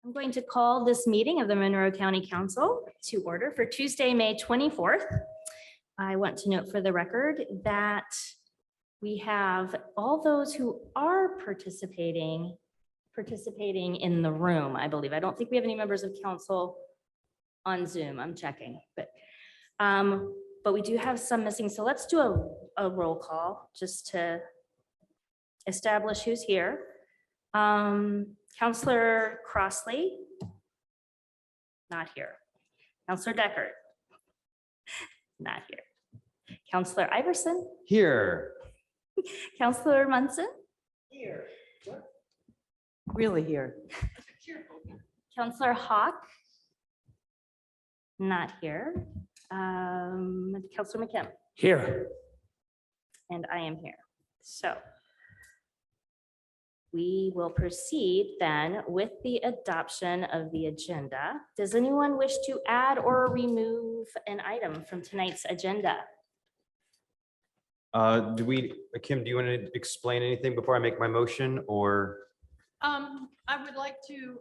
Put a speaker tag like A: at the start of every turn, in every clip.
A: I'm going to call this meeting of the Monroe County Council to order for Tuesday, May 24th. I want to note for the record that we have all those who are participating in the room, I believe. I don't think we have any members of council on Zoom. I'm checking, but we do have some missing. So let's do a roll call just to establish who's here. Counselor Crossley, not here. Counselor Deckard, not here. Counselor Iverson,
B: Here.
A: Counselor Munson,
B: Here.
C: Really here.
A: Counselor Hawk, not here. Counselor McKim,
B: Here.
A: and I am here. So we will proceed then with the adoption of the agenda. Does anyone wish to add or remove an item from tonight's agenda?
B: Kim, do you want to explain anything before I make my motion, or?
D: I would like to,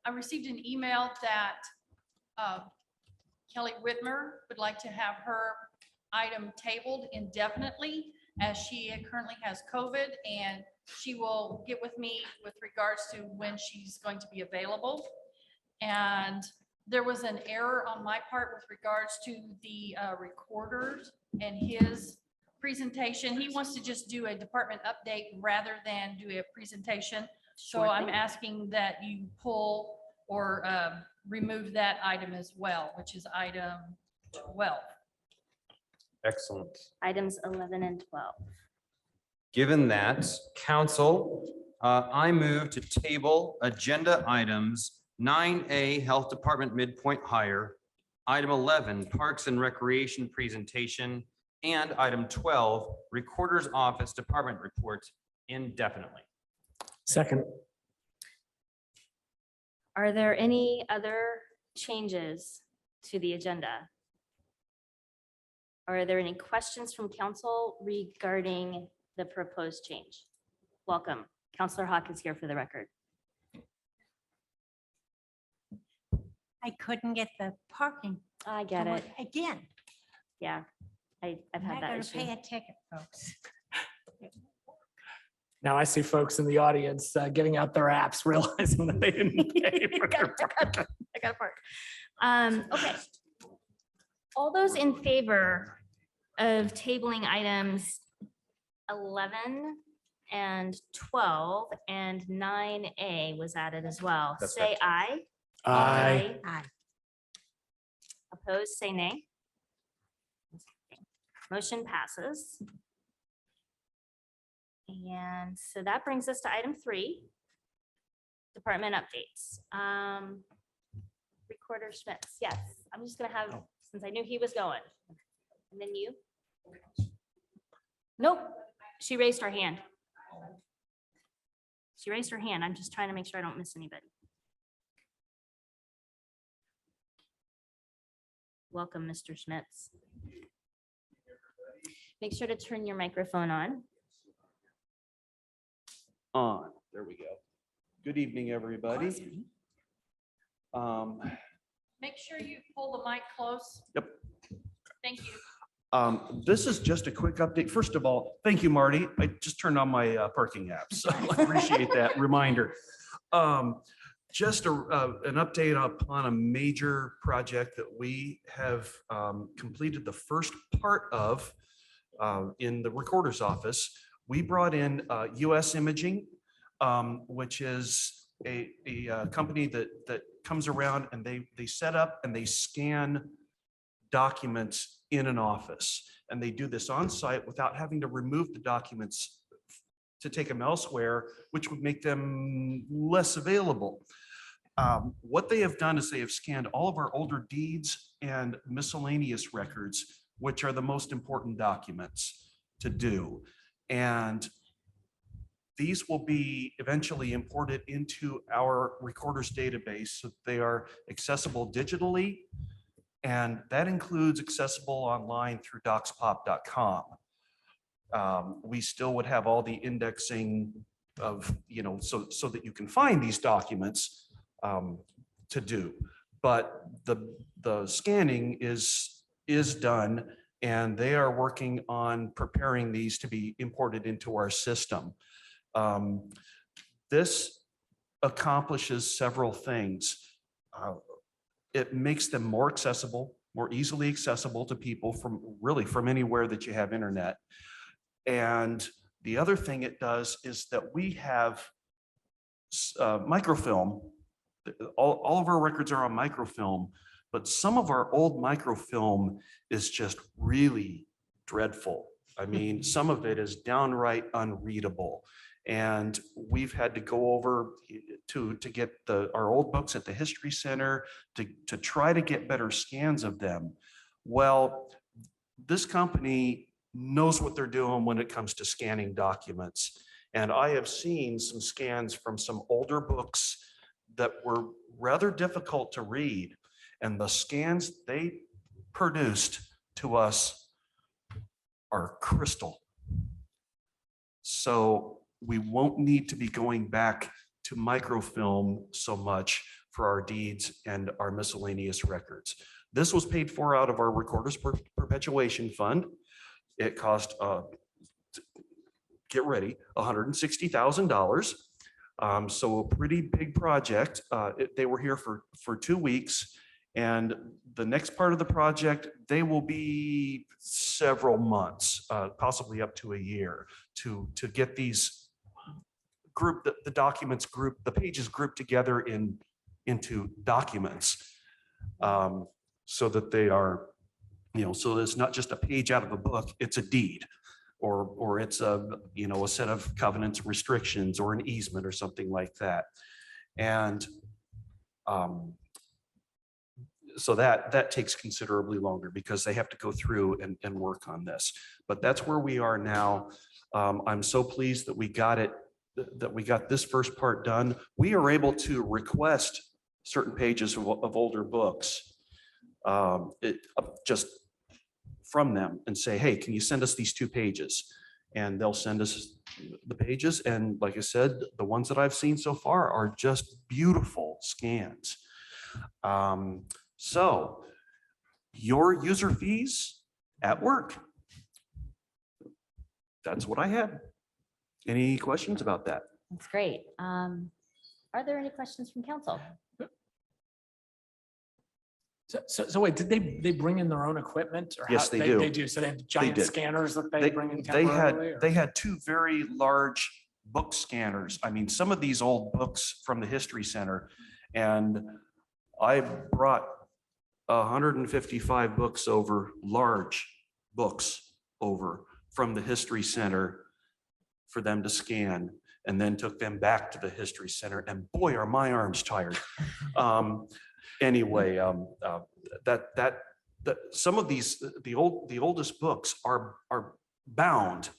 D: I received an email that Kelly Whitmer would like to have her item tabled indefinitely as she currently has COVID, and she will get with me with regards to when she's going to be available. And there was an error on my part with regards to the recorders and his presentation. He wants to just do a department update rather than do a presentation. So
A: Sure
D: I'm
A: thing.
D: asking that you pull or remove that item as well, which is item 12.
B: Excellent.
A: Items 11 and 12.
B: Given that, council, I move to table agenda items 9A, Health Department Midpoint Hire, item 11, Parks and Recreation Presentation, and item 12, Recorder's Office Department Report indefinitely.
E: Second.
A: Are there any other changes to the agenda? Are there any questions from council regarding the proposed change? Welcome. Counselor Hawk is here for the record.
C: I couldn't get the parking.
A: I get it.
C: Again.
A: Yeah, I've
C: I'm
A: had
C: not
A: that
C: gonna
A: issue.
C: pay a ticket, folks.
E: Now I see folks in the audience getting out their apps, realizing that they didn't pay for their parking.
A: I got a part. Okay. All those in favor of tabling items 11 and 12 and 9A was added as well.
B: That's
A: Say
B: right.
A: aye.
E: Aye.
C: Aye.
A: Opposed, say nay. Motion passes. And so that brings us to item 3, department updates. Recorder Schmitz, yes, I'm just gonna have, since I knew he was going. And then you? Nope, she raised her hand. She raised her hand. I'm just trying to make sure I don't miss anybody. Welcome, Mr. Schmitz. Make sure to turn your microphone on.
F: On. There we go. Good evening, everybody.
D: Make sure you pull the mic close.
F: Yep.
D: Thank you.
F: This is just a quick update. First of all, thank you, Marty. I just turned on my parking app, so I appreciate that reminder. Just an update upon a major project that we have completed the first part of in the recorder's office. We brought in US Imaging, which is a company that comes around and they set up and they scan documents in an office. And they do this on site without having to remove the documents to take them elsewhere, which would make them less available. What they have done is they have scanned all of our older deeds and miscellaneous records, which are the most important documents to do. And these will be eventually imported into our recorders database so they are accessible digitally. And that includes accessible online through docspop.com. We still would have all the indexing of, so that you can find these documents. to do. But the scanning is done, and they are working on preparing these to be imported into our system. This accomplishes several things. It makes them more accessible, more easily accessible to people from anywhere that you have internet. And the other thing it does is that we have microfilm. All of our records are on microfilm, but some of our old microfilm is just really dreadful. I mean, some of it is downright unreadable. And we've had to go over to get our old books at the History Center to try to get better scans of them. Well, this company knows what they're doing when it comes to scanning documents. And I have seen some scans from some older books that were rather difficult to read. And the scans they produced to us are crystal. So we won't need to be going back to microfilm so much for our deeds and our miscellaneous records. This was paid for out of our Recorder's Perpetuation Fund. It cost, get ready, $160,000. So a pretty big project. They were here for 2 weeks. And the next part of the project, they will be several months, possibly up to a year to get these the documents grouped, the pages grouped together into documents, so that they are, so it's not just a page out of a book, it's a deed, or it's a set of covenants, restrictions, or an easement or something like that. And so that takes considerably longer because they have to go through and work on this. But that's where we are now. I'm so pleased that we got this first part done. We are able to request certain pages of older books just from them and say, hey, can you send us these 2 pages? And they'll send us the pages. And like I said, the ones that I've seen so far are just beautiful scans. So your user fees at work. That's what I had. Any questions about that?
A: That's great. Are there any questions from council?
E: So wait, did they bring in their own equipment? Or
F: Yes,
E: how-
F: they do.
E: They do. So they have giant
F: did.
E: scanners that they bring in
F: They
E: temporarily? or-
F: had 2 very large book scanners. I mean, some of these old books from the History Center, and I brought 155 books over, large books over from the History Center for them to scan, and then took them back to the History Center. And boy, are my arms tired. Anyway, that some of these, the oldest books are bound.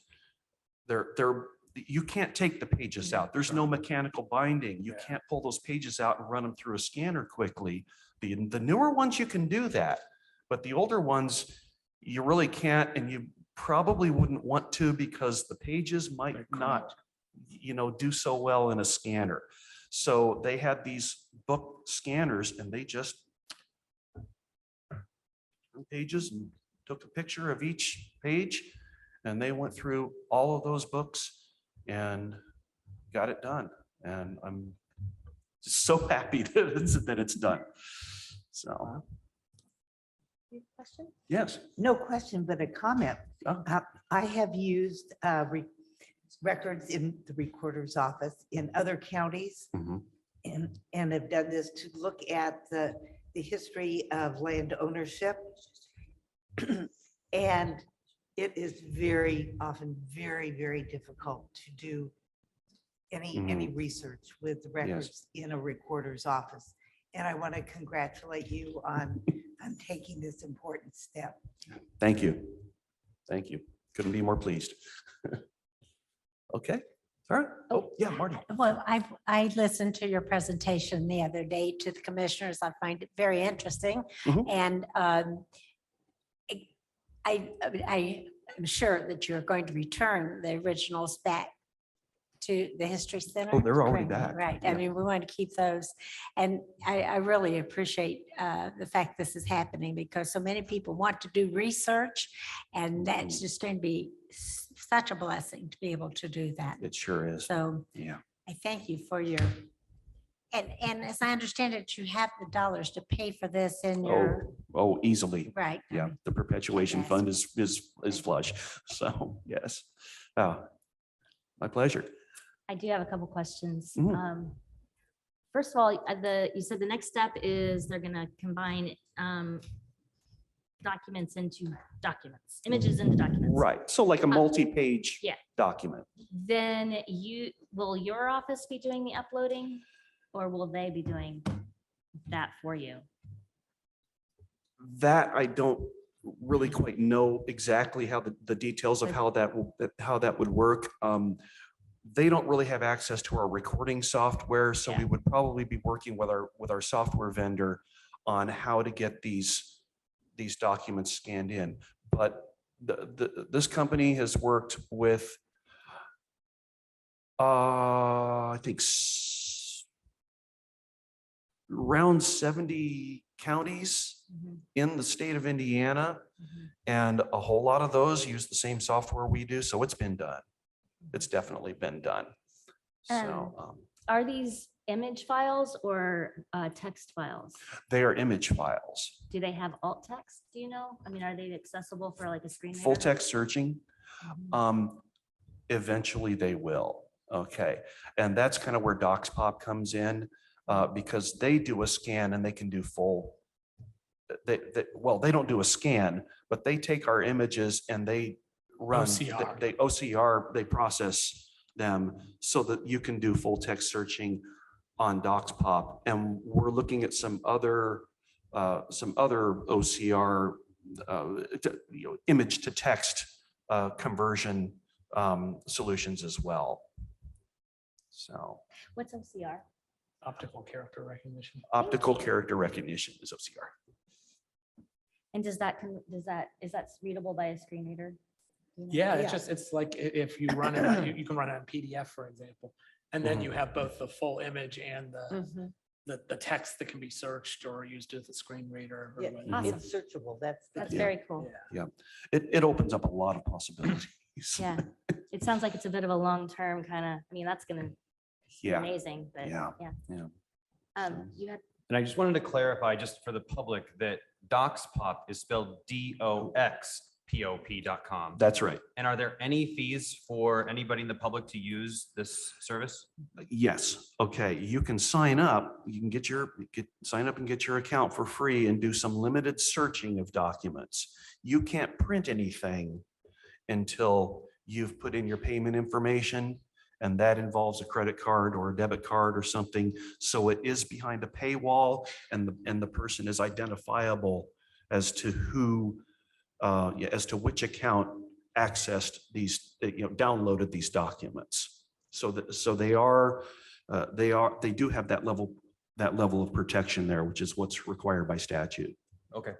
F: You can't take the pages out. There's no mechanical binding. You can't pull those pages out and run them through a scanner quickly. The newer ones, you can do that, but the older ones, you really can't, and you probably wouldn't want to because the pages might not, do so well in a scanner. So they had these book scanners, and they just pages and took a picture of each page, and they went through all of those books and got it done. And I'm just so happy that it's done. So,
A: Question?
F: yes.
G: No question, but a comment.
F: Oh.
G: I have used records in the recorder's office in other counties
F: Mhm.
G: and have done this to look at the history of land ownership. And it is very often very, very difficult to do any research with the records in a recorder's office. And I want to congratulate you on taking this important step.
F: Thank you. Thank you. Couldn't be more pleased. Okay. All right. Oh, yeah, Marty.
C: Well, I listened to your presentation the other day to the commissioners. I find it very interesting.
F: Mhm.
C: And I am sure that you're going to return the originals back to the History Center.
F: Oh, they're already
C: Correct me,
F: back.
C: Right.
F: Yeah.
C: I mean, we want to keep those. And I really appreciate the fact this is happening because so many people want to do research. And that's just going to be such a blessing to be able to do that.
F: It sure is.
C: So
F: Yeah.
C: I thank you for your, and as I understand it, you have the dollars to pay for this in your,
F: Oh, easily.
C: right? I
F: Yeah,
C: mean,
F: the perpetuation fund is flush. So, yes. My pleasure.
A: I do have a couple questions.
F: Mhm.
A: First of all, you said the next step is they're gonna combine documents into documents, images into documents.
F: Right. So like a multi-page
A: yeah.
F: document.
A: Then will your office be doing the uploading or will they be doing that for you?
F: That I don't really quite know exactly how the details of how that would work. They don't really have access to our recording software, so we would probably be working with our software vendor on how to get these documents scanned in. But this company has worked with I think around 70 counties in the state of Indiana. And a whole lot of those use the same software we do. So it's been done. It's definitely been done. So
A: Are these image files or text files?
F: they are image files.
A: Do they have alt text? Do you know? I mean, are they accessible for like a screen?
F: Full
A: reader?
F: text searching. Eventually they will. Okay. And that's kind of where DocsPop comes in because they do a scan and they can do full. Well, they don't do a scan, but they take our images and they run
E: OCR.
F: they process them so that you can do full text searching on DocsPop. And we're looking at some other OCR image to text conversion solutions as well. So
A: What's OCR?
E: Optical character recognition.
F: optical character recognition is OCR.
A: And is that readable by a screen reader? Do you know?
E: Yeah, it's like if you run it, you can run it on PDF, for example. And then
F: Mhm.
E: you have both the full image and the text that can be searched or used as a screen reader. or
G: Yeah,
E: whatever.
A: Awesome.
G: it's searchable. That's.
A: That's
F: Yeah.
A: very cool.
E: Yeah.
F: It opens up a lot of possibilities.
A: Yeah. It sounds like it's a bit of a long-term kind of, I mean, that's gonna be
F: Yeah.
A: amazing, but
F: Yeah.
A: yeah.
F: So-
A: You had,
B: And I just wanted to clarify, just for the public, that DocsPop is spelled DoxPop.com.
F: That's right.
B: And are there any fees for anybody in the public to use this service?
F: Yes. Okay. You can sign up. You can sign up and get your account for free and do some limited searching of documents. You can't print anything until you've put in your payment information, and that involves a credit card or a debit card or something. So it is behind a paywall, and the person is identifiable as to who, as to which account accessed these, downloaded these documents. So they do have that level of protection there, which is what's required by statute.
B: Okay.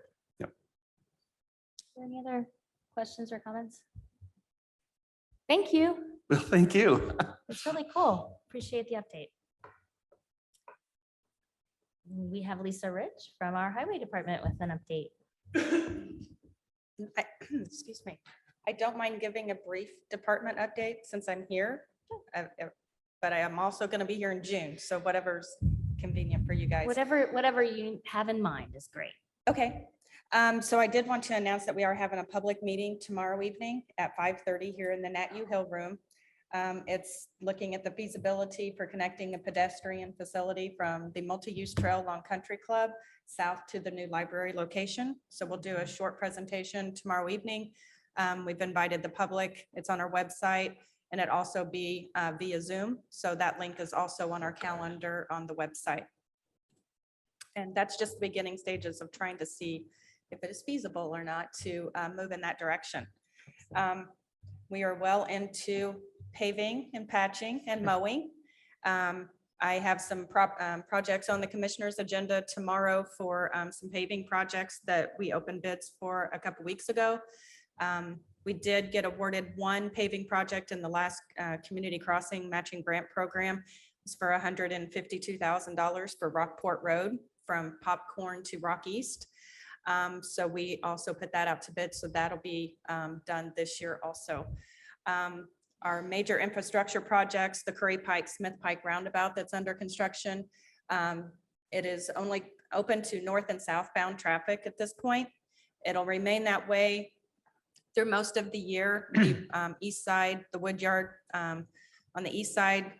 A: any other questions or comments? Thank you.
F: Well, thank you.
A: It's really cool. Appreciate the update. We have Lisa Rich from our highway department with an update.
H: Excuse me. I don't mind giving a brief department update since I'm here. But I am also going to be here in June, so whatever's convenient for you guys.
A: Whatever you have in mind is great.
H: Okay. So I did want to announce that we are having a public meeting tomorrow evening at 5:30 here in the Nat U Hill Room. It's looking at the feasibility for connecting a pedestrian facility from the multi-use trail along Country Club south to the new library location. So we'll do a short presentation tomorrow evening. We've invited the public. It's on our website, and it also be via Zoom. So that link is also on our calendar on the website. And that's just the beginning stages of trying to see if it is feasible or not to move in that direction. We are well into paving and patching and mowing. I have some projects on the commissioner's agenda tomorrow for some paving projects that we opened bids for a couple weeks ago. We did get awarded one paving project in the last community crossing matching grant program. It's for $152,000 for Rockport Road from Popcorn to Rock East. So we also put that out to bid, so that'll be done this year also. Our major infrastructure projects, the Curry Pike, Smith Pike Roundabout that's under construction. It is only open to north and southbound traffic at this point. It'll remain that way through most of the year. The east side, the Woodyard on the east side,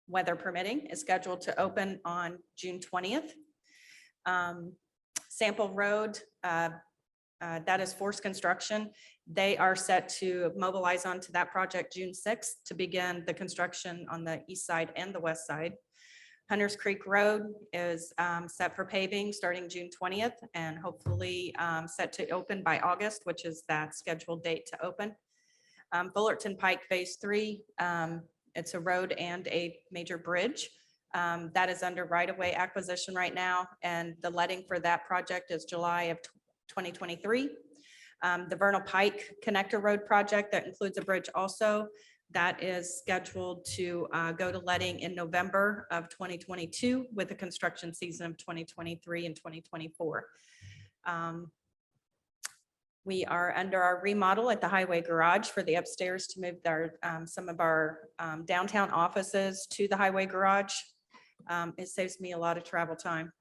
H: weather permitting, is scheduled to open on June 20th. Sample Road, that is forced construction. They are set to mobilize onto that project June 6th to begin the construction on the east side and the west side. Hunters Creek Road is set for paving starting June 20th and hopefully set to open by August, which is that scheduled date to open. Fullerton Pike Phase 3, it's a road and a major bridge. That is under right-of-way acquisition right now, and the letting for that project is July of 2023. The Vernal Pike Connector Road project that includes a bridge also, that is scheduled to go to letting in November of 2022 with the construction season of 2023 and 2024. We are under our remodel at the Highway Garage for the upstairs to move our some of our downtown offices to the Highway Garage. It saves me a lot of travel time.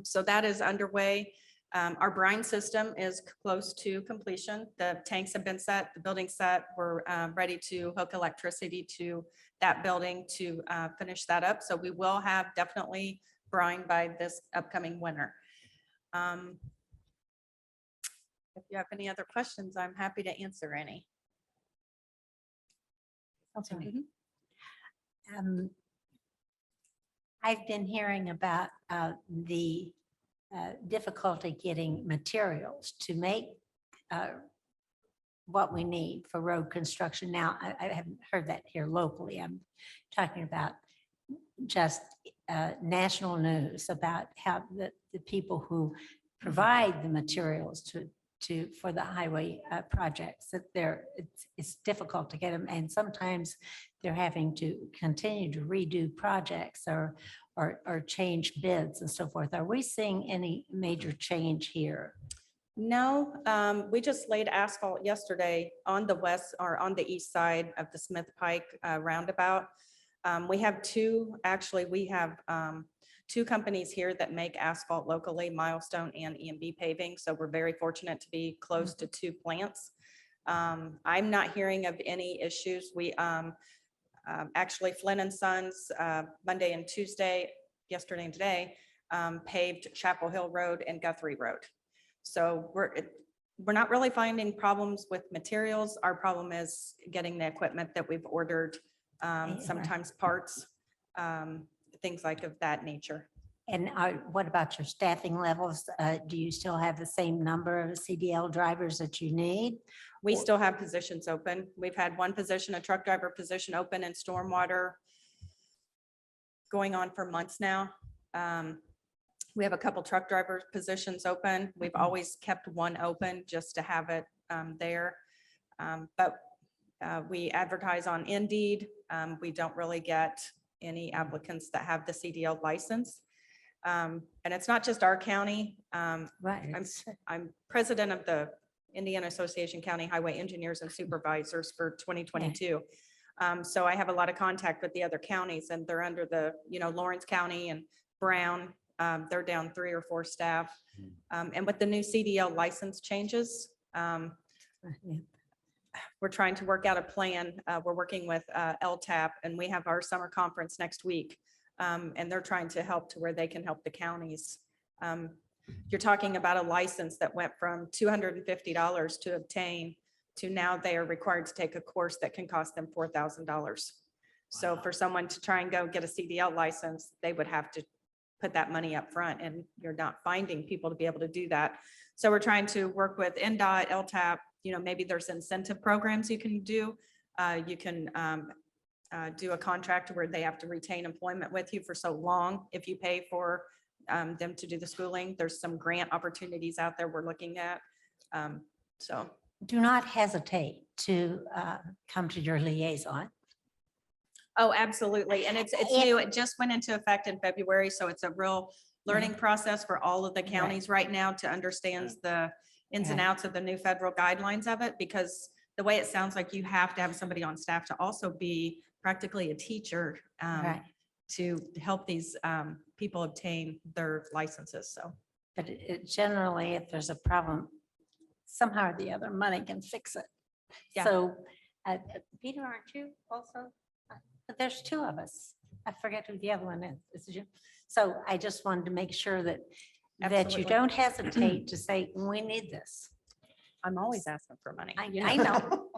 H: So that is underway. Our brine system is close to completion. The tanks have been set, the building set. We're ready to hook electricity to that building to finish that up. So we will have definitely brine by this upcoming winter. If you have any other questions, I'm happy to answer any.
C: I've been hearing about the difficulty getting materials to make what we need for road construction. Now, I haven't heard that here locally. I'm talking about just national news about how the people who provide the materials for the highway projects, that it's difficult to get them, and sometimes they're having to continue to redo projects or change bids and so forth. Are we seeing any major change here?
H: No, we just laid asphalt yesterday on the west or on the east side of the Smith Pike roundabout. We have two companies here that make asphalt locally, Milestone and EMB Paving. So we're very fortunate to be close to two plants. I'm not hearing of any issues. We actually Flynn and Sons Monday and Tuesday, yesterday and today, paved Chapel Hill Road and Guthrie Road. So we're not really finding problems with materials. Our problem is getting the equipment that we've ordered, sometimes parts, things like of that nature.
C: And what about your staffing levels? Do you still have the same number of CDL drivers that you need?
H: We still have positions open. We've had one position, a truck driver position open in stormwater going on for months now. We have a couple truck driver positions open. We've always kept one open just to have it there. But we advertise on Indeed. We don't really get any applicants that have the CDL license. And it's not just our county.
C: Right.
H: I'm president of the Indiana Association County Highway Engineers and Supervisors for 2022. So I have a lot of contact with the other counties, and they're under the, Lawrence County and Brown. They're down 3 or 4 staff. And with the new CDL license changes, we're trying to work out a plan. We're working with LTAP, and we have our summer conference next week. And they're trying to help to where they can help the counties. You're talking about a license that went from $250 to obtain to now they are required to take a course that can cost them $4,000. So for someone to try and go get a CDL license, they would have to put that money up front, and you're not finding people to be able to do that. So we're trying to work with NDOT, LTAP, maybe there's incentive programs you can do. You can do a contract where they have to retain employment with you for so long if you pay for them to do the schooling. There's some grant opportunities out there we're looking at. So
C: do not hesitate to come to your liaison.
H: Oh, absolutely. And it's
C: If-
H: new. It just went into effect in February. So it's a real learning process for all of the counties right now to understand the ins and
C: Right.
H: outs of the new federal guidelines of it, because the way it sounds like you have to have somebody on staff to also be practically a teacher
C: Right.
H: to help these people obtain their licenses. So.
C: But generally, if there's a problem, somehow or the other, money can fix it.
H: Yeah.
C: So, Peter, aren't you also? But there's two of us. I forget who the other one is. Is it you? So I just wanted to make sure that you
H: Absolutely.
C: don't hesitate to say, we need this.
H: I'm always asking for money.
C: I know.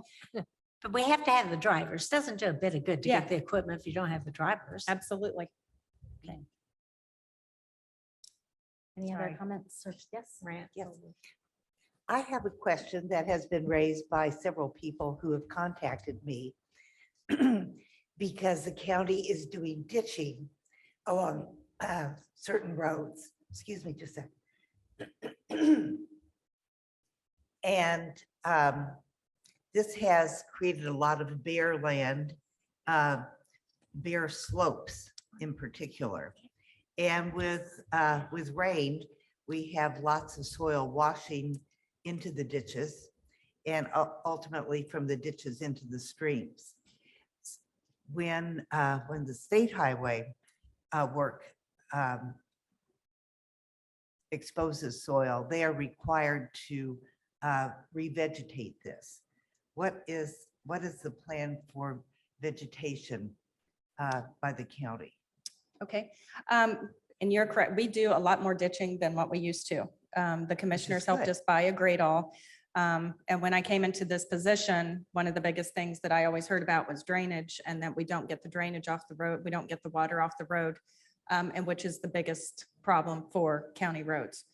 C: But we have to have the drivers. Doesn't do a bit of good to
H: Yeah.
C: get the equipment if you don't have the drivers.
H: Absolutely.
A: Any other
C: Sorry.
A: comments? Or yes?
C: Rant.
G: Yes. I have a question that has been raised by several people who have contacted me because the county is doing ditching along certain roads. Excuse me just a second. And this has created a lot of bare land, bare slopes in particular. And with rain, we have lots of soil washing into the ditches and ultimately from the ditches into the streams. When the state highway work exposes soil, they are required to revegetate this. What is the plan for vegetation by the county?
H: Okay. And you're correct. We do a lot more ditching than what we used to. The commissioners helped
G: good.
H: us buy a grade all. And when I came into this position, one of the biggest things that I always heard about was drainage, and that we don't get the drainage off the road. We don't get the water off the road, and which is the biggest problem for county roads.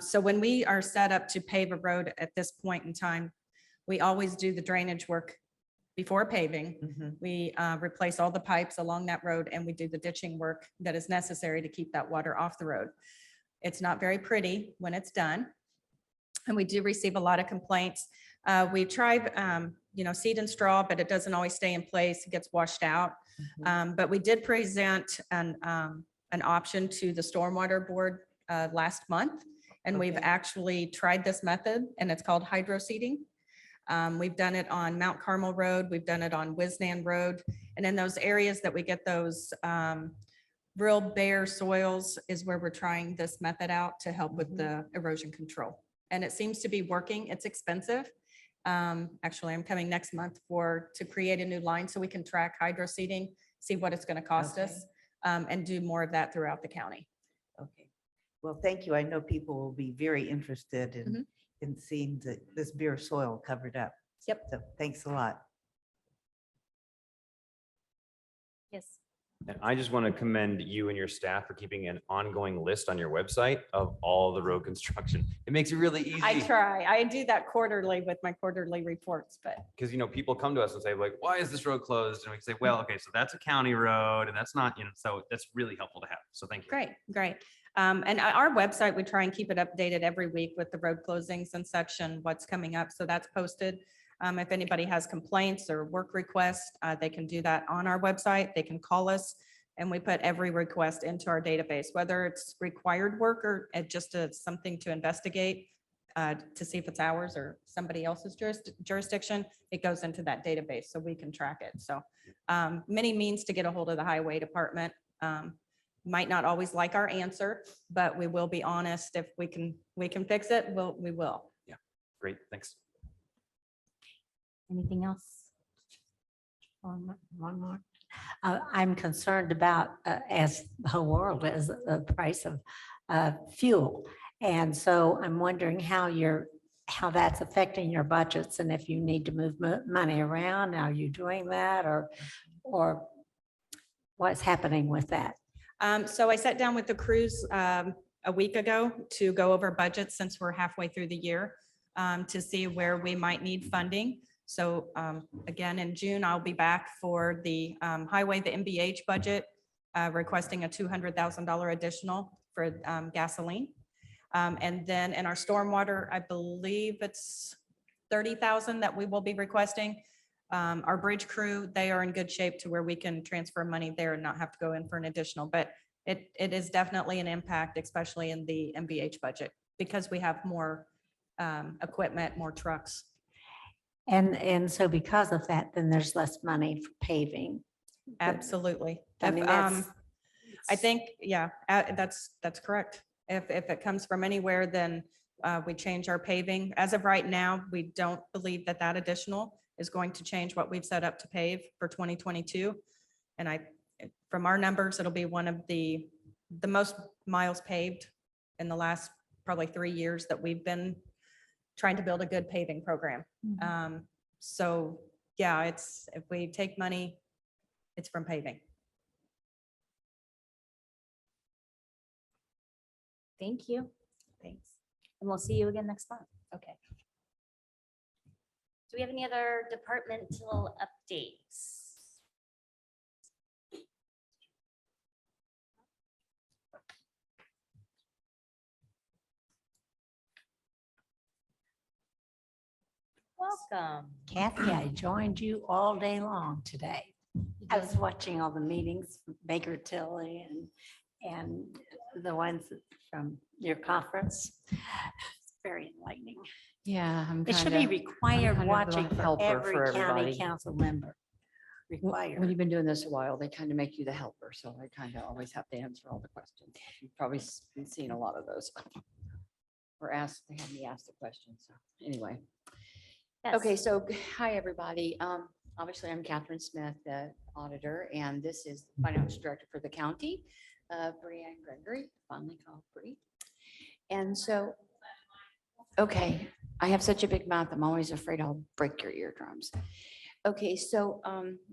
H: So when we are set up to pave a road at this point in time, we always do the drainage work before paving.
G: Mhm.
H: We replace all the pipes along that road, and we do the ditching work that is necessary to keep that water off the road. It's not very pretty when it's done. And we do receive a lot of complaints. We tried, seed and straw, but it doesn't always stay in place. It gets washed out. But we did present an option to the Stormwater Board last month. And we've
G: Okay.
H: actually tried this method, and it's called hydro seeding. We've done it on Mount Carmel Road. We've done it on Wisnan Road. And in those areas that we get those real bare soils is where we're trying this method out to help with the erosion control. And it seems to be working. It's expensive. Actually, I'm coming next month to create a new line so we can track hydro seeding, see what it's going to cost
G: Okay.
H: us, and do more of that throughout the county.
G: Okay. Well, thank you. I know people will be very interested in seeing this bare soil covered up.
H: Yep.
G: So thanks a lot.
A: Yes.
B: And I just want to commend you and your staff for keeping an ongoing list on your website of all the road construction. It makes it really easy.
H: I try. I do that quarterly with my quarterly reports, but
B: Because, people come to us and say like, why is this road closed? And we say, well, okay, so that's a county road and that's not, so that's really helpful to have. So thank you.
H: great, great. And our website, we try and keep it updated every week with the road closings and such and what's coming up. So that's posted. If anybody has complaints or work requests, they can do that on our website. They can call us and we put every request into our database, whether it's required work or just something to investigate to see if it's ours or somebody else's jurisdiction. It goes into that database so we can track it. So many means to get a hold of the highway department. Might not always like our answer, but we will be honest. If we can fix it, we will.
B: Great, thanks.
A: Anything else?
C: One more. I'm concerned about, as the whole world is, the price of fuel. And so I'm wondering how that's affecting your budgets and if you need to move money around. Are you doing that or what's happening with that?
H: So I sat down with the crews a week ago to go over budgets since we're halfway through the year to see where we might need funding. So again, in June, I'll be back for the highway, the MBH budget, requesting a $200,000 additional for gasoline. And then in our stormwater, I believe it's 30,000 that we will be requesting. Our bridge crew, they are in good shape to where we can transfer money there and not have to go in for an additional, but it is definitely an impact, especially in the MVH budget, because we have more equipment, more trucks.
C: And so because of that, then there's less money for paving.
H: Absolutely.
C: I mean,
H: I think, yeah, that's correct. If it comes from anywhere, then we change our paving. As of right now, we don't believe that that additional is going to change what we've set up to pave for 2022. And from our numbers, it'll be one of the most miles paved in the last probably 3 years that we've been trying to build a good paving program. So yeah, if we take money, it's from paving.
A: Thank you.
H: Thanks.
A: And we'll see you again next month. Okay. Do we have any other departmental updates? Welcome.
C: Kathy, I joined you all day long today. I was watching all the meetings, Baker Tilly and the ones from your conference. It's very enlightening.
I: Yeah,
C: It should be required
I: kind of the
C: watching for
I: helper
C: every
I: for
C: county
I: everybody.
C: council member.
I: When
C: Required.
I: you've been doing this a while, they kind of make you the helper, so I kind of always have to answer all the questions. You've probably been seeing a lot of those. Or asked, they had me ask the questions, so anyway.
A: Yes.
I: Okay, so hi, everybody. Obviously, I'm Catherine Smith, the auditor, and this is the financial director for the county, Brianne Gregory, fondly called Bree. And so, okay, I have such a big mouth, I'm always afraid I'll break your eardrums. Okay, so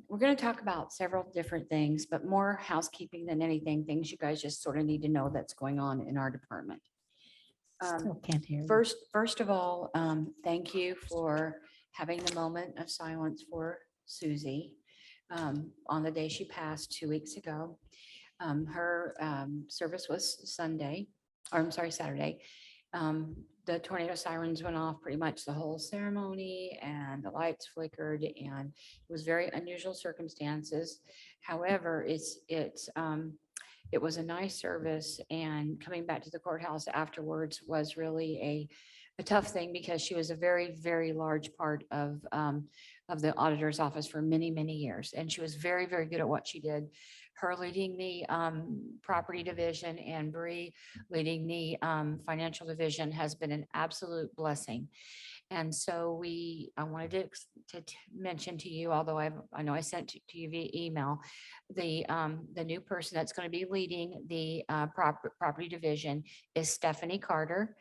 I: we're going to talk about several different things, but more housekeeping than anything, things you guys just sort of need to know that's going on in our department.
C: Still can't hear you.
I: First of all, thank you for having the moment of silence for Susie on the day she passed 2 weeks ago. Her service was Saturday. The tornado sirens went off pretty much the whole ceremony and the lights flickered and it was very unusual circumstances. However, it was a nice service and coming back to the courthouse afterwards was really a tough thing because she was a very, very large part of the auditor's office for many, many years. And she was very, very good at what she did. Her leading the property division and Bree leading the financial division has been an absolute blessing. And so I wanted to mention to you, although I know I sent to you via email, the new person that's going to be leading the property division is Stephanie Carter.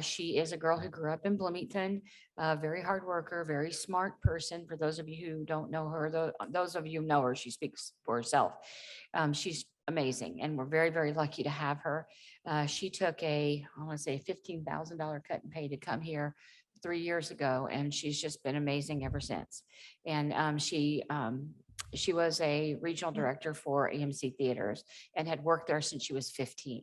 I: She is a girl who grew up in Bloomington, a very hard worker, very smart person. For those of you who don't know her, those of you who know her, she speaks for herself. She's amazing, and we're very, very lucky to have her. She took I want to say $15,000 cut and pay to come here 3 years ago, and she's just been amazing ever since. And she was a regional director for AMC Theaters and had worked there since she was 15.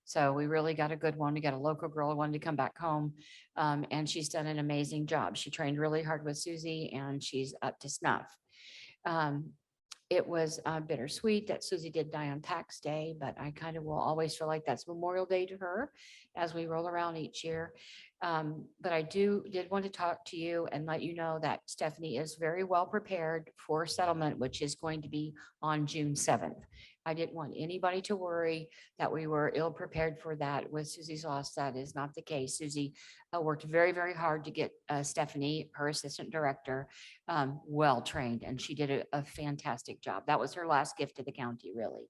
I: So we really got a good one. We got a local girl who wanted to come back home, and she's done an amazing job. She trained really hard with Susie, and she's up to snuff. It was bittersweet that Susie did die on tax day, but I kind of will always feel like that's Memorial Day to her as we roll around each year. But I did want to talk to you and let you know that Stephanie is very well prepared for settlement, which is going to be on June 7th. I didn't want anybody to worry that we were ill prepared for that with Susie's loss. That is not the case. Susie worked very, very hard to get Stephanie, her assistant director, well trained, and she did a fantastic job. That was her last gift to the county, really.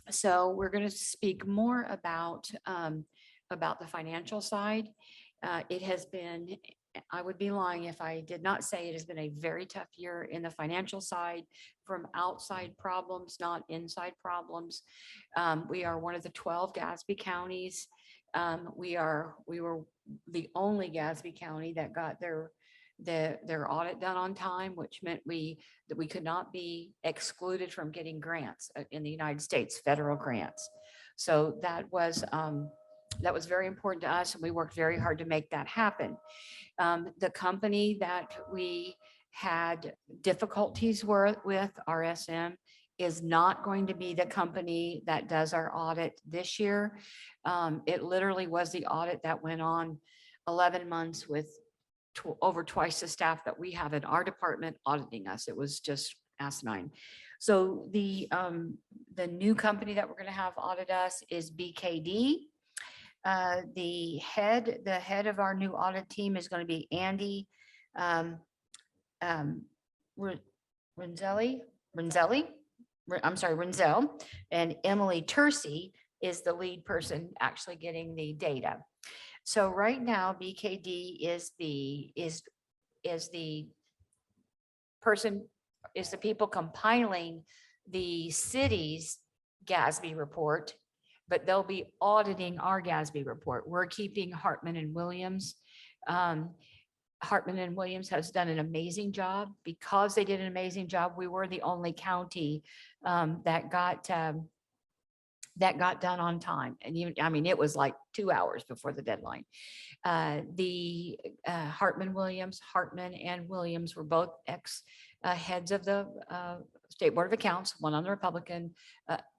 I: So we're going to speak more about the financial side. It has been, I would be lying if I did not say it has been a very tough year in the financial side from outside problems, not inside problems. We are one of the 12 Gatsby counties. We were the only Gatsby county that got their audit done on time, which meant that we could not be excluded from getting grants in the United States, federal grants. So that was that was very important to us, and we worked very hard to make that happen. The company that we had difficulties with, RSM, is not going to be the company that does our audit this year. It literally was the audit that went on 11 months with over twice the staff that we have in our department auditing us. It was just asinine. So the new company that we're going to have audit us is BKD. The head of our new audit team is going to be Andy Renzelli. I'm sorry, Renzel, and Emily Tercey is the lead person actually getting the data. So right now, BKD is the people compiling the city's GASB report, but they'll be auditing our GASB report. We're keeping Hartman and Williams. Hartman and Williams has done an amazing job. Because they did an amazing job, we were the only county that got done on time. And it was like 2 hours before the deadline. Hartman and Williams were both heads of the State Board of Accounts, one on the Republican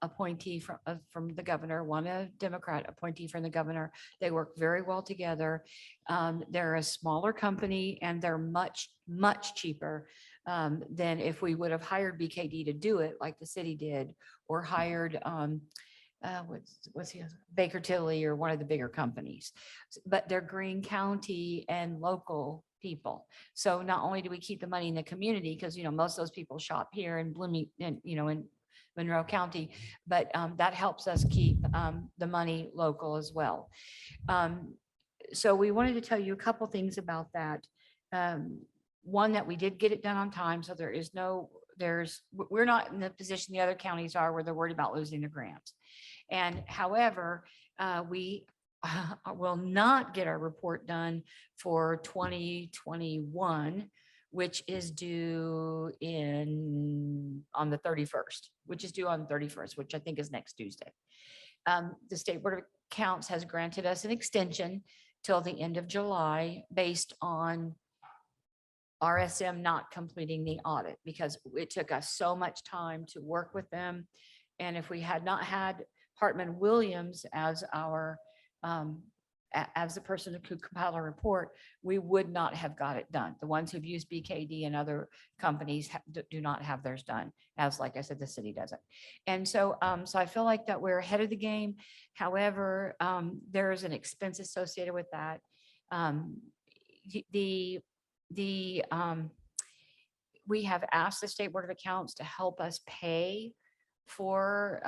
I: appointee from the governor, one a Democrat appointee from the governor. They work very well together. They're a smaller company, and they're much, much cheaper than if we would have hired BKD to do it like the city did, or hired Baker Tilly or one of the bigger companies. But they're Greene County and local people. So not only do we keep the money in the community, because most of those people shop here in in Monroe County, but that helps us keep the money local as well. So we wanted to tell you a couple things about that. One, that we did get it done on time, so we're not in the position the other counties are where they're worried about losing their grants. And however, we will not get our report done for 2021, which is due on the 31st, which I think is next Tuesday. The State Board of Accounts has granted us an extension till the end of July based on RSM not completing the audit, because it took us so much time to work with them. And if we had not had Hartman Williams as as the person who could compile a report, we would not have got it done. The ones who've used BKD and other companies do not have theirs done, as like I said, the city doesn't. And so I feel like that we're ahead of the game. However, there is an expense associated with that. We have asked the State Board of Accounts to help us pay for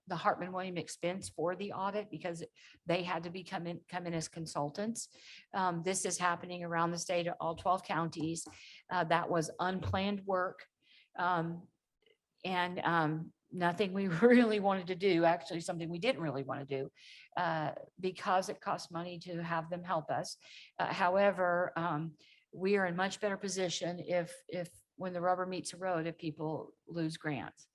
I: the Hartman Williams expense for the audit, because they had to come in as consultants. This is happening around the state, all 12 counties. That was unplanned work. And nothing we really wanted to do, actually something we didn't really want to do, because it costs money to have them help us. However, we are in much better position if when the rubber meets the road, if people lose grants.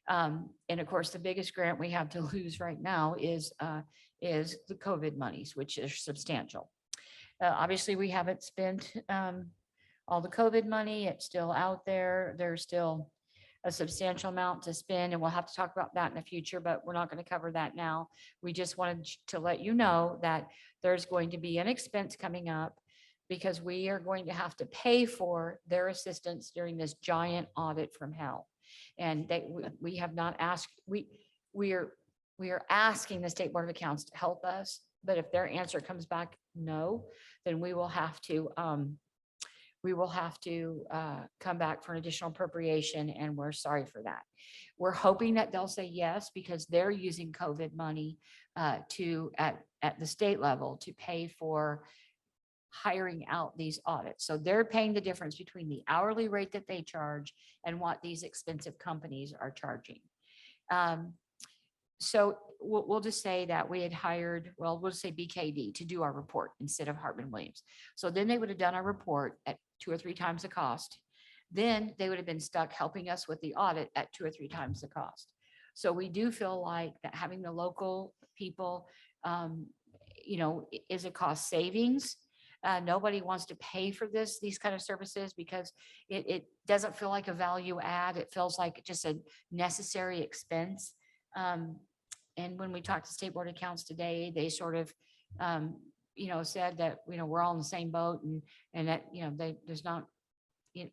I: And of course, the biggest grant we have to lose right now is the COVID monies, which is substantial. Obviously, we haven't spent all the COVID money. It's still out there. There's still a substantial amount to spend, and we'll have to talk about that in the future, but we're not going to cover that now. We just wanted to let you know that there's going to be an expense coming up, because we are going to have to pay for their assistance during this giant audit from hell. And we have not asked, we are asking the State Board of Accounts to help us, but if their answer comes back no, then we will have to come back for an additional appropriation, and we're sorry for that. We're hoping that they'll say yes, because they're using COVID money at the state level to pay for hiring out these audits. So they're paying the difference between the hourly rate that they charge and what these expensive companies are charging. So we'll just say that we had hired, we'll say BKD to do our report instead of Hartman Williams. So then they would have done our report at 2 or 3 times the cost. Then they would have been stuck helping us with the audit at 2 or 3 times the cost. So we do feel like that having the local people, is a cost savings. Nobody wants to pay for these kind of services because it doesn't feel like a value add. It feels like just a necessary expense. And when we talked to State Board of Accounts today, they sort of, said that, we're all in the same boat and that,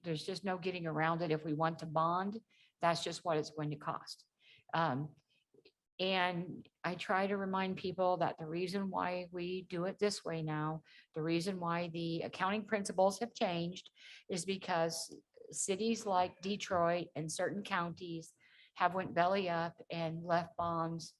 I: there's just no getting around it. If we want to bond, that's just what it's going to cost. And I try to remind people that the reason why we do it this way now, the reason why the accounting principles have changed is because cities like Detroit and certain counties have went belly up and left bonds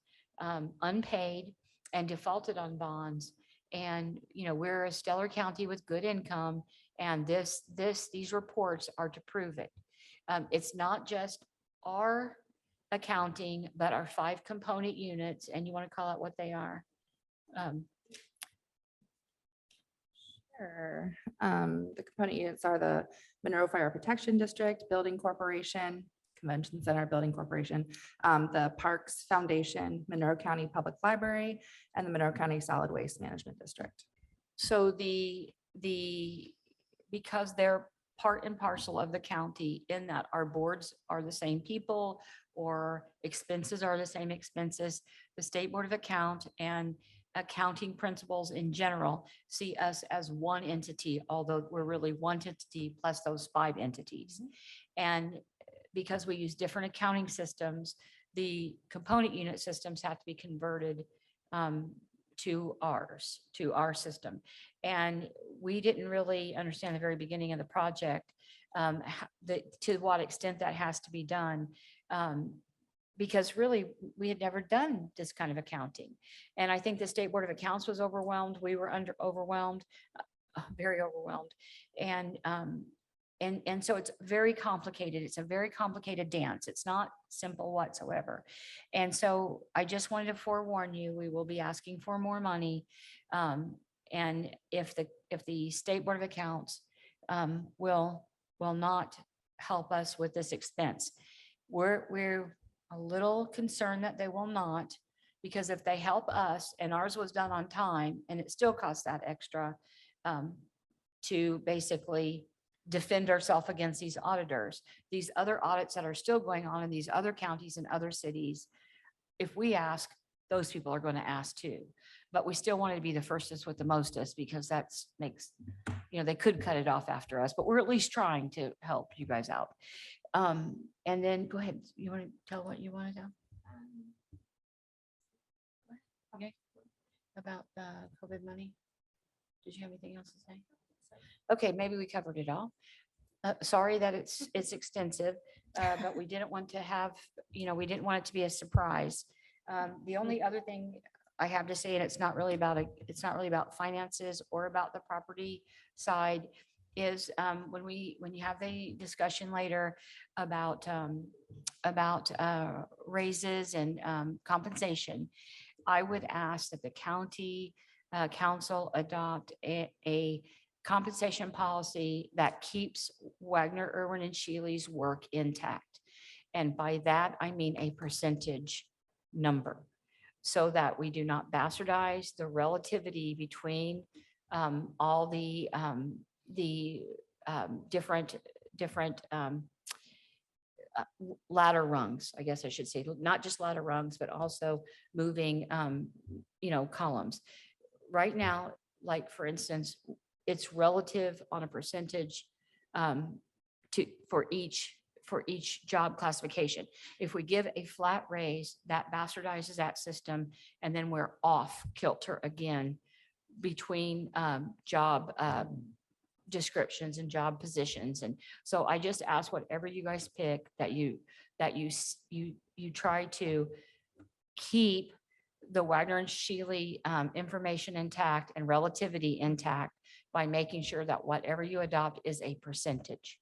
I: unpaid and defaulted on bonds. And, we're a stellar county with good income, and these reports are to prove it. It's not just our accounting, but our 5 component units, and you want to call out what they are?
J: Sure. The component units are the Monroe Fire Protection District, Building Corporation, Convention Center, Building Corporation, the Parks Foundation, Monroe County Public Library, and the Monroe County Solid Waste Management District.
I: So because they're part and parcel of the county in that our boards are the same people or expenses are the same expenses, the State Board of Account and accounting principles in general see us as one entity, although we're really one entity plus those 5 entities. And because we use different accounting systems, the component unit systems have to be converted to our system. And we didn't really understand the very beginning of the project, to what extent that has to be done. Because really, we had never done this kind of accounting. And I think the State Board of Accounts was overwhelmed. We were overwhelmed, very overwhelmed. And so it's very complicated. It's a very complicated dance. It's not simple whatsoever. And so I just wanted to forewarn you, we will be asking for more money. And if the State Board of Accounts will not help us with this expense, we're a little concerned that they will not, because if they help us, and ours was done on time, and it still costs that extra to basically defend ourselves against these auditors, these other audits that are still going on in these other counties and other cities, if we ask, those people are going to ask too. But we still want to be the firstest with the mostest, because that's makes, they could cut it off after us, but we're at least trying to help you guys out. And then go ahead. You want to tell what you want to tell? Okay. About the COVID money? Did you have anything else to say? Okay, maybe we covered it all. Sorry that it's extensive, but we didn't want to have, we didn't want it to be a surprise. The only other thing I have to say, and it's not really about finances or about the property side, is when you have the discussion later about raises and compensation, I would ask that the county council adopt a compensation policy that keeps Wagner, Irwin, and Shealy's work intact. And by that, I mean a percentage number, so that we do not bastardize the relativity between all the different ladder rungs, I guess I should say, not just ladder rungs, but also moving, columns. Right now, like for instance, it's relative on a percentage for each job classification. If we give a flat raise, that bastardizes that system, and then we're off kilter again between job descriptions and job positions. And so I just ask whatever you guys pick, that you try to keep the Wagner and Shealy information intact and relativity intact by making sure that whatever you adopt is a percentage,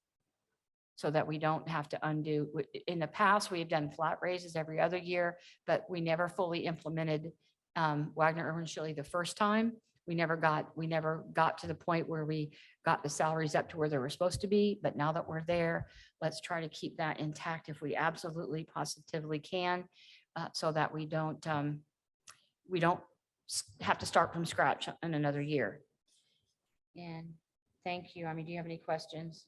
I: so that we don't have to undo. In the past, we have done flat raises every other year, but we never fully implemented Wagner, Irwin, Shealy the first time. We never got to the point where we got the salaries up to where they were supposed to be. But now that we're there, let's try to keep that intact if we absolutely positively can. so that we don't have to start from scratch in another year. And thank you. I mean, do you have any questions?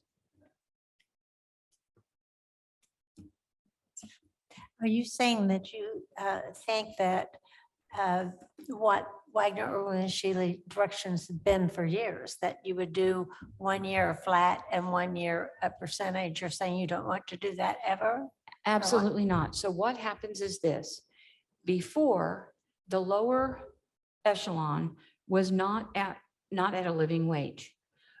C: Are you saying that you think that what Wagner, Irwin, and Shealy directions have been for years, that you would do 1 year a flat and 1 year a percentage? You're saying you don't want to do that ever?
I: Absolutely not. So what happens is this: before, the lower echelon was not at a living wage.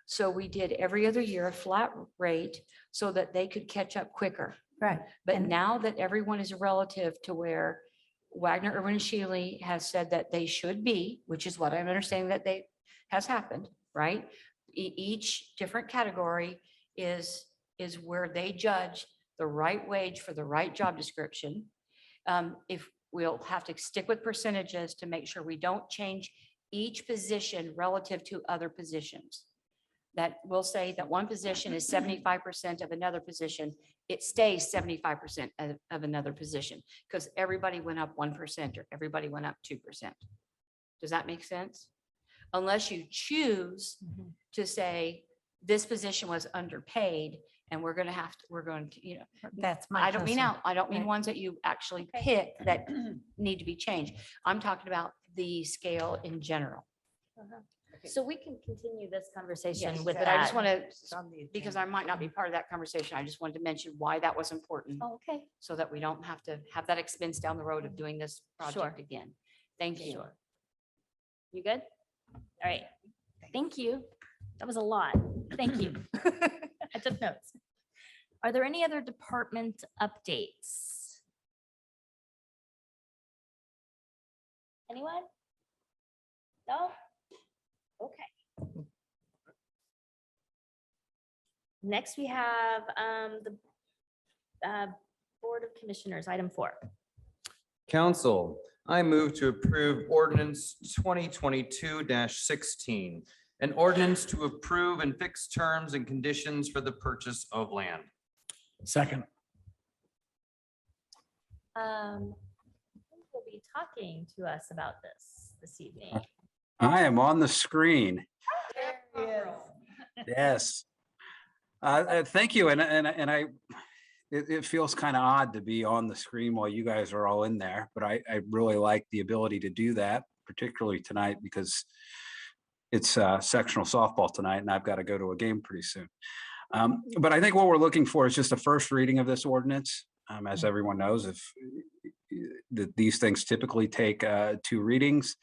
I: So we did every other year a flat rate so that they could catch up quicker.
C: Right.
I: But
C: And-
I: now that everyone is relative to where Wagner, Irwin, and Shealy has said that they should be, which is what I'm understanding that has happened, right? Each different category is where they judge the right wage for the right job description. If we'll have to stick with percentages to make sure we don't change each position relative to other positions. That will say that one position is 75% of another position, it stays 75% of another position, because everybody went up 1% or everybody went up 2%. Does that make sense? Unless you choose to say this position was underpaid and we're going to,
C: That's my.
I: I don't mean
C: concern.
I: I don't mean
C: Right.
I: ones that you actually pick that need to be changed. I'm talking about the scale in general.
A: So we can continue this conversation
I: Yes,
A: with
I: but I just
A: that.
I: want to,
G: It's on the
I: because
G: agenda.
I: I might not be part of that conversation, I just wanted to mention why that was important,
A: Oh, okay,
I: so that we don't have to have that expense down the road of doing this project again. Thank you.
A: Sure. You good? All right. Thank you. That was a lot. Thank you. I took notes. Are there any other department updates? Anyone? No? Okay. Next, we have the Board of Commissioners, item 4.
B: Council, I move to approve ordinance 2022-16, an ordinance to approve and fix terms and conditions for the purchase of land.
E: Second.
A: Who will be talking to us about this evening?
K: I am on the screen. Yes. Thank you. And it feels kind of odd to be on the screen while you guys are all in there, but I really like the ability to do that, particularly tonight because it's sectional softball tonight and I've got to go to a game pretty soon. But I think what we're looking for is just a first reading of this ordinance. As everyone knows, these things typically take 2 readings.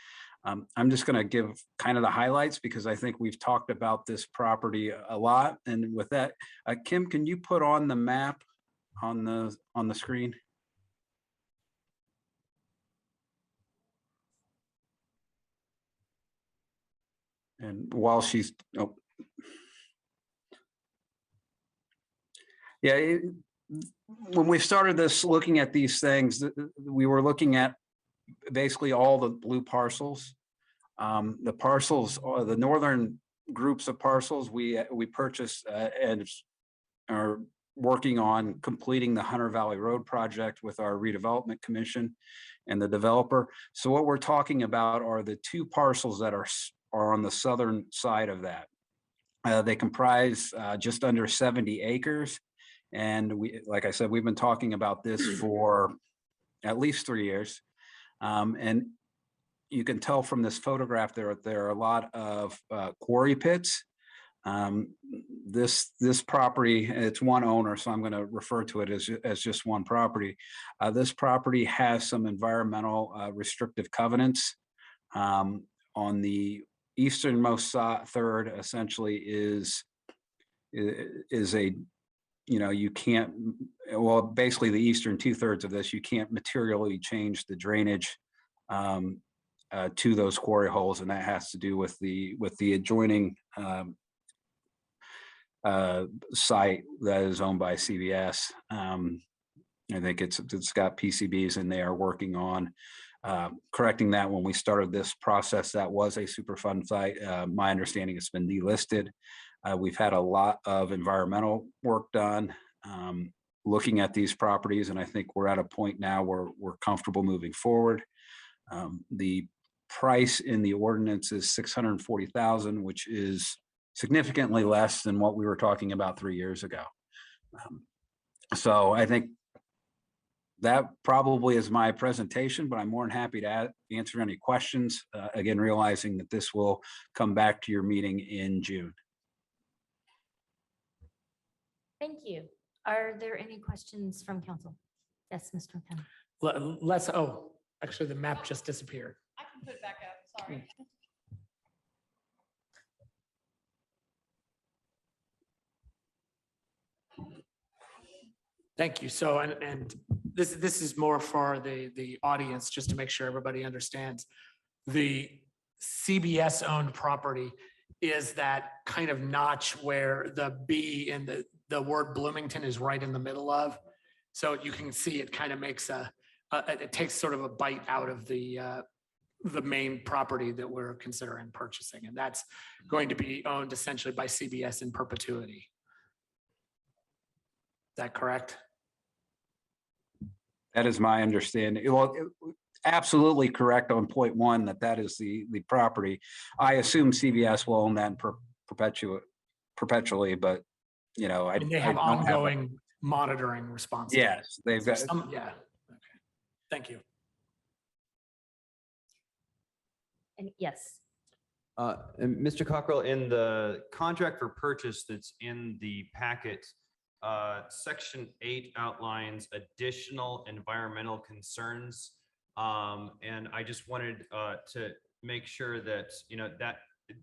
K: I'm just going to give kind of the highlights because I think we've talked about this property a lot. And with that, Kim, can you put on the map on the screen? And while she's, yeah, when we started this, looking at these things, we were looking at basically all the blue parcels. The parcels, the northern groups of parcels we purchased and are working on completing the Hunter Valley Road project with our redevelopment commission and the developer. So what we're talking about are the 2 parcels that are on the southern side of that. They comprise just under 70 acres. And like I said, we've been talking about this for at least 3 years. And you can tell from this photograph there are a lot of quarry pits. This property, it's one owner, so I'm going to refer to it as just one property. This property has some environmental restrictive covenants. On the easternmost third, essentially is a, you can't, well, basically the eastern 2/3 of this, you can't materially change the drainage to those quarry holes, and that has to do with the adjoining site that is owned by CVS. I think it's got PCBs, and they are working on correcting that. When we started this process, that was a Superfund site. My understanding, it's been delisted. We've had a lot of environmental work done. looking at these properties, and I think we're at a point now where we're comfortable moving forward. The price in the ordinance is 640,000, which is significantly less than what we were talking about 3 years ago. So I think that probably is my presentation, but I'm more than happy to answer any questions. Again, realizing that this will come back to your meeting in June.
A: Thank you. Are there any questions from council? Yes, Mr. O'Connor.
E: Let's, oh, actually, the map just disappeared.
D: I can put it back up, sorry.
E: Thank you. So, and this is more for the audience, just to make sure everybody understands. The CBS owned property is that kind of notch where the B in the word Bloomington is right in the middle of. So you can see it kind of makes it takes sort of a bite out of the main property that we're considering purchasing. And that's going to be owned essentially by CBS in perpetuity. Is that correct?
K: That is my understanding. Well, absolutely correct on point one, that is the property. I assume CBS will own that in perpetually, but you know,
E: And they have ongoing monitoring responsibility.
K: Yes, they've got.
E: Yeah. Okay. Thank you.
A: And yes,
B: And Mr. Cockrell, in the contract for purchase that's in the packet, section 8 outlines additional environmental concerns. And I just wanted to make sure that, you know,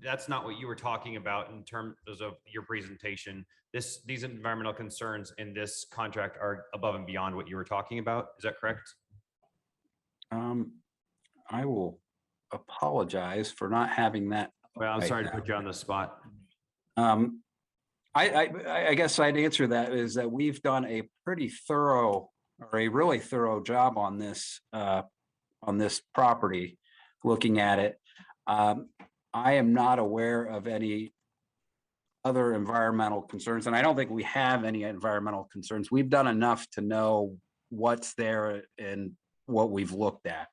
B: that's not what you were talking about in terms of your presentation. These environmental concerns in this contract are above and beyond what you were talking about. Is that correct?
K: I will apologize for not having that.
B: Well, I'm
K: right
B: sorry
K: now.
B: to put you on the spot.
K: I guess I'd answer that is that we've done a pretty thorough or a really thorough job on this property, looking at it. I am not aware of any other environmental concerns, and I don't think we have any environmental concerns. We've done enough to know what's there and what we've looked at.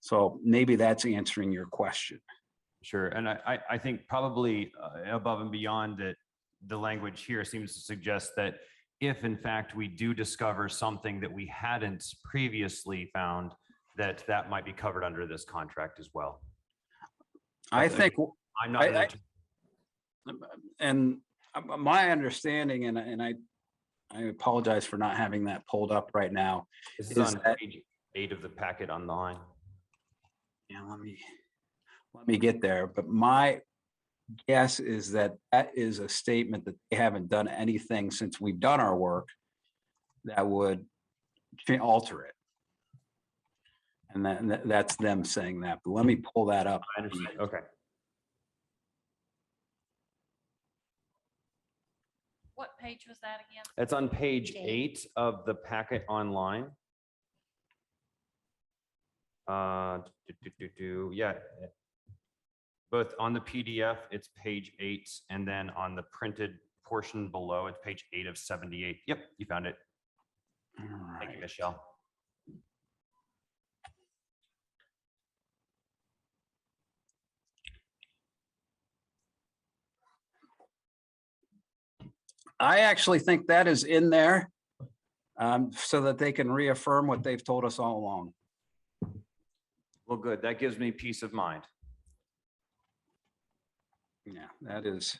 K: So maybe that's answering your question.
B: Sure. And I think probably above and beyond that, the language here seems to suggest that if in fact we do discover something that we hadn't previously found, that might be covered under this contract as well.
K: I think
B: I'm not.
K: and my understanding, and I apologize for not having that pulled up right now.
B: This is on page 8 of the packet online.
K: Yeah, let me get there. But my guess is that is a statement that they haven't done anything since we've done our work that would alter it. And that's them saying that. But let me pull that up.
B: I understand. Okay.
D: What page was that again?
B: It's on page 8 of the packet online. Yeah. Both on the PDF, it's page 8, and then on the printed portion below, it's page 8 of 78. Yep, you found it.
K: All
B: Thank you,
K: right.
B: Michelle.
K: I actually think that is in there so that they can reaffirm what they've told us all along.
B: Well, good. That gives me peace of mind.
K: Yeah, that is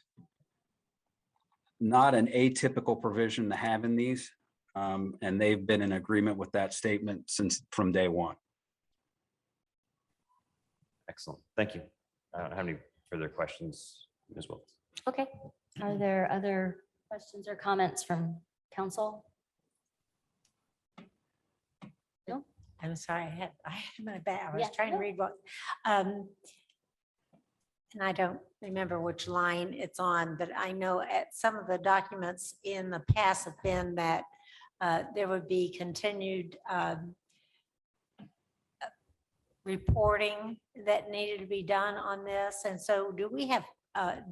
K: not an atypical provision to have in these. And they've been in agreement with that statement from day one.
B: Excellent. Thank you. I don't have any further questions, Ms. Wilks.
A: okay. Are there other questions or comments from council? No?
C: I'm sorry, I had my back. I was
A: Yeah,
C: trying to
A: no.
C: read what, and I don't remember which line it's on, but I know at some of the documents in the past have been that there would be continued reporting that needed to be done on this. And so do we have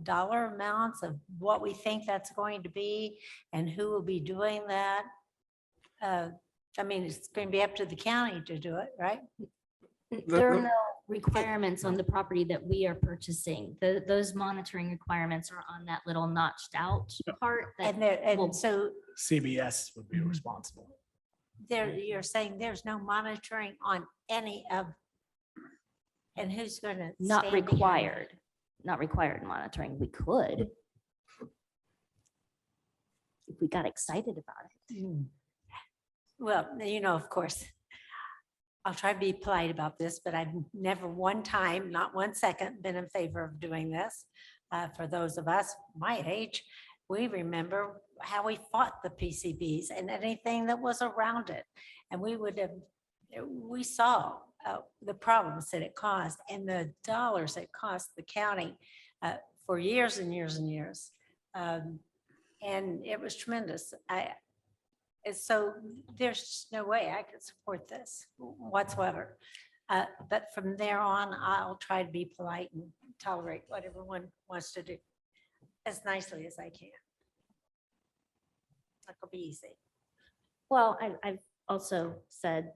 C: dollar amounts of what we think that's going to be and who will be doing that? I mean, it's going to be up to the county to do it, right?
A: There are no requirements on the property that we are purchasing. Those monitoring requirements are on that little notched out part. that
C: And there,
A: will-
C: and so
E: CBS would be responsible.
C: there, you're saying there's no monitoring on any of, and who's going to?
A: Not required, not required monitoring. We could. If we got excited about it.
C: Well, you know, of course, I'll try to be polite about this, but I've never one time, not 1 second, been in favor of doing this. For those of us my age, we remember how we fought the PCBs and anything that was around it. And we saw the problems that it caused and the dollars it cost the county for years and years and years. And it was tremendous. And so there's just no way I could support this whatsoever. But from there on, I'll try to be polite and tolerate what everyone wants to do as nicely as I can. That'll be easy.
A: Well, I've also said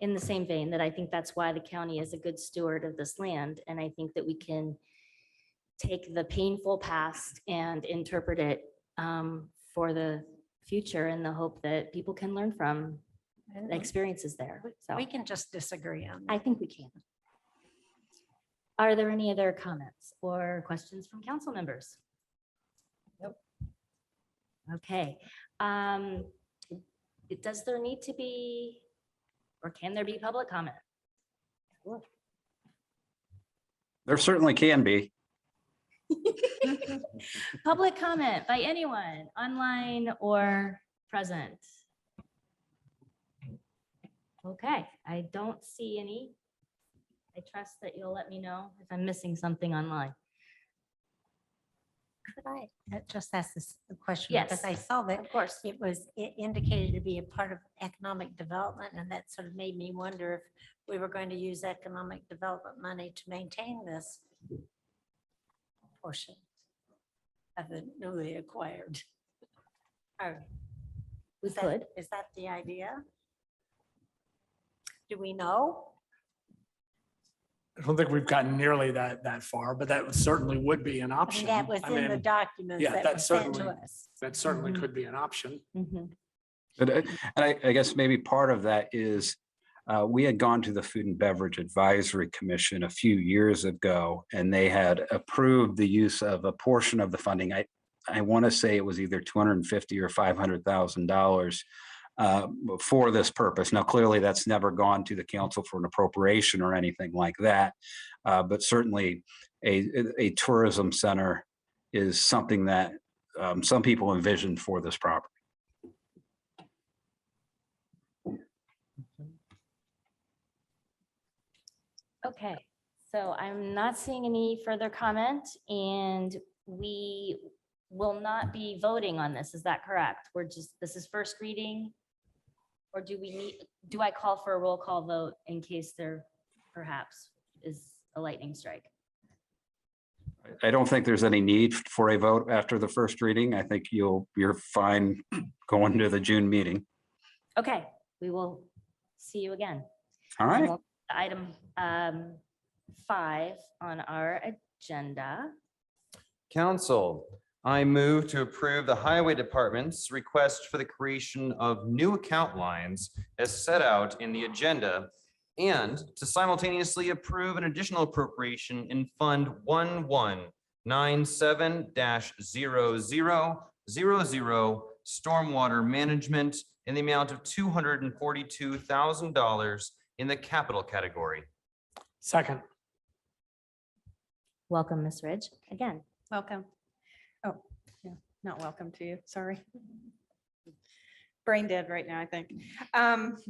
A: in the same vein that I think that's why the county is a good steward of this land. And I think that we can take the painful past and interpret it for the future in the hope that people can learn from the experiences there. So
C: We can just disagree on
A: I
C: that.
A: think we can. Are there any other comments or questions from council members? Nope. Okay. Does there need to be, or can there be public comment?
K: There certainly can be.
A: Public comment by anyone, online or present? Okay, I don't see any. I trust that you'll let me know if I'm missing something online.
C: Could I just ask this question?
A: Yes.
C: Because I saw that
A: Of course.
C: it was indicated to be a part of economic development, and that sort of made me wonder if we were going to use economic development money to maintain this portion of the newly acquired.
A: We
C: Is that-
A: could.
C: Is that the idea? Do we know?
E: I don't think we've gotten nearly that far, but that certainly would be an
C: I
E: option.
C: mean, that was
E: I
C: in the
E: mean,
C: documents
E: yeah,
C: that
E: that
C: were sent to
E: certainly-
C: us.
E: That certainly
A: Mhm.
E: could be an option.
A: Mhm.
K: But I guess maybe part of that is we had gone to the Food and Beverage Advisory Commission a few years ago, and they had approved the use of a portion of the funding. I want to say it was either $250,000 or $500,000 for this purpose. Now, clearly, that's never gone to the council for an appropriation or anything like that. But certainly, a tourism center is something that some people envision for this property.
A: Okay, so I'm not seeing any further comment and we will not be voting on this. Is that correct? This is first reading? Or do I call for a roll call vote in case there perhaps is a lightning strike?
K: I don't think there's any need for a vote after the first reading. I think you're fine going to the June meeting.
A: Okay, we will see you again.
K: All right.
A: Item 5 on our agenda.
B: Council, I move to approve the Highway Department's request for the creation of new account lines as set out in the agenda and to simultaneously approve an additional appropriation in Fund 1197-0000 Stormwater Management in the amount of $242,000 in the capital category.
E: Second.
A: Welcome, Ms. Ridge, again.
H: Welcome. Oh, yeah, not welcome to you, sorry. Brain dead right now, I think.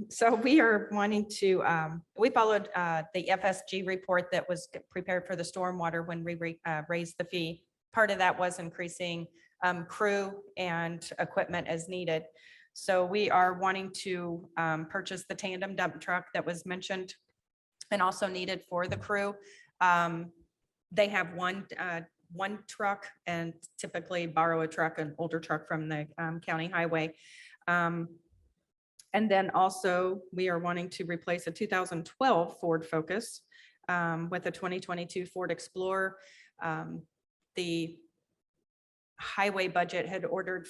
H: So we are wanting to, we followed the FSG report that was prepared for the stormwater when we raised the fee. Part of that was increasing crew and equipment as needed. So we are wanting to purchase the tandem dump truck that was mentioned and also needed for the crew. They have one truck and typically borrow a truck, an older truck from the county highway. And then also, we are wanting to replace a 2012 Ford Focus with a 2022 Ford Explorer. The highway budget had ordered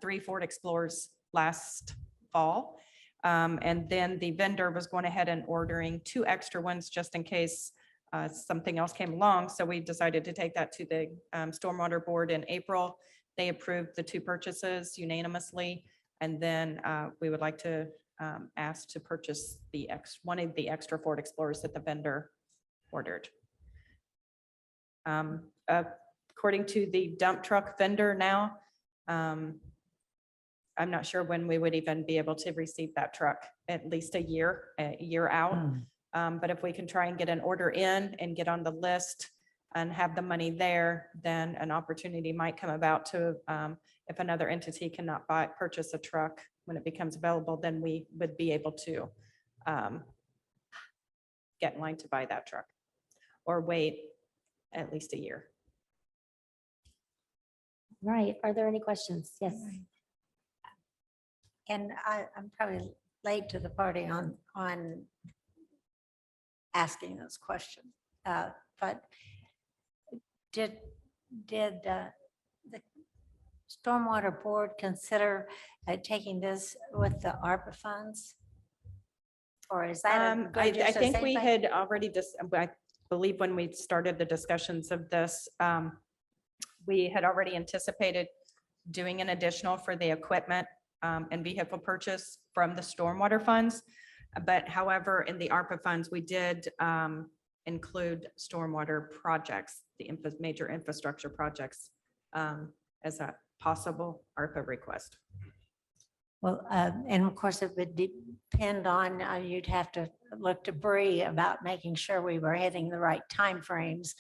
H: three Ford Explorers last fall. And then the vendor was going ahead and ordering 2 extra ones just in case something else came along. So we decided to take that to the Stormwater Board in April. They approved the 2 purchases unanimously. And then we would like to ask to purchase one of the extra Ford Explorers that the vendor ordered. According to the dump truck vendor now, I'm not sure when we would even be able to receive that truck, at least a year out. But if we can try and get an order in and get on the list and have the money there, then an opportunity might come about to, if another entity cannot purchase a truck when it becomes available, then we would be able to get in line to buy that truck or wait at least a year.
A: Right. Are there any questions? Yes.
C: And I'm probably late to the party on asking this question. But did the Stormwater Board consider taking this with the ARPA funds? Or is that?
H: I think we had already I believe when we started the discussions of this, we had already anticipated doing an additional for the equipment and vehicle purchase from the stormwater funds. But however, in the ARPA funds, we did include stormwater projects, the major infrastructure projects as a possible ARPA request.
C: Well, and of course, it would depend on, you'd have to look to Bree about making sure we were hitting the right timeframes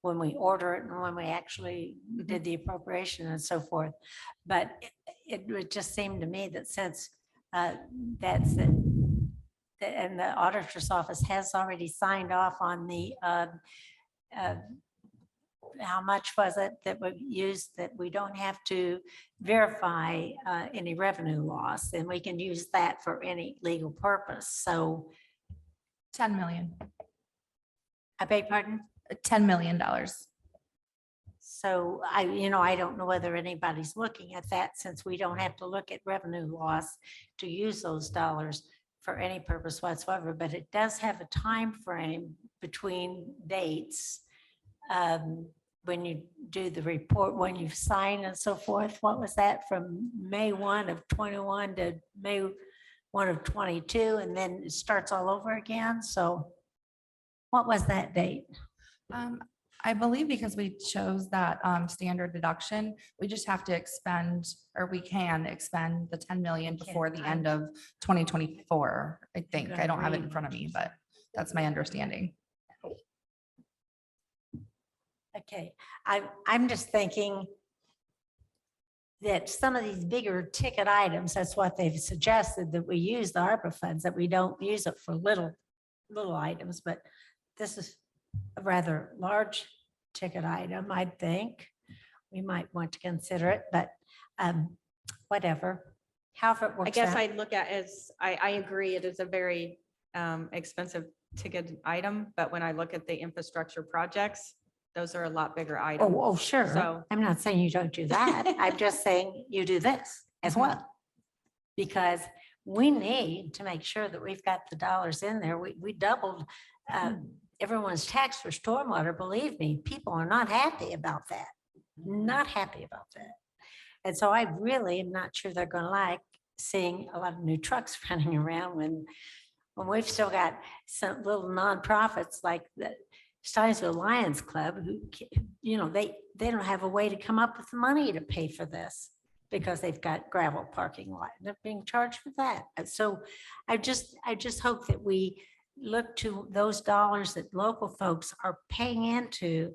C: when we order it and when we actually did the appropriation and so forth. But it would just seem to me that since that's it, and the auditor's office has already signed off on the how much was it that we used, that we don't have to verify any revenue loss, and we can use that for any legal purpose. So
J: 10 million,
C: I beg pardon?
J: $10 million.
C: So I don't know whether anybody's looking at that, since we don't have to look at revenue loss to use those dollars for any purpose whatsoever, but it does have a time frame between dates. When you do the report, when you sign and so forth. What was that, from May 1 of 21 to May 1 of 22, and then it starts all over again? So what was that date?
J: I believe because we chose that standard deduction, we just have to expend, or we can expend the 10 million before the end of 2024. I think. I don't have it in front of me, but that's my understanding.
C: Okay, I'm just thinking that some of these bigger ticket items, that's what they've suggested, that we use the ARPA funds, that we don't use it for little items, but this is a rather large ticket item, I think. We might want to consider it, but whatever, however it works
H: I guess
C: out.
H: I look at as, I agree, it is a very expensive ticket item, but when I look at the infrastructure projects, those are a lot bigger items.
C: Oh, sure.
H: So-
C: I'm not saying you don't do that. I'm just saying you do this as well. Because we need to make sure that we've got the dollars in there. We doubled everyone's tax for stormwater. Believe me, people are not happy about that. Not happy about that. And so I really am not sure they're going to like seeing a lot of new trucks running around when we've still got some little nonprofits like the Steinsville Lions Club, who, they don't have a way to come up with the money to pay for this because they've got gravel parking lot. They're being charged for that. And so I just hope that we look to those dollars that local folks are paying into,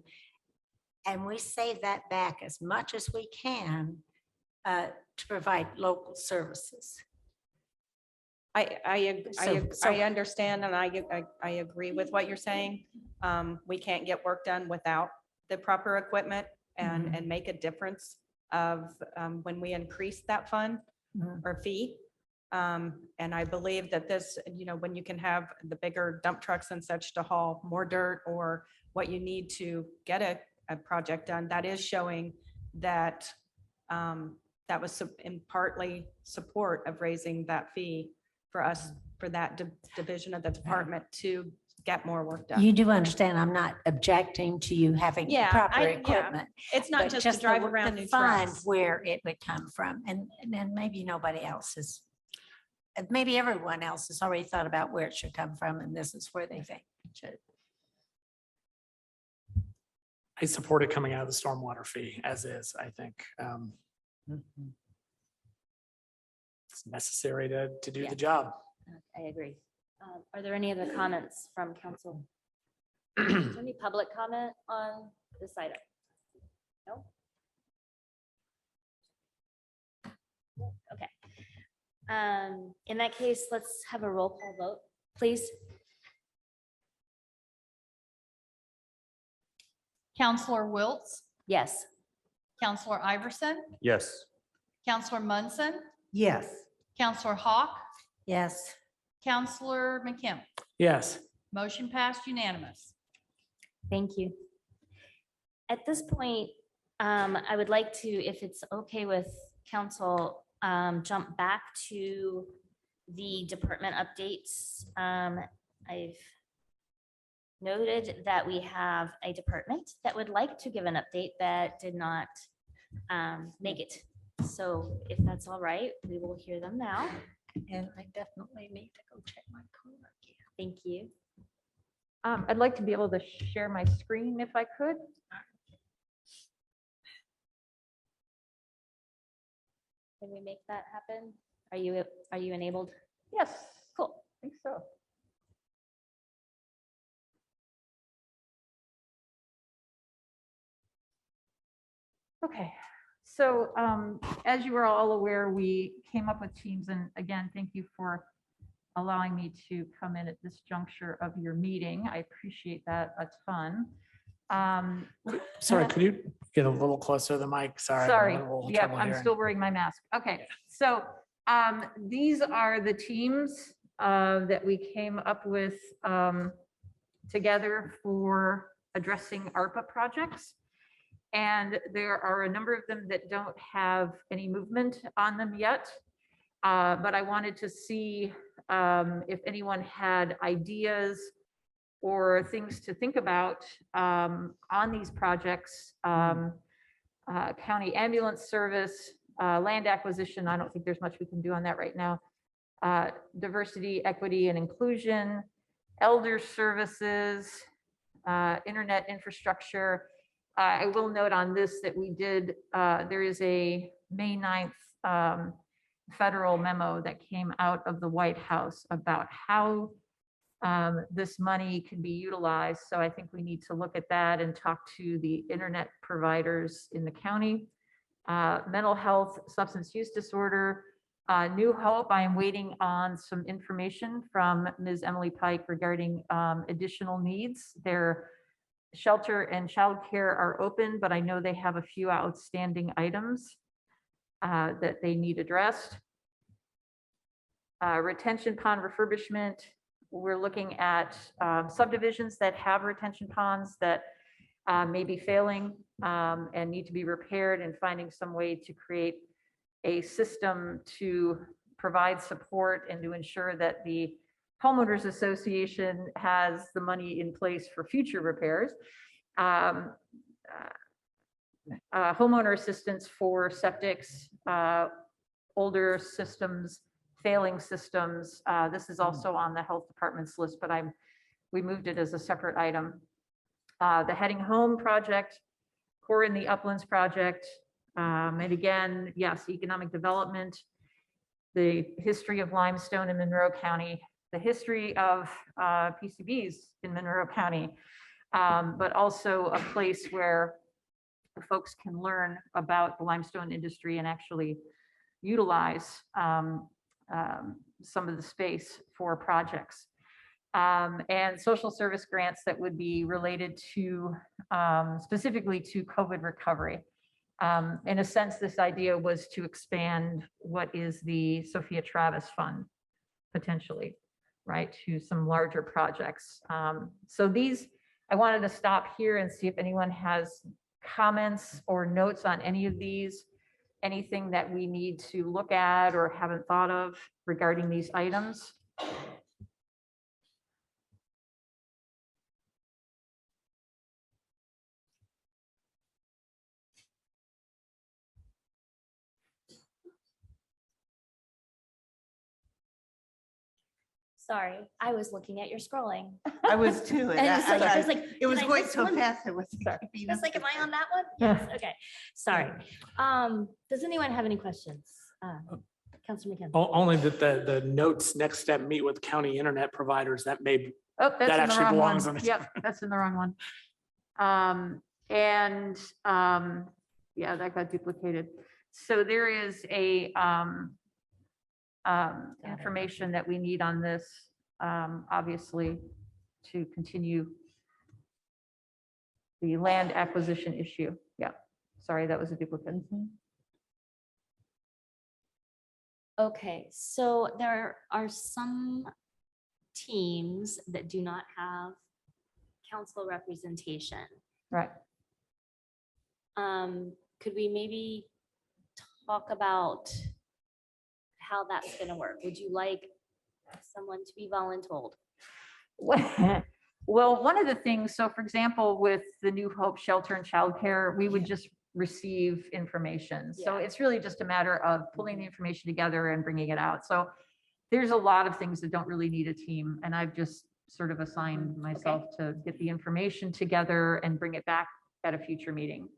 C: and we save that back as much as we can to provide local services.
H: I understand, and I agree with what you're saying. We can't get work done without the proper equipment and make a difference of when we increase that fund or fee. And I believe that this, when you can have the bigger dump trucks and such to haul more dirt or what you need to get a project done, that is showing that that was in partly support of raising that fee for us, for that division of the department to get more work done.
C: You do understand, I'm not objecting to you having
H: Yeah,
C: proper
H: yeah.
C: equipment.
H: It's not
C: but
H: just to
C: the-
H: drive around
C: the
H: new
C: fund
H: trucks.
C: Where it would come from, and then maybe nobody else is, maybe everyone else has already thought about where it should come from, and this is where they think it should.
E: I support it coming out of the stormwater fee as is, I think. It's necessary to do
A: Yeah.
E: the job.
A: I agree. Are there any other comments from council? Is there any public comment on this item? No? Okay. In that case, let's have a roll call vote, please.
D: Counselor Wiltz,
A: Yes.
D: Counselor Iverson,
B: Yes.
D: Counselor Munson,
G: Yes.
D: Counselor Hawk,
C: Yes,
D: Counselor McKim.
E: Yes.
D: Motion passed unanimous.
A: Thank you. At this point, I would like to, if it's okay with council, jump back to the department updates. I've noted that we have a department that would like to give an update that did not make it. So if that's all right, we will hear them now.
C: and I definitely need to go check my car again.
A: Thank you.
L: I'd like to be able to share my screen if I could.
A: Can we make that happen? Are you enabled?
L: Yes,
A: Cool.
L: I think so. Okay, so as you are all aware, we came up with teams, and again, thank you for allowing me to come in at this juncture of your meeting. I appreciate that a ton.
E: Sorry, could you get a little closer to the mic? Sorry. I'm
L: Sorry,
E: having a little
L: yeah,
E: trouble
L: I'm
E: hearing.
L: still wearing my mask. Okay, so these are the teams that we came up with together for addressing ARPA projects. And there are a number of them that don't have any movement on them yet. But I wanted to see if anyone had ideas or things to think about on these projects. County ambulance service, land acquisition. I don't think there's much we can do on that right now. Diversity, equity, and inclusion, elder services, internet infrastructure. I will note on this that we did, there is a May 9th federal memo that came out of the White House about how this money can be utilized. So I think we need to look at that and talk to the internet providers in the county. Mental health, substance use disorder, New Hope. I am waiting on some information from Ms. Emily Pike regarding additional needs. Their shelter and childcare are open, but I know they have a few outstanding items that they need addressed. Retention pond refurbishment. We're looking at subdivisions that have retention ponds that may be failing and need to be repaired, and finding some way to create a system to provide support and to ensure that the homeowners association has the money in place for future repairs. Homeowner assistance for septics, older systems, failing systems. This is also on the health department's list, but we moved it as a separate item. The Heading Home project, Core in the Uplands project, and again, yes, economic development, the history of limestone in Monroe County, the history of PCBs in Monroe County, but also a place where folks can learn about the limestone industry and actually utilize some of the space for projects. And social service grants that would be related to specifically to COVID recovery. In a sense, this idea was to expand what is the Sophia Travis Fund potentially, right, to some larger projects. So these, I wanted to stop here and see if anyone has comments or notes on any of these, anything that we need to look at or haven't thought of regarding these items.
A: Sorry, I was looking at your scrolling.
G: I was too.
A: And I was like,
G: It was
A: did I
G: going
A: miss
G: so
A: one?
G: fast. I wasn't
A: Sorry.
G: keeping
A: I was
G: up
A: like, am
G: with
A: I
G: it.
A: on that one? Yes, okay, sorry. Does anyone have any questions? Councilor McKenzie.
E: Only that the notes, next step, meet with county internet providers, that may,
L: Oh,
E: That
L: that's in the
E: actually
L: wrong
E: belongs
L: one.
E: on the-
L: Yep, that's in the wrong one. Yeah, that got duplicated. So there is a information that we need on this, obviously, to continue the land acquisition issue. Yeah, sorry, that was a duplicate.
A: Okay, so there are some teams that do not have council representation.
L: Right.
A: Could we maybe talk about how that's gonna work? Would you like someone to be voluntold?
L: Well, one of the things, so for example, with the New Hope Shelter and Childcare, we would just receive information. So
A: Yeah.
L: it's really just a matter of pulling the information together and bringing it out. So there's a lot of things that don't really need a team. And I've just sort of assigned myself to get the information together and bring it back at a future meeting.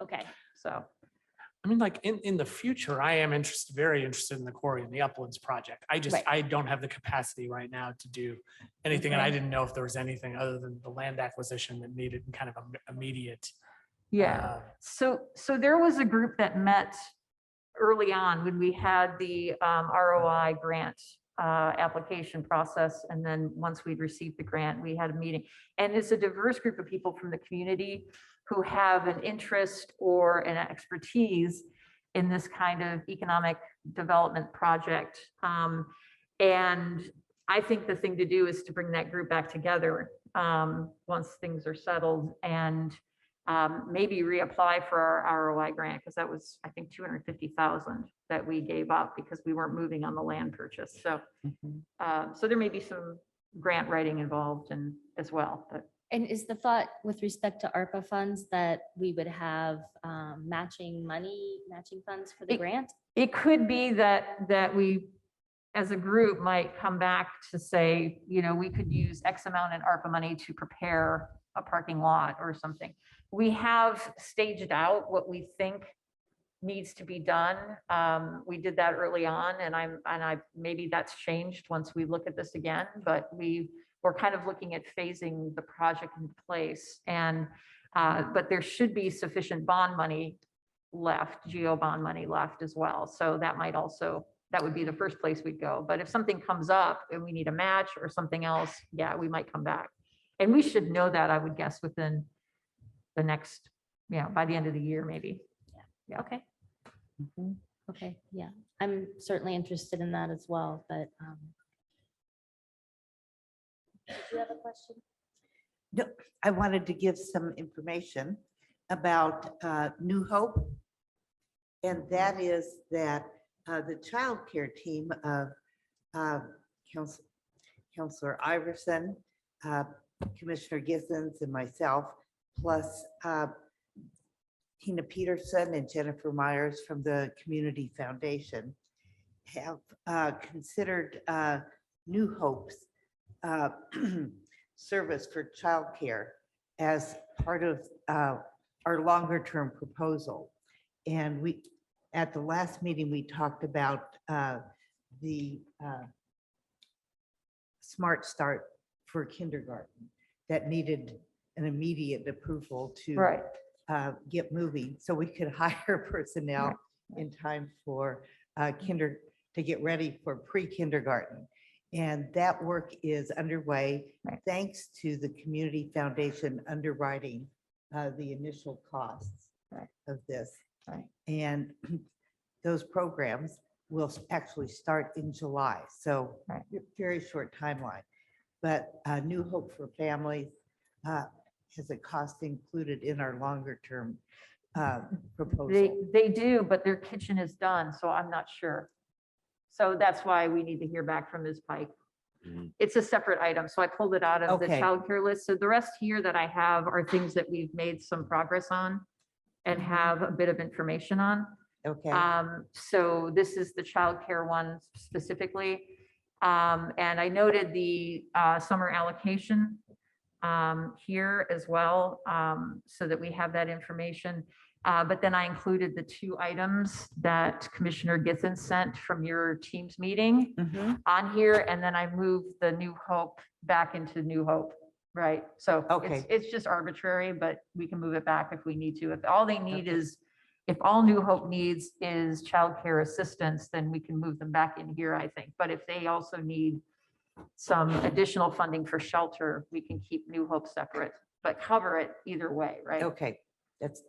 A: Okay,
L: So,
E: I mean, like in the future, I am interested, very interested in the quarry and the Uplands project.
A: Right.
E: I don't have the capacity right now to do anything. And I didn't know if there was anything other than the land acquisition that needed kind of immediate.
L: yeah. So there was a group that met early on when we had the ROI grant application process. And then once we'd received the grant, we had a meeting. And it's a diverse group of people from the community who have an interest or an expertise in this kind of economic development project. And I think the thing to do is to bring that group back together once things are settled and maybe reapply for our ROI grant, because that was, I think, 250,000 that we gave up because we weren't moving on the land purchase. So, so there may be some grant writing involved and as well, but.
A: and is the thought with respect to ARPA funds that we would have matching funds for the grant?
L: It could be that we, as a group, might come back to say, you know, we could use X amount in ARPA money to prepare a parking lot or something. We have staged out what we think needs to be done. We did that early on, and maybe that's changed once we look at this again, but we're kind of looking at phasing the project in place. And but there should be sufficient bond money left, geo bond money left as well. So that might also, that would be the first place we'd go. But if something comes up and we need a match or something else, yeah, we might come back. And we should know that, I would guess, within the next, by the end of the year, maybe. Yeah.
A: Okay. Okay, yeah, I'm certainly interested in that as well, but did you have a question?
G: No, I wanted to give some information about New Hope. And that is that the child care team of Counselor Iverson, Commissioner Gissens, and myself, plus Tina Peterson and Jennifer Myers from the Community Foundation, have considered New Hope's service for childcare as part of our longer term proposal. And we, at the last meeting, we talked about the Smart Start for kindergarten that needed an immediate approval to get moving, so we could hire personnel in time for to get ready for pre-kindergarten. And that work is underway thanks to the Community Foundation underwriting the initial costs of this.
J: Right.
G: And those programs will actually start in July. So
J: Right.
G: very short timeline. But New Hope for Families has a cost included in our longer term proposal.
L: They do, but their kitchen is done, so I'm not sure. So that's why we need to hear back from Ms. Pike.
B: Mhm.
L: It's a separate item, so I pulled it out of the
G: Okay.
L: childcare list. So the rest here that I have are things that we've made some progress on and
G: Mhm.
L: have a bit of information on.
G: Okay,
L: So this is the childcare one specifically. And I noted the summer allocation here as well, so that we have that information. But then I included the two items that Commissioner Githen sent from your team's meeting
G: Mhm.
L: on here, and then I moved the New Hope back into New Hope, right? So
G: Okay.
L: it's just arbitrary, but we can move it back if we need to. If all they need
G: Okay.
L: is, if all New Hope needs is childcare assistance, then we can move them back in here, I think. But if they also need some additional funding for shelter, we can keep New Hope separate, but cover it either way, right?
G: okay.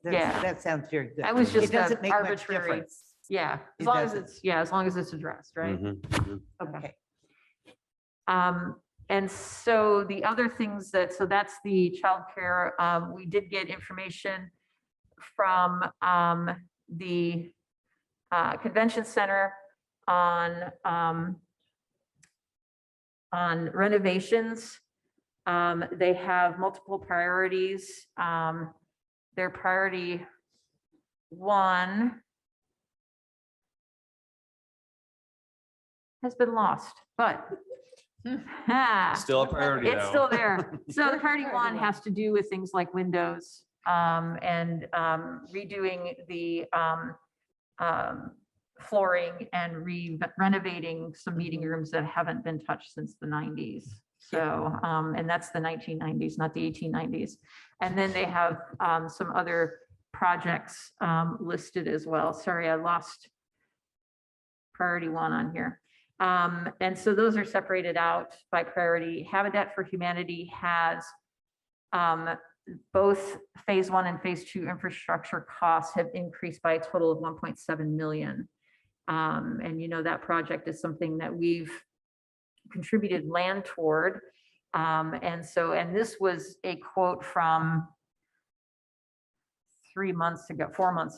L: Yeah.
G: That sounds very good.
L: I was
G: It
L: just
G: doesn't make much
L: arbitrary.
G: difference.
L: Yeah,
G: It
L: as long as
G: doesn't.
L: it's, yeah, as long as it's addressed, right?
B: Mhm.
L: Okay. And so the other things so that's the childcare. We did get information from the convention center on renovations. They have multiple priorities. Their priority one has been lost, but
B: Still a priority
L: it's
B: though.
L: still there. So the priority one has to do with things like windows and redoing the flooring and renovating some meeting rooms that haven't been touched since the 90s. So, and that's the 1990s, not the 1890s. And then they have some other projects listed as well. Sorry, I lost priority one on here. And so those are separated out by priority. Habitat for Humanity has both phase one and phase two infrastructure costs have increased by a total of 1.7 million. And you know, that project is something that we've contributed land toward. And this was a quote from 4 months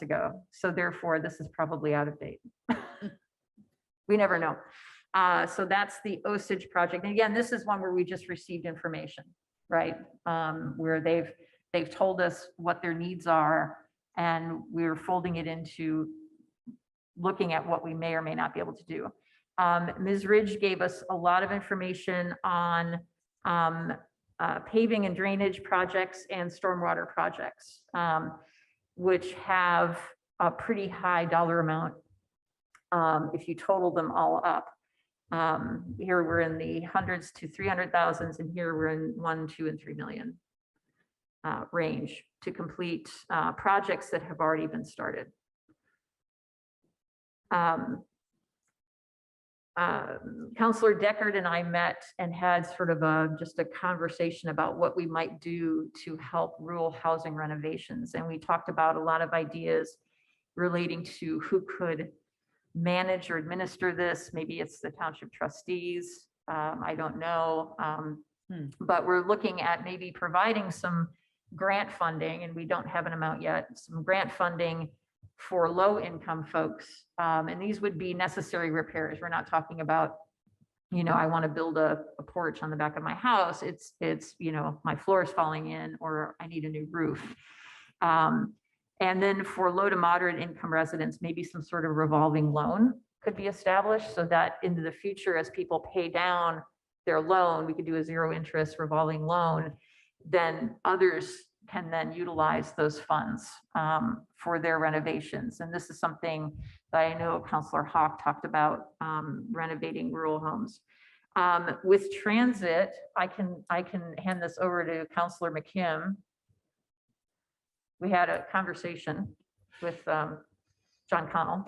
L: ago. So therefore, this is probably out of date. We never know. So that's the Osage project. And again, this is one where we just received information, right? Where they've told us what their needs are, and we're folding it into looking at what we may or may not be able to do. Ms. Ridge gave us a lot of information on paving and drainage projects and stormwater projects, which have a pretty high dollar amount if you total them all up. Here we're in the hundreds to 300,000s, and here we're in 1, 2, and 3 million range to complete projects that have already been started. Councilor Deckard and I met and had sort of just a conversation about what we might do to help rural housing renovations. And we talked about a lot of ideas relating to who could manage or administer this. Maybe it's the township trustees. I don't know. But we're looking at maybe providing some grant funding, and we don't have an amount yet, some grant funding for low income folks. And these would be necessary repairs. We're not talking about, you know, I want to build a porch on the back of my house. It's, you know, my floor is falling in, or I need a new roof. And then for low to moderate income residents, maybe some sort of revolving loan could be established so that into the future, as people pay down their loan, we could do a 0 interest revolving loan, then others can then utilize those funds for their renovations. And this is something that I know Councilor Hawk talked about, renovating rural homes. With transit, I can hand this over to Councilor McKim. We had a conversation with John Connell.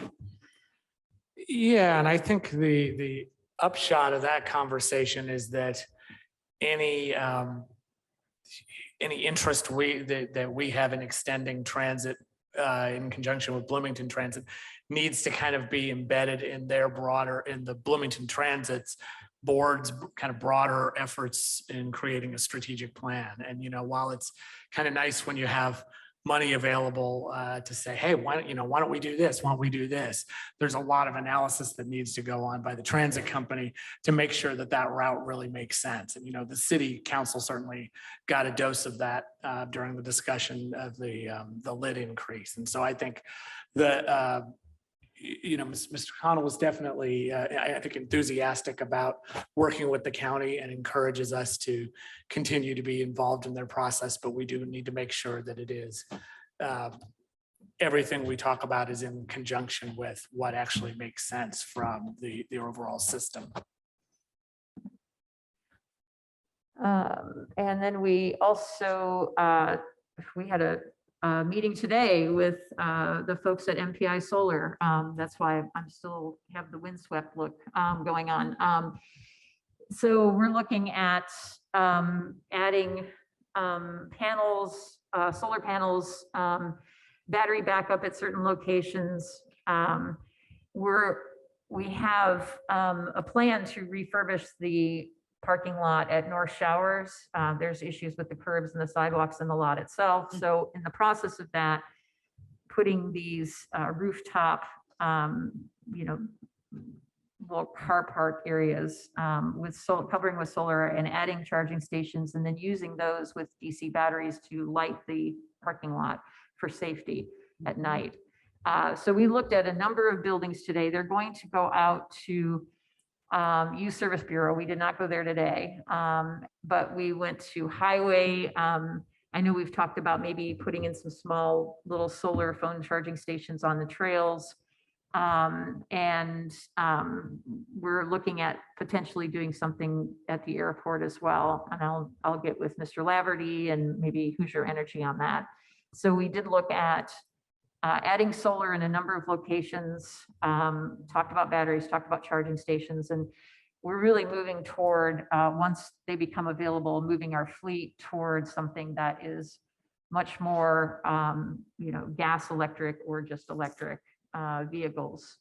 E: Yeah, and I think the upshot of that conversation is that any interest that we have in extending transit in conjunction with Bloomington Transit needs to kind of be embedded in the Bloomington Transit's board's kind of broader efforts in creating a strategic plan. And, while it's kind of nice when you have money available to say, hey, why don't we do this? Why don't we do this? There's a lot of analysis that needs to go on by the transit company to make sure that that route really makes sense. And, the city council certainly got a dose of that during the discussion of the lid increase. And so I think that, Mr. Connell was definitely, I think, enthusiastic about working with the county and encourages us to continue to be involved in their process. But we do need to make sure that it is everything we talk about is in conjunction with what actually makes sense from the overall system.
L: And then we also, we had a meeting today with the folks at MPI Solar. That's why I'm still have the windswept look going on. So we're looking at adding panels, solar panels, battery backup at certain locations. We have a plan to refurbish the parking lot at North Showers. There's issues with the curbs and the sidewalks in the lot itself. So in the process of that, putting these rooftop, little car park areas with covering with solar and adding charging stations, and then using those with DC batteries to light the parking lot for safety at night. So we looked at a number of buildings today. They're going to go out to Youth Service Bureau. We did not go there today, but we went to Highway. I know we've talked about maybe putting in some small little solar phone charging stations on the trails. And we're looking at potentially doing something at the airport as well. And I'll get with Mr. Laverty and maybe Hoosier Energy on that. So we did look at adding solar in a number of locations, talked about batteries, talked about charging stations, and we're really moving toward, once they become available, moving our fleet towards something that is much more, gas electric or just electric vehicles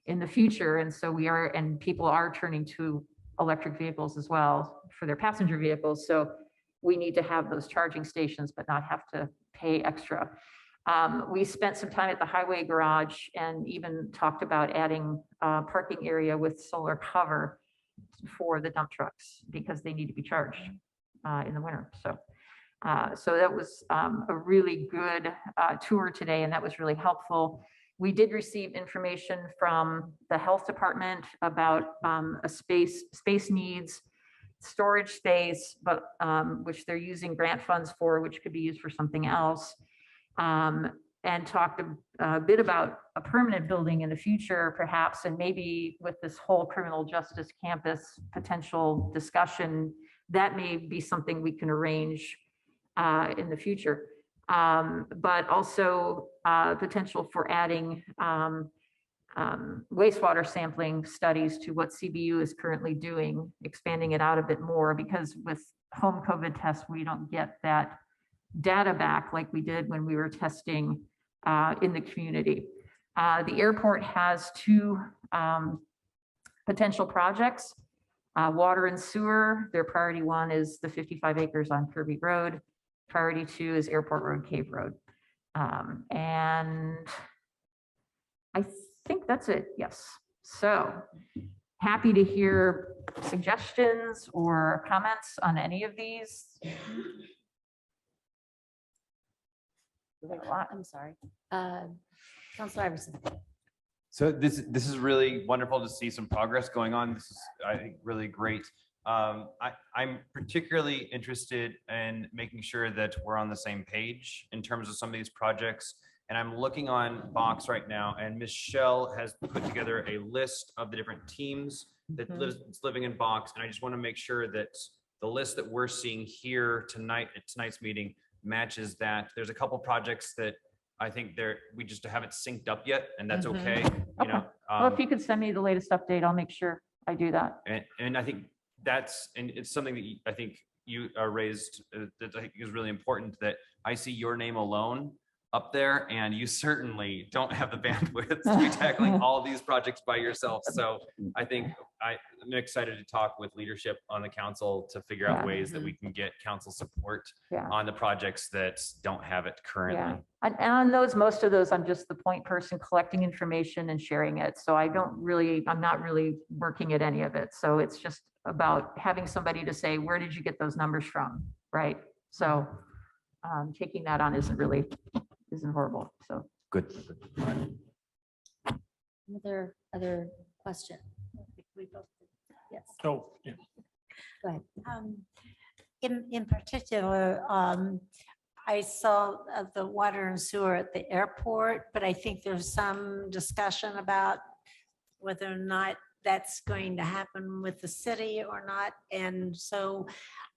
L: in the future. And so people are turning to electric vehicles as well for their passenger vehicles. So we need to have those charging stations, but not have to pay extra. We spent some time at the highway garage and even talked about adding a parking area with solar cover for the dump trucks because they need to be charged in the winter. So that was a really good tour today, and that was really helpful. We did receive information from the health department about a space needs, storage space, but which they're using grant funds for, which could be used for something else. And talked a bit about a permanent building in the future, perhaps, and maybe with this whole criminal justice campus potential discussion, that may be something we can arrange in the future. But also potential for adding wastewater sampling studies to what CBU is currently doing, expanding it out a bit more, because with home COVID tests, we don't get that data back like we did when we were testing in the community. The airport has two potential projects, water and sewer. Their priority one is the 55 acres on Kirby Road. Priority two is Airport Road, Cave Road. And I think that's it, yes. So happy to hear suggestions or comments on any of these.
C: I'm sorry. Councilor Iverson.
B: So this is really wonderful to see some progress going on. This is, I think, really great. I'm particularly interested in making sure that we're on the same page in terms of some of these projects. And I'm looking on Box right now, and Michelle has put together a list of the different teams that lives living in Box. And I just want to make sure that the list that we're seeing here tonight at tonight's meeting matches that. There's a couple projects that I think we just haven't synced up yet, and that's okay.
L: Well, if you could send me the latest update, I'll make sure I do that.
B: And I think it's something that I think you raised that I think is really important, that I see your name alone up there, and you certainly don't have the bandwidth to be tackling all of these projects by yourself. So I think I'm excited to talk with leadership on the council to figure out
L: Yeah.
B: ways that we can get council support
L: Yeah.
B: on the projects that don't have it
L: Yeah,
B: currently.
L: and on those, most of those, I'm just the point person collecting information and sharing it. So I'm not really working at any of it. So it's just about having somebody to say, where did you get those numbers from? Right? So taking that on isn't horrible. So.
B: Good.
A: Other question? Yes.
E: Oh, yeah.
A: Go ahead.
C: In particular, I saw the water and sewer at the airport, but I think there's some discussion about whether or not that's going to happen with the city or not. And so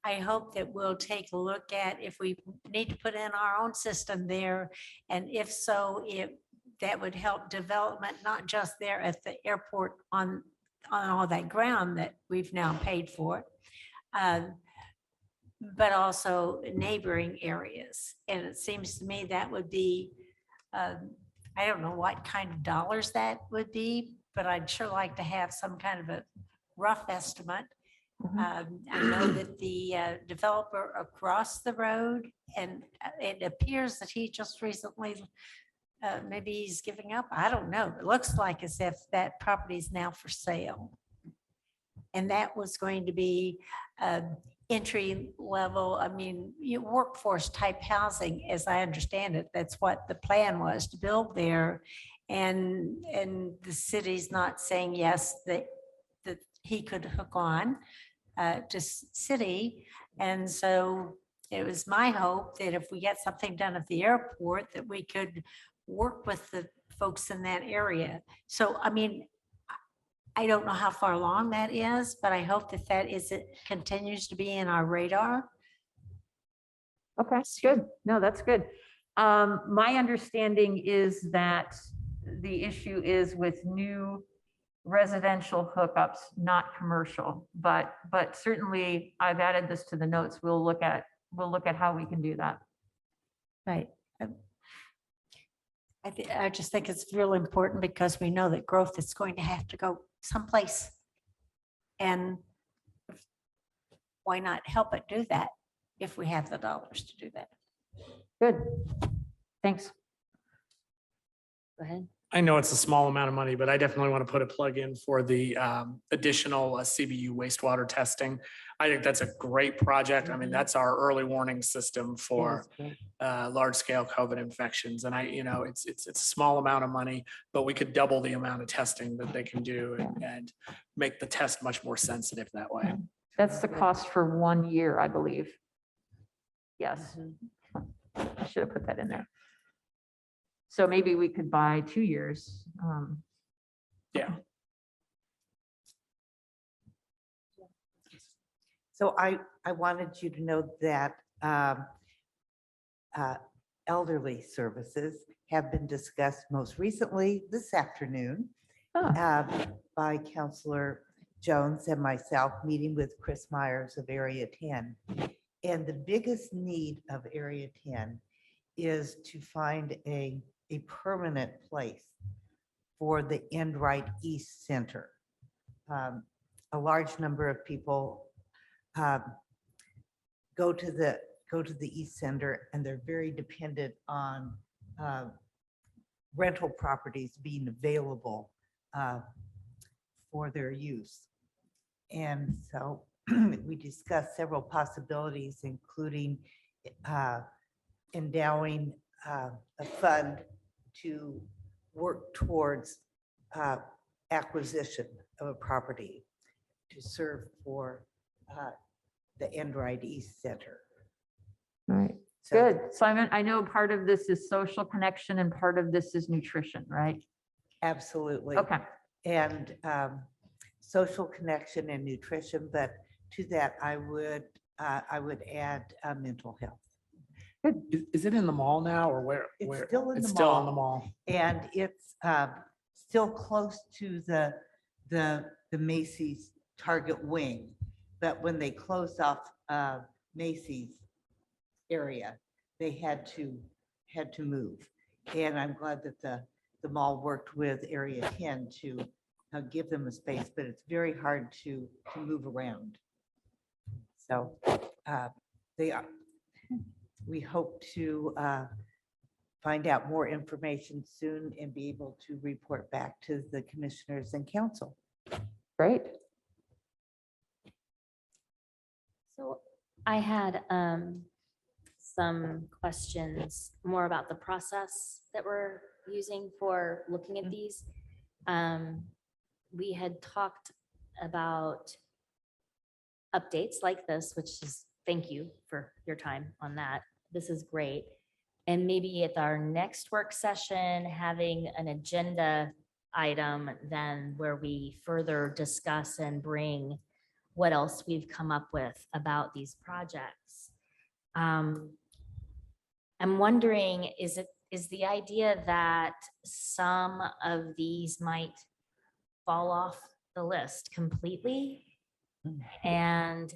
C: I hope that we'll take a look at if we need to put in our own system there. And if so, that would help development, not just there at the airport on all that ground that we've now paid for, but also neighboring areas. And it seems to me that would be, I don't know what kind of dollars that would be, but I'd sure like to have some kind of a rough estimate. I know that the developer across the road, and it appears that he just recently, maybe he's giving up. I don't know. It looks like as if that property is now for sale. And that was going to be entry level, workforce type housing, as I understand it. That's what the plan was, to build there. And the city's not saying yes, that he could hook on to city. And so it was my hope that if we get something done at the airport, that we could work with the folks in that area. So, I don't know how far along that is, but I hope that it continues to be in our radar.
L: Okay, good. No, that's good. My understanding is that the issue is with new residential hookups, not commercial, but certainly I've added this to the notes. We'll look at how we can do that.
C: Right. I just think it's really important because we know that growth is going to have to go someplace. And why not help it do that if we have the dollars to do that?
L: Good. Thanks.
A: Go ahead.
E: I know it's a small amount of money, but I definitely want to put a plug in for the additional CBU wastewater testing. I think that's a great project. That's our early warning system for large scale COVID infections. And it's a small amount of money, but we could double the amount of testing that they can do and make the test much more sensitive that way.
L: That's the cost for 1 year, I believe. Yes. I should have put that in there. So maybe we could buy 2 years.
E: Yeah.
G: So I wanted you to know that elderly services have been discussed most recently this afternoon by Counselor Jones and myself, meeting with Chris Myers of Area 10. And the biggest need of Area 10 is to find a permanent place for the End Right East Center. A large number of people go to the East Center, and they're very dependent on rental properties being available for their use. And so we discussed several possibilities, including endowing a fund to work towards acquisition of a property to serve for the End Right East Center.
L: All right.
G: So-
L: Good. Simon, I know part of this is social connection and part of this is nutrition, right?
G: Absolutely.
L: Okay.
G: And social connection and nutrition, but to that I would add mental health.
E: Is it in the mall now or where?
G: It's
E: where?
G: still in
E: It's
G: the
E: still in
G: mall.
E: the mall.
G: And it's still close to the Macy's Target wing. But when they closed off Macy's area, they had to had to move. And I'm glad that the mall worked with Area 10 to give them a space, but it's very hard to move around. So we hope to find out more information soon and be able to report back to the commissioners and council.
L: Great.
A: So I had some questions more about the process that we're using for looking at these. We had talked about updates like this, which is, thank you for your time on that. This is great. And maybe at our next work session, having an agenda item then where we further discuss and bring what else we've come up with about these projects. I'm wondering, is the idea that some of these might fall off the list completely? And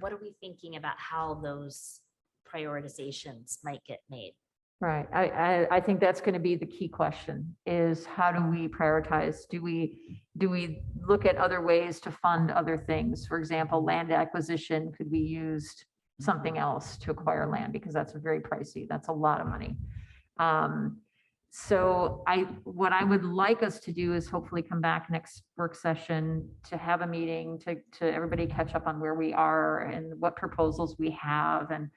A: what are we thinking about how those prioritizations might get made?
L: Right. I think that's going to be the key question is how do we prioritize? Do we look at other ways to fund other things? For example, land acquisition, could we use something else to acquire land? Because that's very pricey. That's a lot of money. So what I would like us to do is hopefully come back next work session to have a meeting to everybody catch up on where we are and what proposals we have, and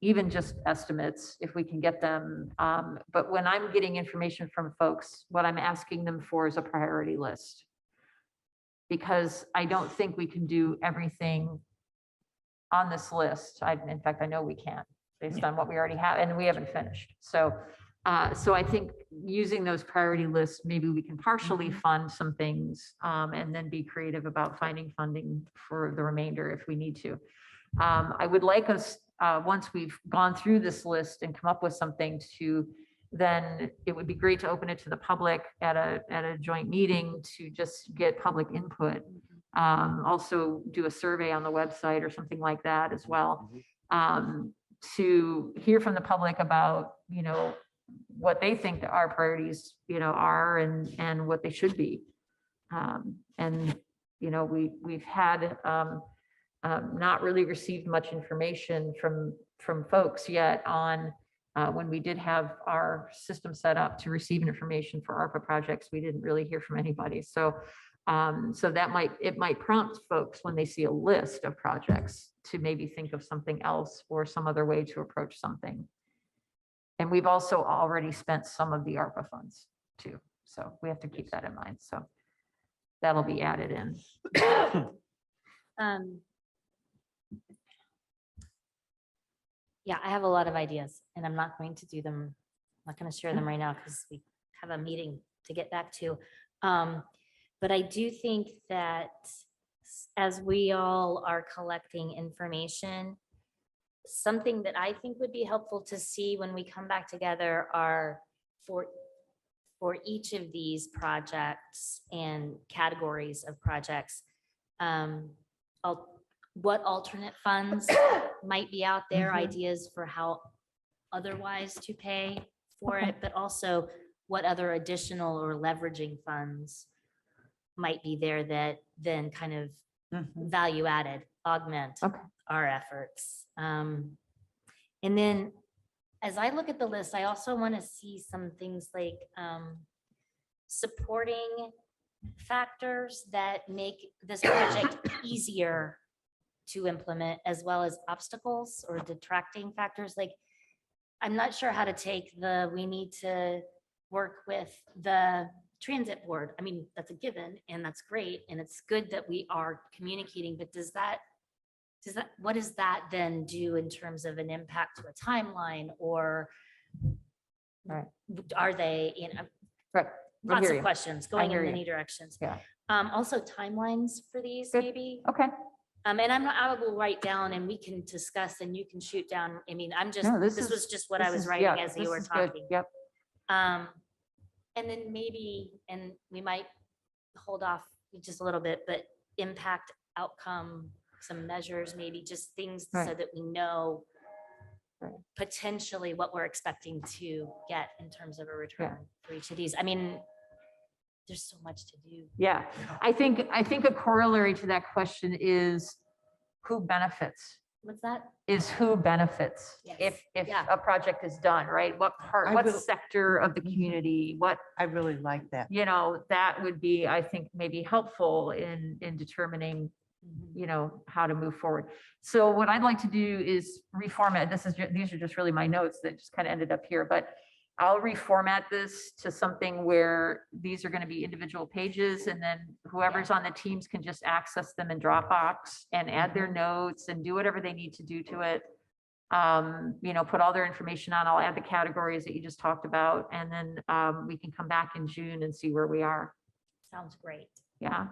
L: even just estimates if we can get them. But when I'm getting information from folks, what I'm asking them for is a priority list. Because I don't think we can do everything on this list. In fact, I know we can't based on what we already have, and we haven't finished. So I think using those priority lists, maybe we can partially fund some things and then be creative about finding funding for the remainder if we need to. I would like us, once we've gone through this list and come up with something then it would be great to open it to the public at a joint meeting to just get public input. Also do a survey on the website or something like that as well. To hear from the public about, what they think that our priorities, are and what they should be. We've had not really received much information from folks yet on when we did have our system set up to receive information for ARPA projects, we didn't really hear from anybody. So it might prompt folks when they see a list of projects to maybe think of something else or some other way to approach something. And we've also already spent some of the ARPA funds too. So we have to keep that in mind. So that'll be added in.
A: Yeah, I have a lot of ideas and I'm not going to do them. I'm not going to share them right now because we have a meeting to get back to. But I do think that as we all are collecting information, something that I think would be helpful to see when we come back together are for each of these projects and categories of projects, what alternate funds might be out there, ideas for how otherwise to pay for it, but also what other additional or leveraging funds might be there that then kind of value added, augment our efforts. And then as I look at the list, I also want to see some things like supporting factors that make this project easier to implement, as well as obstacles or detracting factors. Like, I'm not sure how to take we need to work with the transit board. I mean, that's a given and that's great. And it's good that we are communicating, but what does that then do in terms of an impact to a timeline, or are they, lots of questions going in many directions.
L: Yeah.
A: Also timelines for these maybe.
L: Okay.
A: And I will write down and we can discuss and you can shoot down. I mean, this was just what I was writing as you were talking.
L: Yep.
A: And then maybe, and we might hold off just a little bit, but impact outcome, some measures, maybe just things so that we know potentially what we're expecting to get in terms of a return for each of these. I mean, there's so much to do.
L: Yeah, I think a corollary to that question is who benefits?
A: What's that?
L: Is who benefits
A: Yes.
L: if
A: Yeah.
L: a project is done, right? What part,
G: I
L: what
G: will-
L: sector of the community, what,
G: I really like that.
L: that would be, I think, maybe helpful in determining, how to move forward. So what I'd like to do is reformat, these are just really my notes that just kind of ended up here, but I'll reformat this to something where these are going to be individual pages, and then whoever's on the teams can just access them in Dropbox and add their notes and do whatever they need to do to it. Put all their information on. I'll add the categories that you just talked about, and then we can come back in June and see where we are.
A: Sounds great.
L: Yeah.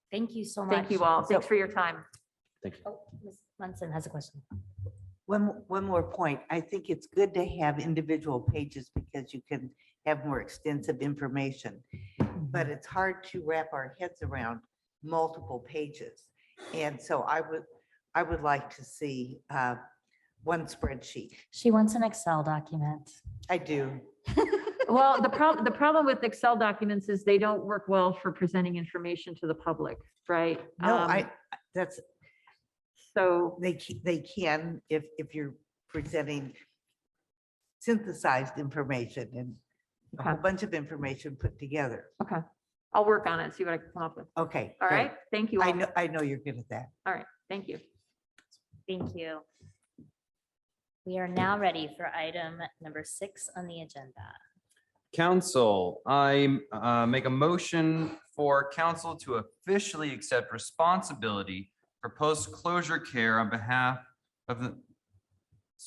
A: Thank you so much.
L: Thank you all. Thanks for your time.
A: Oh, Ms. Munson has a question.
G: One more point. I think it's good to have individual pages because you can have more extensive information. But it's hard to wrap our heads around multiple pages. And so I would like to see one spreadsheet.
A: She wants an Excel document.
G: I do.
L: Well, the problem with Excel documents is they don't work well for presenting information to the public, right?
G: No, that's,
L: So,
G: they can if you're presenting synthesized information and a whole
L: Okay.
G: bunch of information put together.
L: okay, I'll work on it, see what I can come up with.
G: Okay.
L: All
G: great.
L: right, thank you. all.
G: I know you're good at that.
L: All right, thank you.
A: Thank you. We are now ready for item number 6 on the agenda.
B: Council, I make a motion for council to officially accept responsibility for post-closure care on behalf of the,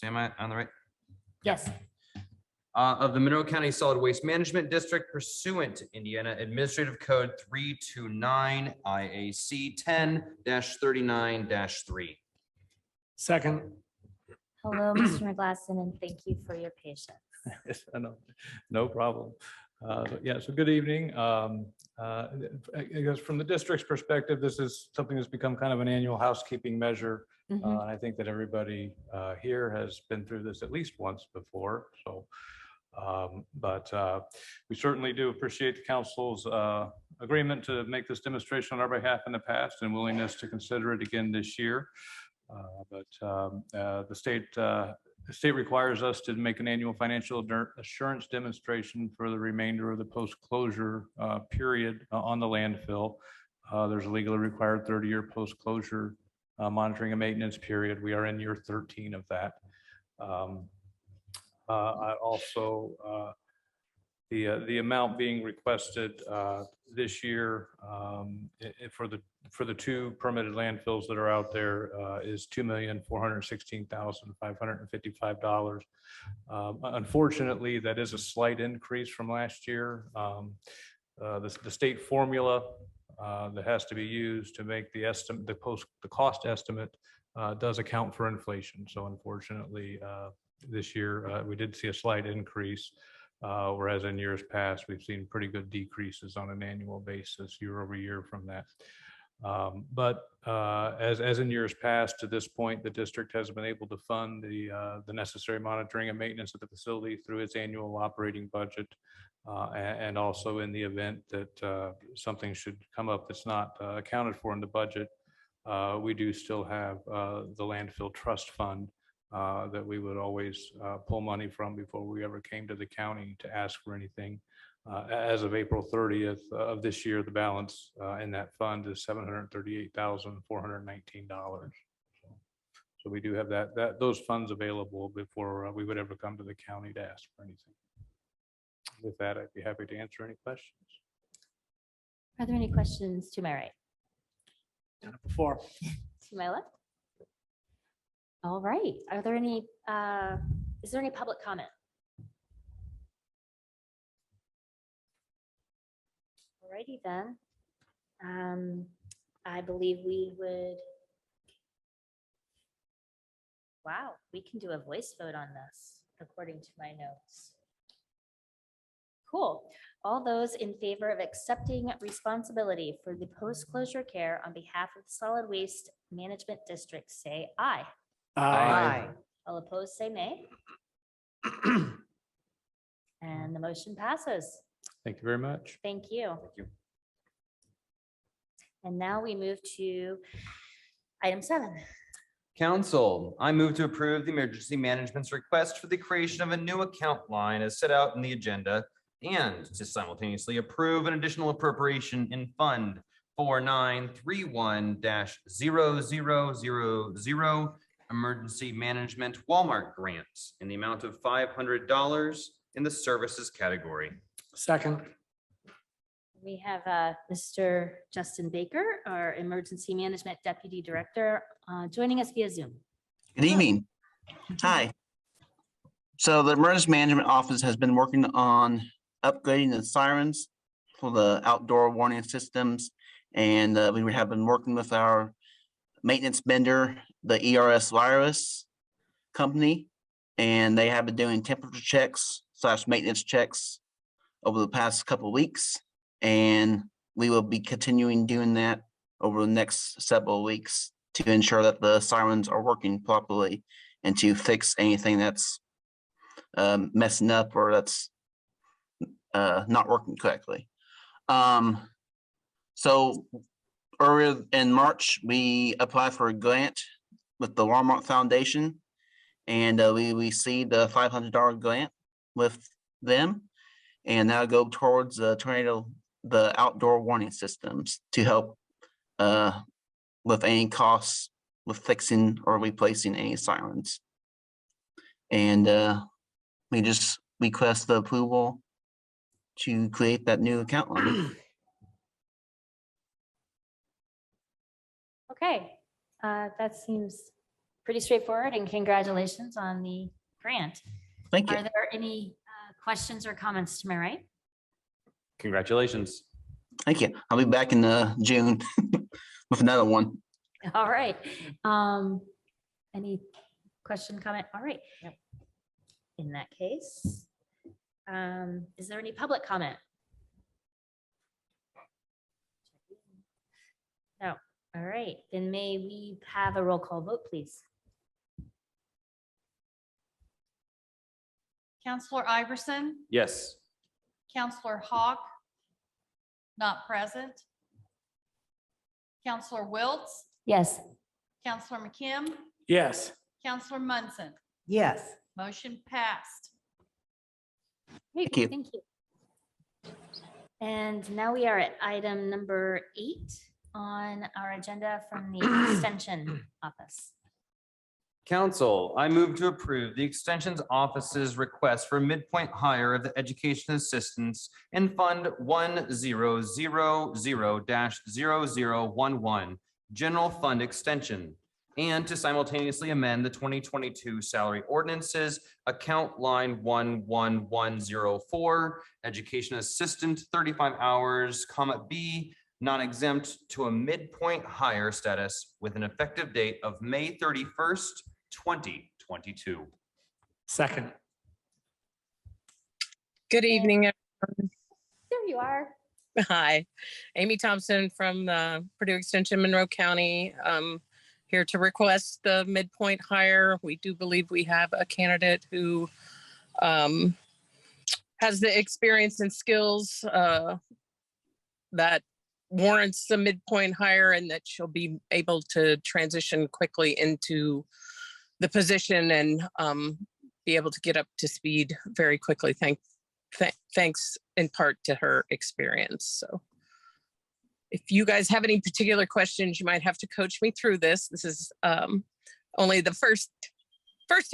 B: am I on the right?
A: Yes.
B: Of the Monroe County Solid Waste Management District pursuant to Indiana Administrative Code 329 IAC 10-39-3.
E: Second.
A: Hello, Mr. McGlasson, and thank you for your patience.
M: No problem. Yeah, so good evening. I guess from the district's perspective, this is something that's become kind of an annual housekeeping measure. And I think that everybody here has been through this at least once before. So, but we certainly do appreciate the council's agreement to make this demonstration on our behalf in the past and willingness to consider it again this year. The state requires us to make an annual financial assurance demonstration for the remainder of the post-closure period on the landfill. There's a legally required 30-year post-closure monitoring and maintenance period. We are in year 13 of that. I also, the amount being requested this year for the 2 permitted landfills that are out there is $2,416,555. Unfortunately, that is a slight increase from last year. The state formula that has to be used to make the estimate, the cost estimate does account for inflation. So unfortunately, this year we did see a slight increase. Whereas in years past, we've seen pretty good decreases on an annual basis year over year from that. As in years past, to this point, the district has been able to fund the necessary monitoring and maintenance of the facility through its annual operating budget. And also in the event that something should come up that's not accounted for in the budget, we do still have the landfill trust fund that we would always pull money from before we ever came to the county to ask for anything. As of April 30th of this year, the balance in that fund is $738,419. So we do have those funds available before we would ever come to the county to ask for anything. With that, I'd be happy to answer any questions.
A: Are there any questions to my right?
E: Done it before.
A: To my left? All right. Are there any, is there any public comment? Alrighty then. I believe we would. Wow, we can do a voice vote on this according to my notes. Cool. All those in favor of accepting responsibility for the post-closure care on behalf of the Solid Waste Management District, say aye.
G: Aye.
A: All opposed? opposed, say nay. And the motion passes.
M: Thank you very much.
A: Thank you.
B: Thank you.
A: And now we move to item 7.
B: Council, I move to approve the emergency management's request for the creation of a new account line as set out in the agenda and to simultaneously approve an additional appropriation in Fund 4931-0000 Emergency Management Walmart Grants in the amount of $500 in the services category.
E: Second.
A: We have Mr. Justin Baker, our Emergency Management Deputy Director, joining us via Zoom.
N: Good evening. Hi. So the Emergency Management Office has been working on upgrading the sirens for the outdoor warning systems. And we have been working with our maintenance vendor, the ERS Virus Company, and they have been doing temperature checks / maintenance checks over the past couple of weeks. And we will be continuing doing that over the next several weeks to ensure that the sirens are working properly and to fix anything that's messing up or that's not working correctly. So earlier in March, we applied for a grant with the Walmart Foundation, and we received a $500 grant with them, and that'll go towards the outdoor warning systems to help with any costs with fixing or replacing any sirens. And we just request the approval to create that new account line.
A: Okay, that seems pretty straightforward, and congratulations on the grant.
N: Thank you.
A: Are there any questions or comments to my right?
B: Congratulations.
N: Thank you. I'll be back in June with another one.
A: All right. Any question, comment? All right. In that case, is there any public comment? No. All right, then may we have a roll call vote, please?
D: Counselor Iverson,
B: Yes.
D: Counselor Hawk, not present. Counselor Wiltz,
A: Yes.
D: Counselor McKim,
E: Yes.
D: Counselor Munson.
G: Yes.
D: Motion passed.
A: Great,
N: Thank you.
A: thank you. And now we are at item number 8 on our agenda from the Extension Office.
B: Council, I move to approve the Extension's Office's request for a midpoint hire of the Education Assistance in Fund 1000-0011 General Fund Extension, and to simultaneously amend the 2022 salary ordinances, account line 11104, Education Assistant 35 hours, B, non-exempt to a midpoint hire status with an effective date of May 31st, 2022.
E: Second.
O: Good evening.
A: There you are.
O: Hi, Amy Thompson from the Purdue Extension, Monroe County. Here to request the midpoint hire. We do believe we have a candidate who has the experience and skills that warrants the midpoint hire, and that she'll be able to transition quickly into the position and be able to get up to speed very quickly. Thanks in part to her experience. So if you guys have any particular questions, you might have to coach me through this. This is only the first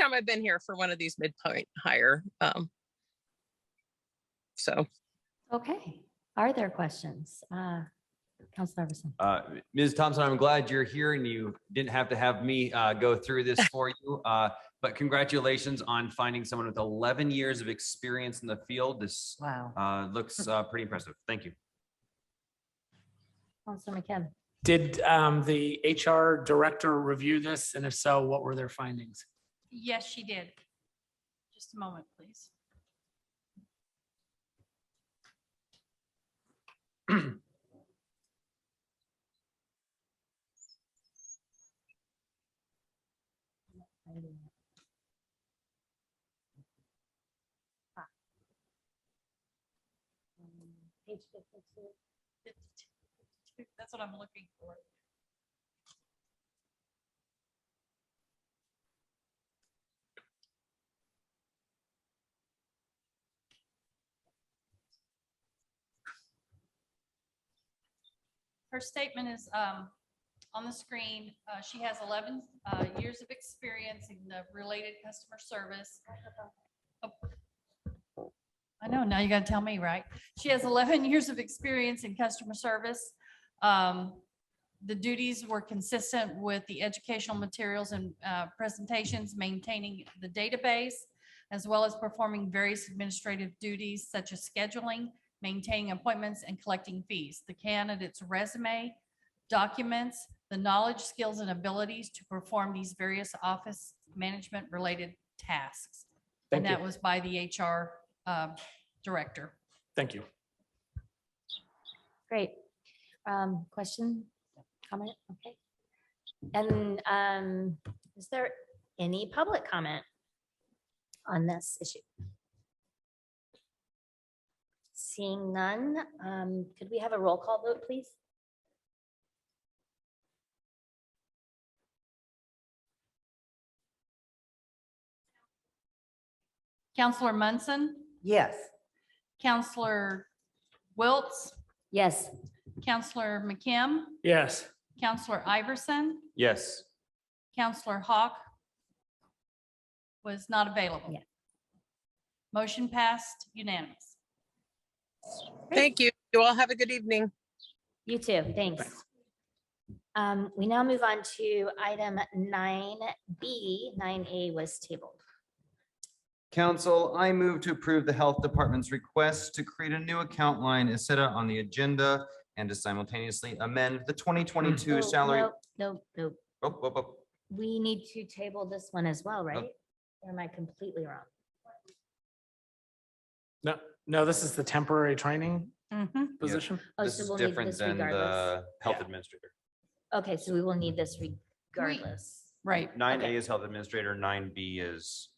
O: time I've been here for one of these midpoint hire.
A: Okay, are there questions? Councilor Iverson.
B: Ms. Thompson, I'm glad you're here and you didn't have to have me go through this for you. But congratulations on finding someone with 11 years of experience in the field. This looks pretty impressive. Thank you.
A: Councilor McKim.
E: Did the HR director review this? And if so, what were their findings?
D: Yes, she did. Just a moment, please.
A: Page 52.
D: That's what I'm looking for. Her statement is on the screen. She has 11 years of experience in the related customer service. Oh, I know, now you got to tell me, right? She has 11 years of experience in customer service. The duties were consistent with the educational materials and presentations, maintaining the database, as well as performing various administrative duties such as scheduling, maintaining appointments, and collecting fees. The candidate's resume documents the knowledge, skills, and abilities to perform these various office management related tasks. And
E: Thank
D: that
E: you.
D: was by the HR director.
E: Thank you.
A: Great. Question, comment? Okay. And is there any public comment on this issue? Seeing none, could we have a roll call vote, please?
D: Counselor Munson,
G: Yes.
D: Counselor Wiltz,
A: Yes.
D: Counselor McKim,
E: Yes.
D: Counselor Iverson,
B: Yes.
D: Counselor Hawk was not available.
A: Yeah.
D: Motion passed unanimous.
O: Thank you. You all have a good evening.
A: You too, thanks. We now move on to item 9B. 9A was tabled.
B: Council, I move to approve the Health Department's request to create a new account line as set out on the agenda and to simultaneously amend the 2022
A: Oh,
B: salary.
A: No.
B: Oh.
A: We need to table this one as well, right? Or am I completely wrong?
E: No, this is the temporary training
D: Mhm.
E: position.
A: Oh,
B: This
A: so
B: is
A: we'll need
B: different
A: this
B: than
A: regardless.
B: the health
E: Yeah.
B: administrator.
A: Okay, so we will need this regardless.
D: Right.
B: 9A
A: Okay.
B: is health administrator, 9B is.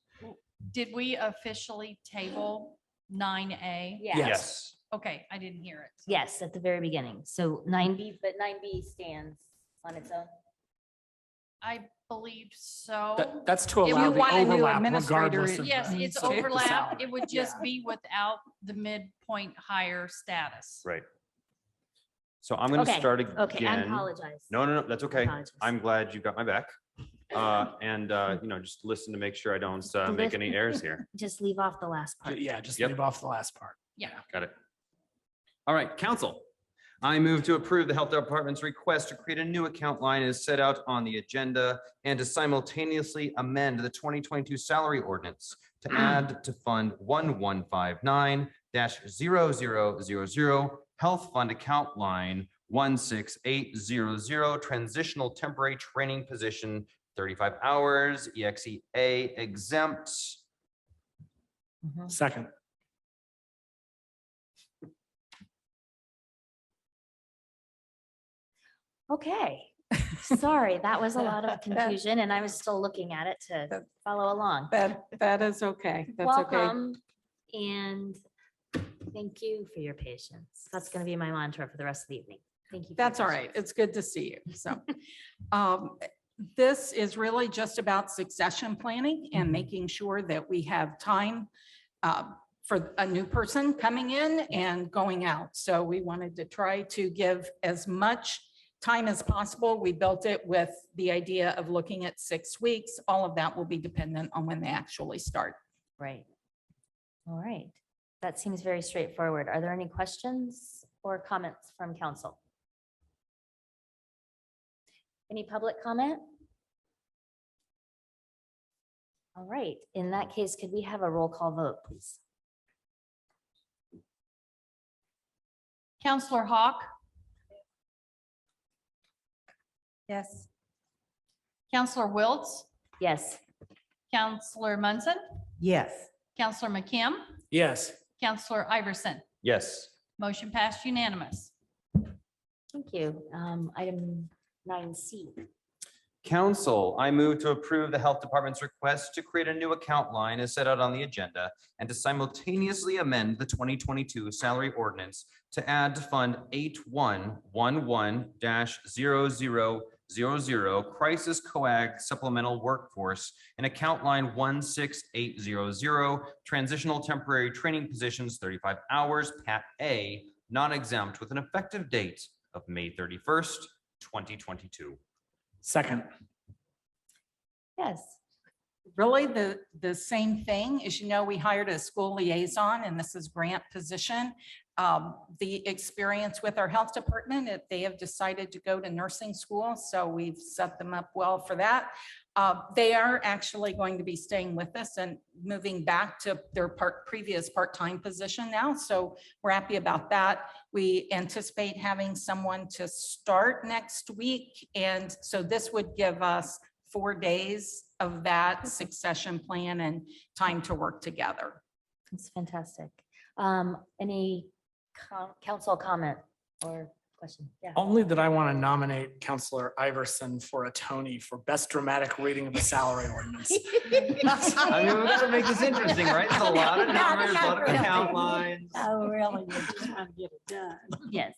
D: Did we officially table 9A?
A: Yes.
D: Okay, I didn't hear it.
A: Yes, at the very beginning. So 9B, but 9B stands on its own.
D: I believe so.
E: That's to
D: If
E: allow
D: you
E: the
D: want a new
E: overlap
O: administrator,
E: regardless of.
D: Yes,
E: the-
D: it's
E: the
D: overlap.
E: salary.
D: It would just be without the midpoint higher status.
B: Right. So I'm going to
A: Okay,
B: start
A: Okay, I
B: again.
A: apologize.
B: No, that's okay.
A: Apologies.
B: I'm glad you got my back. Just listen to make sure I don't make any errors here.
A: Just leave off the last part.
E: Yeah, just
B: Yep.
E: leave off the last part.
B: Got it. All right, council. I move to approve the health department's request to create a new account line as set out on the agenda and to simultaneously amend the 2022 salary ordinance to add to Fund 1159-0000 Health Fund Account Line 16800 Transitional Temporary Training Position 35 hours, EXEA exempt.
A: Mhm.
E: Second.
A: Okay, sorry, that was a lot of confusion and I was still looking at it to follow along.
H: That is okay. That's okay.
A: Welcome and thank you for your patience. That's going to be my mantra for the rest of the evening. Thank you. for your
P: That's all right.
A: patience.
P: It's good to see you. So this is really just about succession planning and making sure that we have time for a new person coming in and going out. So we wanted to try to give as much time as possible. We built it with the idea of looking at 6 weeks. All of that will be dependent on when they actually start.
A: Right. All right. That seems very straightforward. Are there any questions or comments from council? Any public comment? All right. In that case, could we have a roll call vote, please?
D: Counselor Hawk,
H: Yes.
D: Counselor Wiltz,
A: Yes.
D: Counselor Munson,
G: Yes.
D: Counselor McKim,
E: Yes.
D: Counselor Iverson.
B: Yes.
D: Motion passed unanimous.
A: Thank you. Item 9C.
B: Council, I move to approve the Health Department's request to create a new account line as set out on the agenda and to simultaneously amend the 2022 salary ordinance to add to Fund 8111-0000 Crisis Coag Supplemental Workforce and account line 16800 Transitional Temporary Training Positions 35 hours Pat A, non-exempt with an effective date of May 31st, 2022.
E: Second.
C: Yes.
P: Really, the same thing. As you know, we hired a school liaison and this is grant position. The experience with our health department, if they have decided to go to nursing school, so we've set them up well for that. They are actually going to be staying with us and moving back to their previous part-time position now. So we're happy about that. We anticipate having someone to start next week. And so this would give us 4 days of that succession plan and time to work together.
A: That's fantastic. Any council comment or question? Yeah.
E: Only that I want to nominate Counselor Iverson for a Tony for best dramatic reading of the salary ordinance.
B: I mean, we gotta make this interesting, right? There's a lot of numbers, a lot of account lines.
C: Oh, really? You're just trying to get it done.
A: Yes.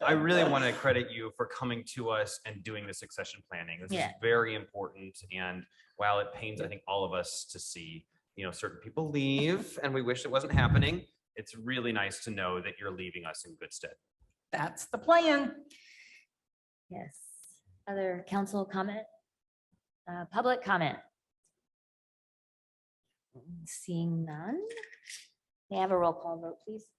B: I really want to credit you for coming to us and doing the succession planning. This is
A: Yeah.
B: very important. And while it pains, I think, all of us to see, certain people leave and we wish it wasn't happening, it's really nice to know that you're leaving us in good stead.
P: That's the plan.
A: Yes. Other council comment? Public comment? Seeing none. May I have a roll call vote, please?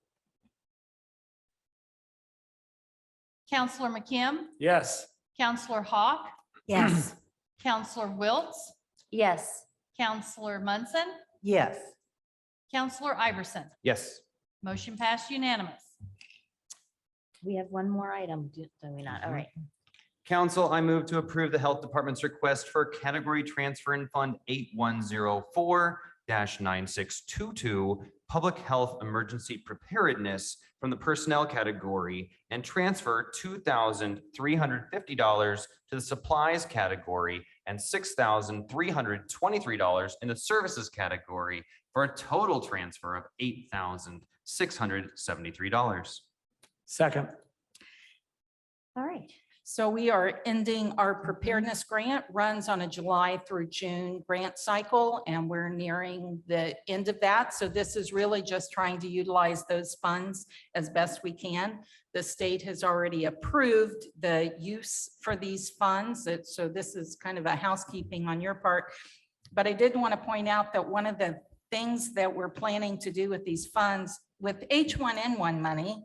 D: Counselor McKim,
E: Yes.
D: Counselor Hawk,
C: Yes.
D: Counselor Wiltz,
A: Yes.
D: Counselor Munson,
G: Yes.
D: Counselor Iverson.
B: Yes.
D: Motion passed unanimous.
A: We have one more item, do we not? All right.
B: Council, I move to approve the Health Department's request for category transfer in Fund 8104-9622, Public Health Emergency Preparedness from the Personnel category and transfer $2,350 to the Supplies category and $6,323 in the Services category for a total transfer of $8,673.
E: Second.
A: All right.
P: So we are ending our preparedness grant, runs on a July through June grant cycle, and we're nearing the end of that. So this is really just trying to utilize those funds as best we can. The state has already approved the use for these funds. So this is kind of a housekeeping on your part. But I did want to point out that one of the things that we're planning to do with these funds, with H1N1 money,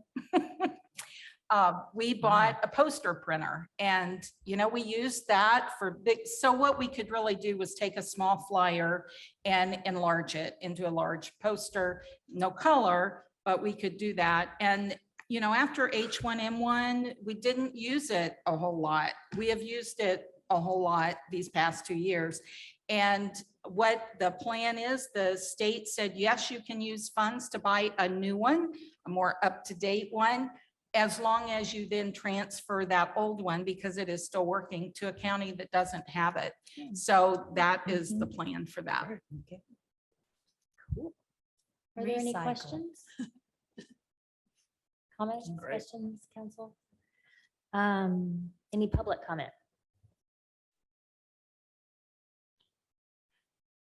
P: we bought a poster printer and, we used that for big. So what we could really do was take a small flyer and enlarge it into a large poster, no color, but we could do that. And, after H1N1, we didn't use it a whole lot. We have used it a whole lot these past 2 years. And what the plan is, the state said, yes, you can use funds to buy a new one, a more up-to-date one, as long as you then transfer that old one, because it is still working, to a county that doesn't have it. So that is the plan for that.
A: Cool. Are there any
C: Recycle.
A: questions? Comments,
E: Great.
A: questions, council? Any public comment?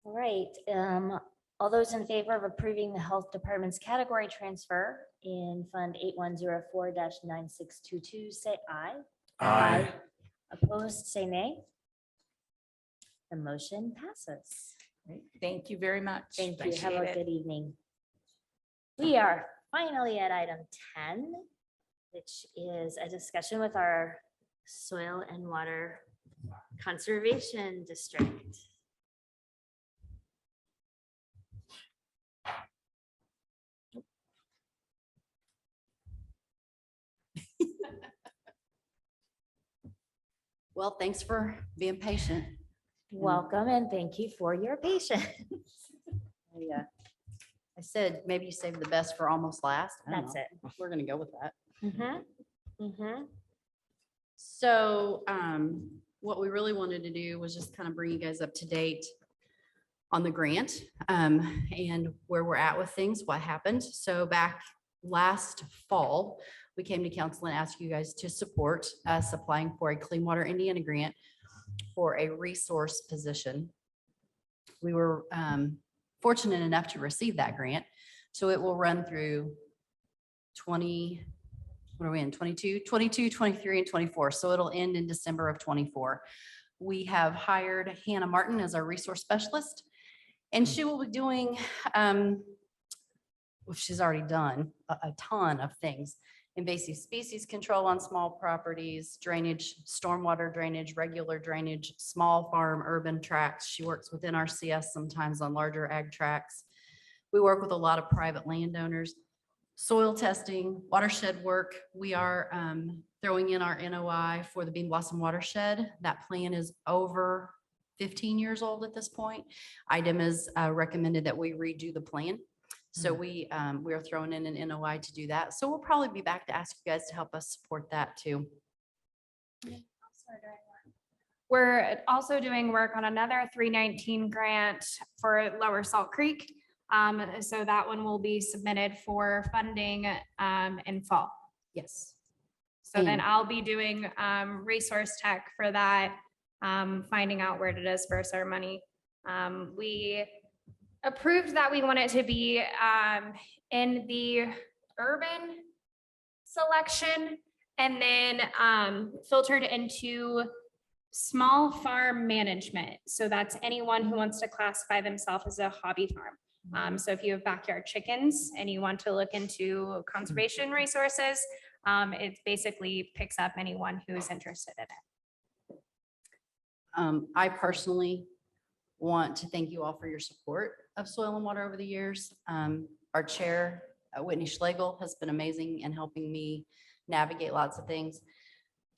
A: All right, all those in favor of approving the Health Department's category transfer in Fund 8104-9622, say aye.
E: Aye.
A: Opposed, say nay. The motion passes.
P: Thank you very much.
A: Thank you. Have
P: Appreciate
A: a
P: it.
A: good evening. We are finally at item 10, which is a discussion with our Soil and Water Conservation District.
Q: Well, thanks for being patient.
A: Welcome and thank you for your patience.
Q: I said, maybe you saved the best for almost last. I don't
A: That's
Q: know.
A: it.
Q: We're gonna go with that.
A: Mhm. Mhm.
Q: So what we really wanted to do was just kind of bring you guys up to date on the grant and where we're at with things, what happened. So back last fall, we came to council and asked you guys to support us applying for a Clean Water Indiana grant for a resource position. We were fortunate enough to receive that grant. So it will run through 20, what are we in, 22, 23, and 24. So it'll end in December of 24. We have hired Hannah Martin as our resource specialist, and she will be doing, well, she's already done a ton of things. Invasive species control on small properties, drainage, stormwater drainage, regular drainage, small farm, urban tracts. She works within our CS sometimes on larger ag tracts. We work with a lot of private landowners. Soil testing, watershed work. We are throwing in our NOI for the Bean Blossom Watershed. That plan is over 15 years old at this point. IDEM has recommended that we redo the plan. So we are throwing in an NOI to do that. So we'll probably be back to ask you guys to help us support that too.
R: We're also doing work on another 319 grant for Lower Salt Creek. So that one will be submitted for funding in fall.
Q: Yes.
R: So then I'll be doing resource tech for that, finding out where to disperse our money. We approved that we want it to be in the urban selection and then filtered into small farm management. So that's anyone who wants to classify themselves as a hobby farm. So if you have backyard chickens and you want to look into conservation resources, it basically picks up anyone who is interested in it.
Q: I personally want to thank you all for your support of Soil and Water over the years. Our chair, Whitney Schlegel, has been amazing in helping me navigate lots of things.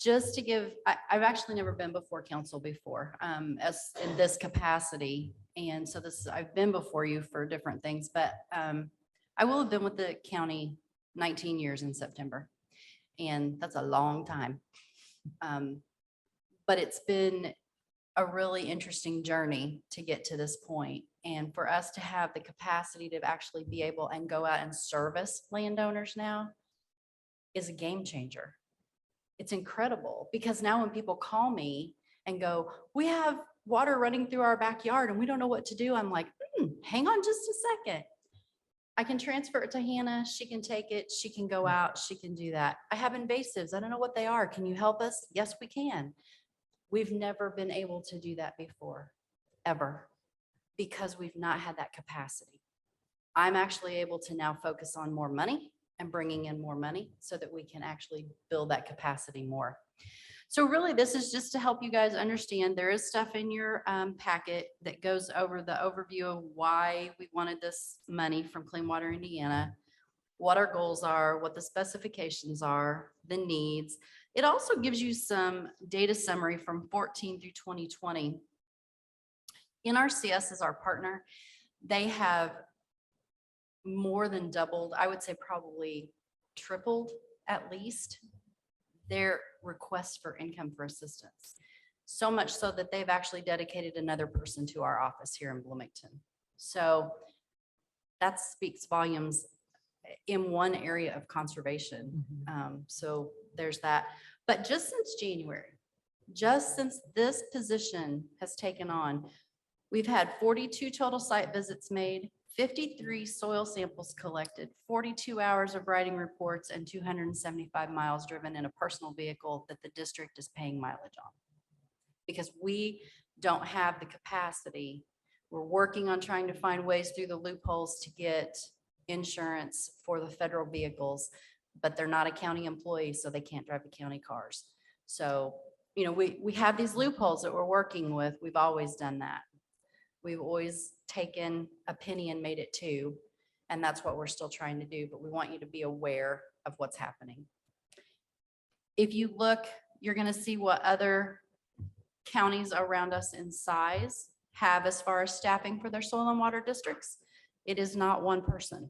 Q: Just to give, I've actually never been before council before, as in this capacity. And so I've been before you for different things, but I will have been with the county 19 years in September. And that's a long time. But it's been a really interesting journey to get to this point. And for us to have the capacity to actually be able and go out and service landowners now is a game changer. It's incredible because now when people call me and go, we have water running through our backyard and we don't know what to do, I'm like, hang on just a second. I can transfer it to Hannah. She can take it. She can go out. She can do that. I have invasives. I don't know what they are. Can you help us? Yes, we can. We've never been able to do that before, ever, because we've not had that capacity. I'm actually able to now focus on more money and bringing in more money so that we can actually build that capacity more. So really, this is just to help you guys understand there is stuff in your packet that goes over the overview of why we wanted this money from Clean Water Indiana, what our goals are, what the specifications are, the needs. It also gives you some data summary from 14 through 2020. NRCS is our partner. They have more than doubled, I would say probably tripled at least, their requests for income for assistance. So much so that they've actually dedicated another person to our office here in Bloomington. So that speaks volumes in one area of conservation. So there's that. But just since January, just since this position has taken on, we've had 42 total site visits made, 53 soil samples collected, 42 hours of writing reports, and 275 miles driven in a personal vehicle that the district is paying mileage on. Because we don't have the capacity. We're working on trying to find ways through the loopholes to get insurance for the federal vehicles, but they're not a county employee, so they can't drive the county cars. So, you know, we have these loopholes that we're working with. We've always done that. We've always taken a penny and made it two, and that's what we're still trying to do, but we want you to be aware of what's happening. If you look, you're going to see what other counties around us in size have as far as staffing for their soil and water districts. It is not one person.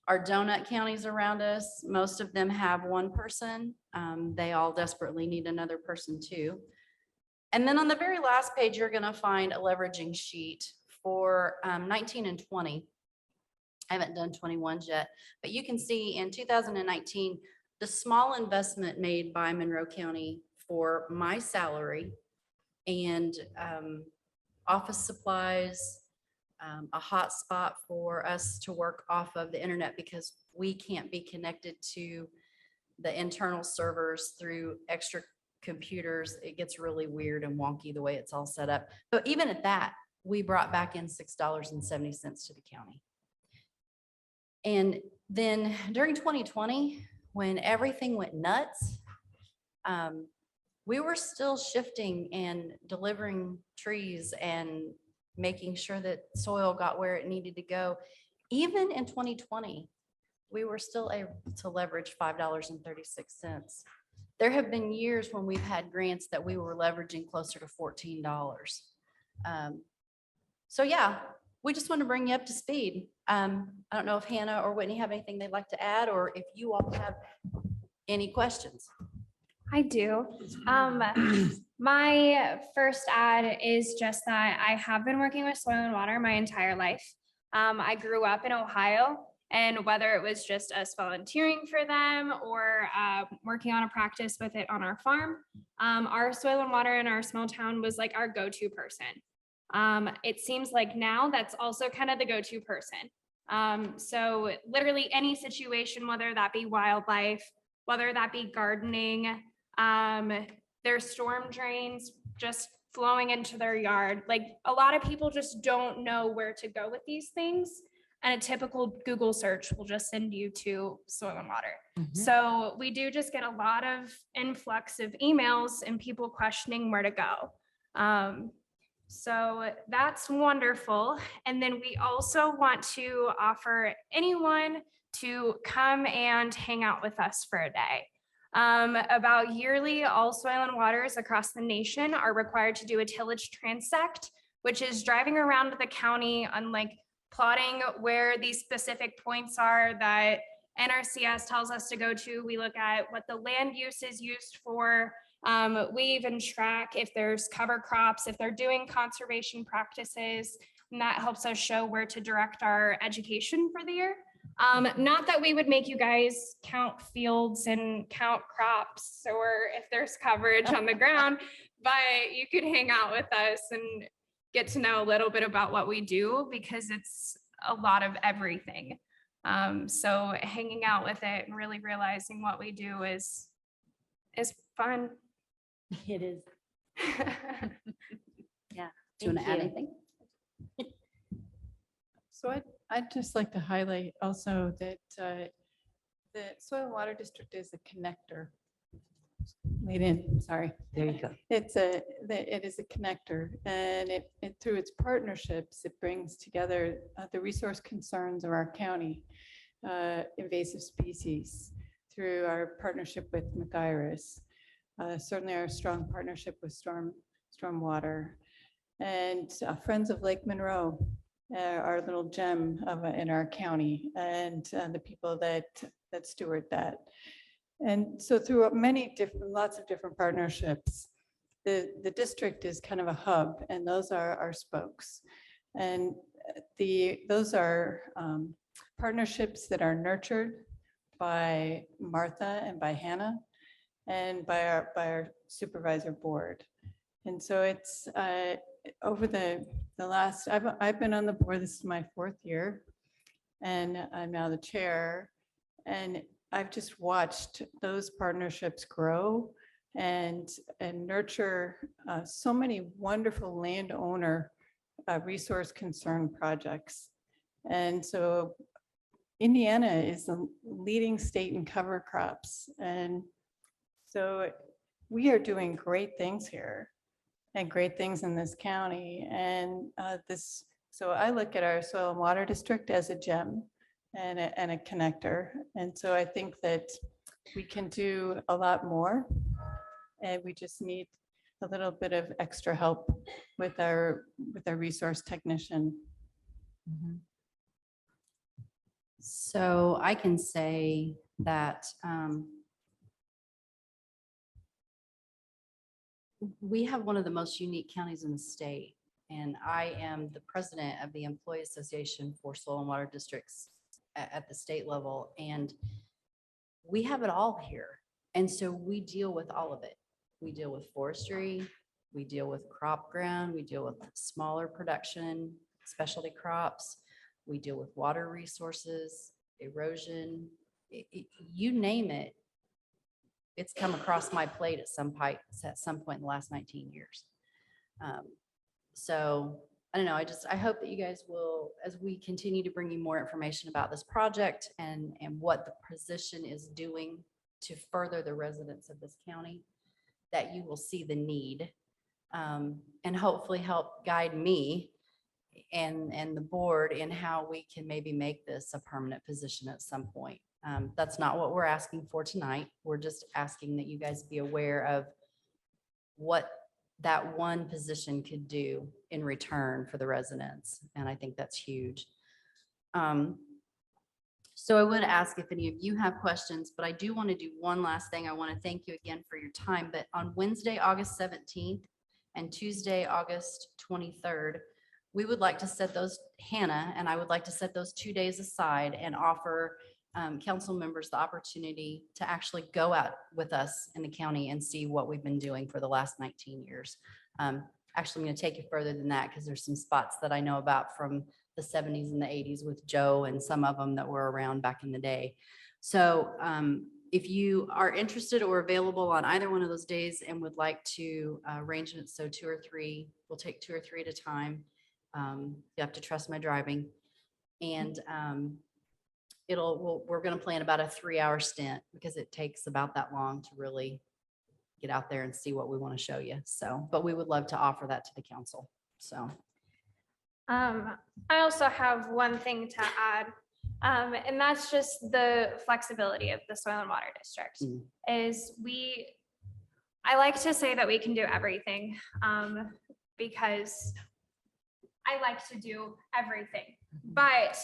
Q: Our donut counties around us, most of them have one person. They all desperately need another person too. And then on the very last page, you're gonna find a leveraging sheet for 19 and 20. I haven't done 21 yet, but you can see in 2019, the small investment made by Monroe County for my salary and office supplies, a hotspot for us to work off of the internet because we can't be connected to the internal servers through extra computers. It gets really weird and wonky the way it's all set up. But even at that, we brought back in $6.70 to the county. And then during 2020, when everything went nuts, we were still shifting and delivering trees and making sure that soil got where it needed to go. Even in 2020, we were still able to leverage $5.36. There have been years when we've had grants that we were leveraging closer to $14. So yeah, we just want to bring you up to speed. I don't know if Hannah or Whitney have anything they'd like to add, or if you all have any questions.
R: I do. My first ad is just that I have been working with soil and water my entire life. I grew up in Ohio, and whether it was just us volunteering for them or working on a practice with it on our farm, our soil and water in our small town was like our go-to person. It seems like now that's also kind of the go-to person. So literally any situation, whether that be wildlife, whether that be gardening, there's storm drains just flowing into their yard. Like a lot of people just don't know where to go with these things. And a typical Google search will just send you to soil and water. So we do just get a lot of influx of emails and people questioning where to go. So that's wonderful. And then we also want to offer anyone to come and hang out with us for a day. About yearly, all soil and waters across the nation are required to do a tillage transect, which is driving around the county on like plotting where these specific points are that NRCS tells us to go to. We look at what the land use is used for. We even track if there's cover crops, if they're doing conservation practices, and that helps us show where to direct our education for the year. Not that we would make you guys count fields and count crops or if there's coverage on the ground, but you could hang out with us and get to know a little bit about what we do because it's a lot of everything. So hanging out with it and really realizing what we do is fun.
Q: It is. Yeah. Do you want to add anything?
S: So I'd just like to highlight also that the Soil and Water District is a connector. Lead in, sorry.
G: There you go.
S: It is a connector, and it through its partnerships, it brings together the resource concerns of our county, invasive species, through our partnership with McIris, certainly our strong partnership with Stormwater, and Friends of Lake Monroe, our little gem in our county, and the people that steward that. And so through lots of different partnerships, the district is kind of a hub, and those are our spokes. And those are partnerships that are nurtured by Martha and by Hannah and by our supervisor board. And so it's over the last, I've been on the board, this is my 4th year, and I'm now the chair. And I've just watched those partnerships grow and nurture so many wonderful landowner resource concern projects. And so Indiana is the leading state in cover crops. And so we are doing great things here and great things in this county. And so I look at our Soil and Water District as a gem and a connector. And so I think that we can do a lot more, and we just need a little bit of extra help with our resource technician.
Q: So I can say that we have one of the most unique counties in the state. And I am the president of the Employee Association for Soil and Water Districts at the state level. And we have it all here. And so we deal with all of it. We deal with forestry, we deal with crop ground, we deal with smaller production, specialty crops, we deal with water resources, erosion, you name it. It's come across my plate at some point in the last 19 years. So I don't know, I hope that you guys will, as we continue to bring you more information about this project and what the position is doing to further the residents of this county, that you will see the need and hopefully help guide me and the board in how we can maybe make this a permanent position at some point. That's not what we're asking for tonight. We're just asking that you guys be aware of what that one position could do in return for the residents. And I think that's huge. So I would ask if any of you have questions, but I do want to do one last thing. I want to thank you again for your time, but on Wednesday, August 17th and Tuesday, August 23rd, we would like to set those, Hannah and I would like to set those 2 days aside and offer council members the opportunity to actually go out with us in the county and see what we've been doing for the last 19 years. Actually, I'm going to take you further than that because there's some spots that I know about from the 70s and the 80s with Joe and some of them that were around back in the day. So if you are interested or available on either one of those days and would like to arrange it, so 2 or 3, we'll take 2 or 3 at a time. You have to trust my driving. And we're going to plan about a 3-hour stint because it takes about that long to really get out there and see what we want to show you. So, but we would love to offer that to the council. So.
R: I also have one thing to add, and that's just the flexibility of the Soil and Water District. I like to say that we can do everything because I like to do everything, but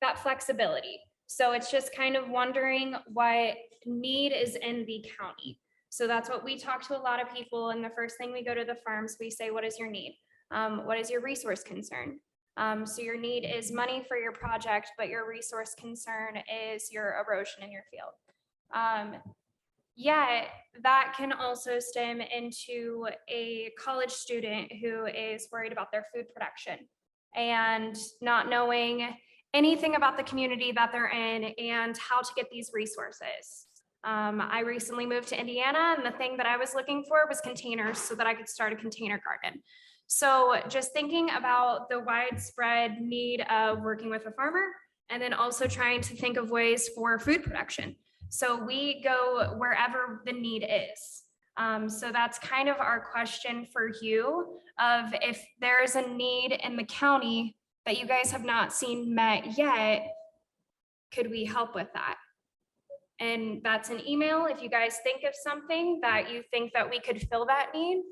R: that flexibility. So it's just kind of wondering what need is in the county. So that's what we talk to a lot of people. And the first thing we go to the farms, we say, what is your need? What is your resource concern? So your need is money for your project, but your resource concern is your erosion in your field. Yeah, that can also stem into a college student who is worried about their food production and not knowing anything about the community that they're in and how to get these resources. I recently moved to Indiana, and the thing that I was looking for was containers so that I could start a container garden. So just thinking about the widespread need of working with a farmer and then also trying to think of ways for food production. So we go wherever the need is. So that's kind of our question for you of if there is a need in the county that you guys have not seen met yet, could we help with that? And that's an email. If you guys think of something that you think that we could fill that need,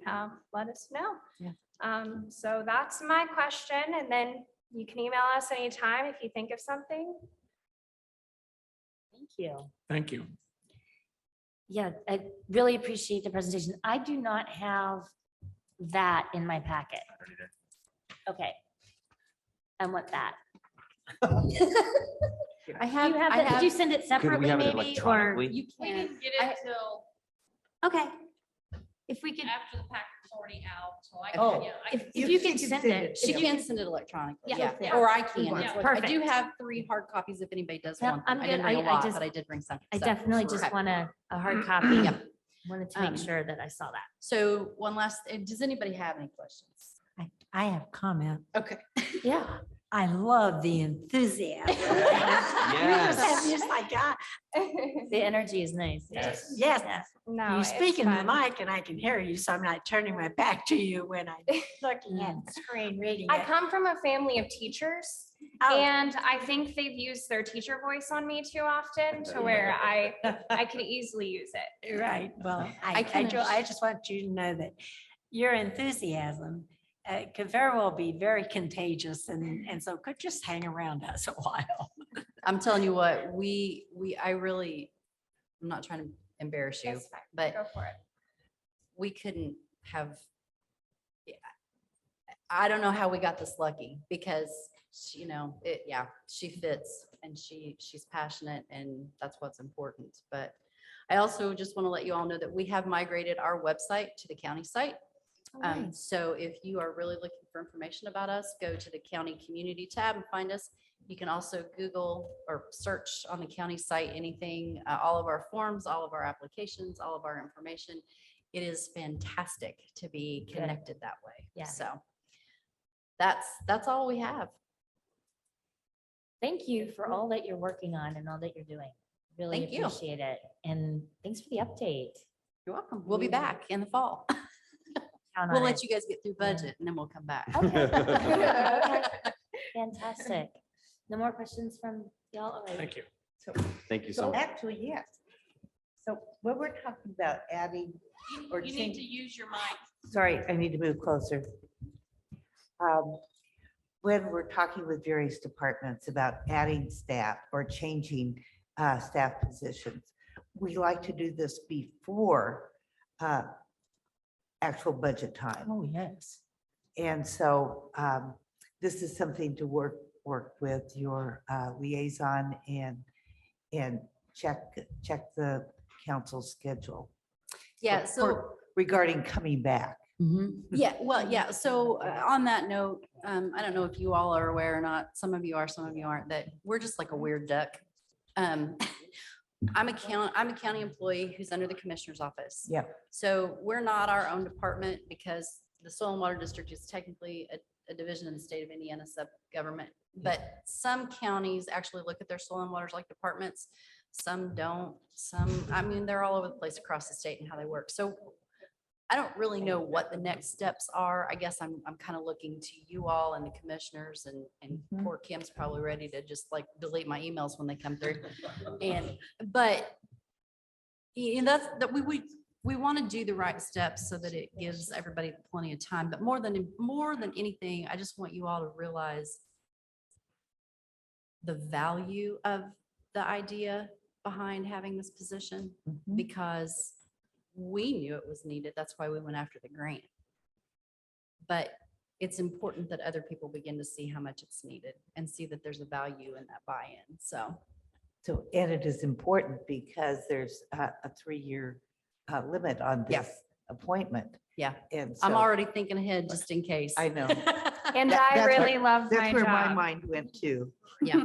R: let us know.
Q: Yeah.
R: So that's my question. And then you can email us anytime if you think of something.
T: Thank you.
E: Thank you.
T: Yeah, I really appreciate the presentation. I do not have that in my packet. Okay. I want that.
Q: I have,
T: did you send it separately maybe, or?
Q: You
D: We
Q: can.
D: didn't get it till
T: Okay. If we could,
D: after the packet's already out, so I
T: Oh,
D: can, yeah.
T: if you could send it.
Q: She can send it electronically,
T: Yeah.
Q: yeah, or I can.
T: Yeah.
Q: I
T: Perfect.
Q: do have 3 hard copies if anybody does
T: Yep,
Q: want them.
T: I'm
Q: I didn't
T: good.
Q: bring a
T: I
Q: lot,
T: just-
Q: but I did bring some.
T: I
Q: so-
T: definitely just
Q: Okay.
T: want a hard copy.
Q: Yep.
T: Wanted to make sure that I saw that.
Q: So one last, does anybody have any questions?
C: I have comment.
Q: Okay.
T: Yeah.
C: I love the enthusiasm.
B: Yes.
C: It's like, ah,
T: The energy is nice.
C: yes.
R: No,
C: You
R: it's
C: speak in the
R: fun.
C: mic and I can hear you, so I'm not turning my back to you when I'm looking at the screen reading
R: I
C: it.
R: come from a family of teachers,
C: Oh.
R: and I think they've used their teacher voice on me too often to where I could easily use it.
C: Right, well,
Q: I
C: I
Q: can
C: just want you to know that your enthusiasm could very well be very contagious and so could just hang around us a while.
Q: I'm telling you what, I'm not trying to embarrass you,
R: That's fine.
Q: but
R: Go for it.
Q: we couldn't have. I don't know how we got this lucky because, she fits and she's passionate and that's what's important. But I also just want to let you all know that we have migrated our website to the county site. So if you are really looking for information about us, go to the county community tab and find us. You can also Google or search on the county site anything, all of our forms, all of our applications, all of our information. It is fantastic to be connected that way.
T: Yeah.
Q: So that's all we have.
T: Thank you for all that you're working on and all that you're doing. Really
Q: Thank you.
T: appreciate it. And thanks for the update.
Q: You're welcome. We'll be back in the fall.
T: Count
Q: We'll
T: on
Q: let
T: it.
Q: you guys get through budget and then we'll come back.
T: Okay. Okay. Fantastic. No more questions from y'all? All right.
E: Thank you.
B: Thank you so much.
G: Actually, yes. So when we're talking about adding or
D: You need
G: changing.
D: to use your mic.
G: Sorry, I need to move closer. When we're talking with various departments about adding staff or changing staff positions, we like to do this before actual budget time.
T: Oh, yes.
G: And so this is something to work with your liaison and check the council schedule.
Q: Yeah,
G: Regarding coming back.
Q: Yeah, well, yeah. So on that note, I don't know if you all are aware or not. Some of you are, some of you aren't, that we're just like a weird duck. I'm a county employee who's under the commissioner's office.
G: Yeah.
Q: So we're not our own department because the Soil and Water District is technically a division of the state of Indiana sub-government. But some counties actually look at their soil and waters like departments. Some don't. They're all over the place across the state and how they work. So I don't really know what the next steps are. I guess I'm kind of looking to you all and the commissioners and poor Kim's probably ready to just like delete my emails when they come through. But we want to do the right steps so that it gives everybody plenty of time. But more than anything, I just want you all to realize the value of the idea behind having this position because we knew it was needed. That's why we went after the grant. But it's important that other people begin to see how much it's needed and see that there's a value in that buy-in. So,
G: and it is important because there's a 3-year limit on this appointment.
Q: Yeah.
G: And
Q: I'm
G: so-
Q: already thinking ahead just in case.
G: I know.
R: And
G: That's
R: I really
G: where-
R: love my
G: That's where my
R: job.
G: mind went to.
Q: Yeah.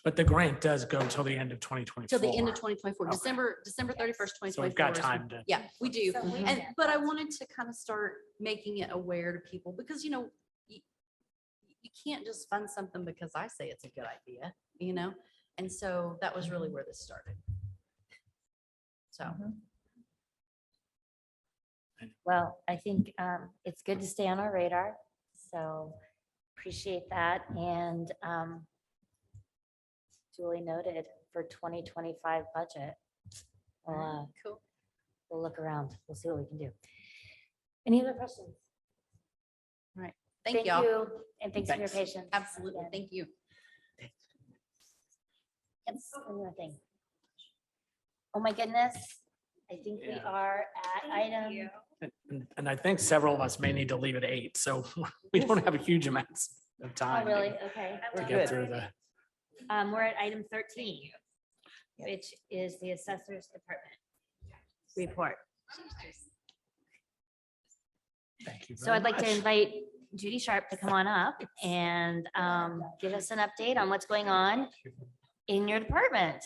E: But the grant does go until the end of 2024.
Q: Till the end of 2024,
E: Okay.
Q: December 31st, 2024.
E: So we've got
Q: is-
E: time to.
Q: Yeah, we do.
T: So we
Q: And,
T: can-
Q: but I wanted to kind of start making it aware to people because, you can't just fund something because I say it's a good idea, And so that was really where this started. So.
T: Well, I think it's good to stay on our radar. So appreciate that. And duly noted for 2025 budget.
Q: Cool.
T: We'll look around. We'll see what we can do. Any other questions?
Q: All right. Thank y'all.
T: you. And thanks for your
E: Thanks.
T: patience.
Q: Absolutely.
T: Yeah.
Q: Thank you.
T: Yes, one more thing. Oh my goodness. I think we
E: Yeah.
T: are at item.
E: And I think several of us may need to leave at 8, so we don't have a huge amounts of
T: Oh,
E: time.
T: really? Okay.
E: To
T: We're
E: get
T: good.
E: through the.
T: We're at item 13, which is the Assessor's Department report.
E: Thank you.
T: So
E: very
T: I'd like to
E: much.
T: invite Judy Sharp to come on up and give us an update on what's going on in your department.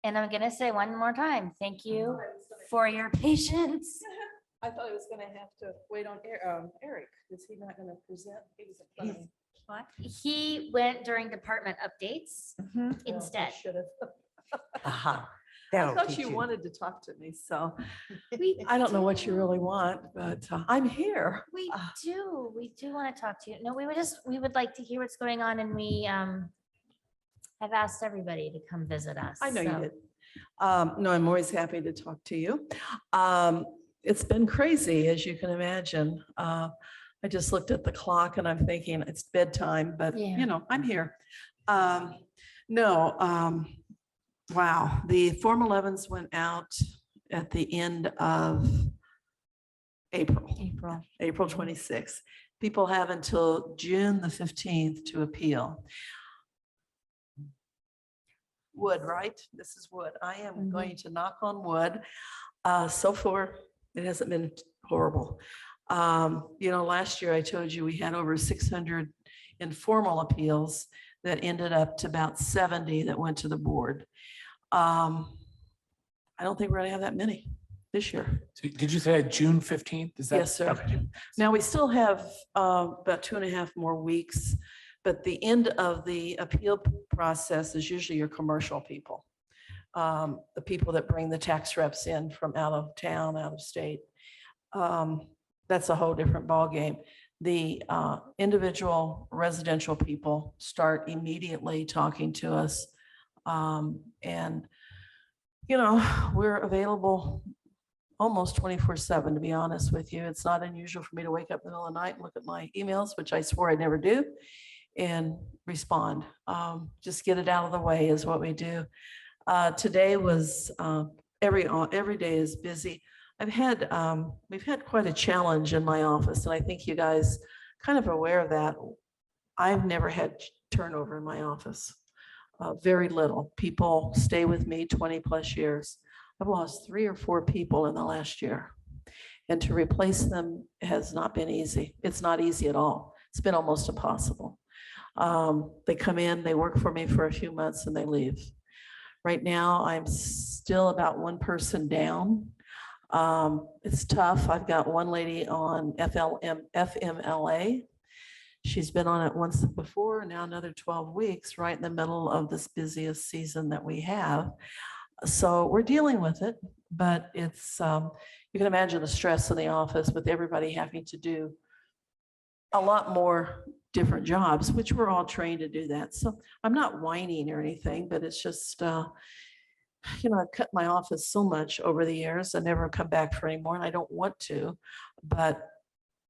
T: And I'm gonna say one more time, thank you for your patience.
U: I thought I was gonna have to wait on Eric. Is he not gonna present? He was in front of me.
T: What? He went during department updates instead.
U: Should have.
G: Aha.
U: I
G: That'll
U: thought
G: teach
U: you
G: you.
U: wanted to talk to me, so
T: We
U: I don't know what you really want, but I'm here.
T: We do want to talk to you. No, we would like to hear what's going on and we have asked everybody to come visit us.
U: I know you
T: so-
U: did. No, I'm always happy to talk to you. it's been crazy, as you can imagine. I just looked at the clock and I'm thinking it's bedtime, but
T: Yeah.
U: you know, I'm here. No, wow, the Form 11s went out at the end of April. April 26th. People have until June the 15th to appeal. Wood, right? This is wood. I am going to knock on wood. So far, it hasn't been horrible. You know, last year I told you we had over 600 informal appeals that ended up to about 70 that went to the board. I don't think we're gonna have that many this year.
E: So did you say June 15th? Is that?
U: Yes, sir.
E: Okay.
U: Now, we still have about 2.5 more weeks, but the end of the appeal process is usually your commercial people. The people that bring the tax reps in from out of town, out of state. That's a whole different ballgame. The individual residential people start immediately talking to us. And, you know, we're available almost 24/7, to be honest with you. It's not unusual for me to wake up in the middle of the night and look at my emails, which I swore I never do, and respond. Just get it out of the way is what we do. Today was, every day is busy. We've had quite a challenge in my office, and I think you guys kind of aware of that. I've never had turnover in my office. Very little. People stay with me 20+ years. I've lost 3 or 4 people in the last year. And to replace them has not been easy. It's not easy at all. It's been almost impossible. They come in, they work for me for a few months and they leave. Right now, I'm still about 1 person down. It's tough. I've got one lady on FMLA. She's been on it once before, now another 12 weeks, right in the middle of this busiest season that we have. So we're dealing with it, but it's, you can imagine the stress in the office with everybody having to do a lot more different jobs, which we're all trained to do that. So I'm not whining or anything, but it's just, you know, I've cut my office so much over the years. I never come back for any more, and I don't want to, but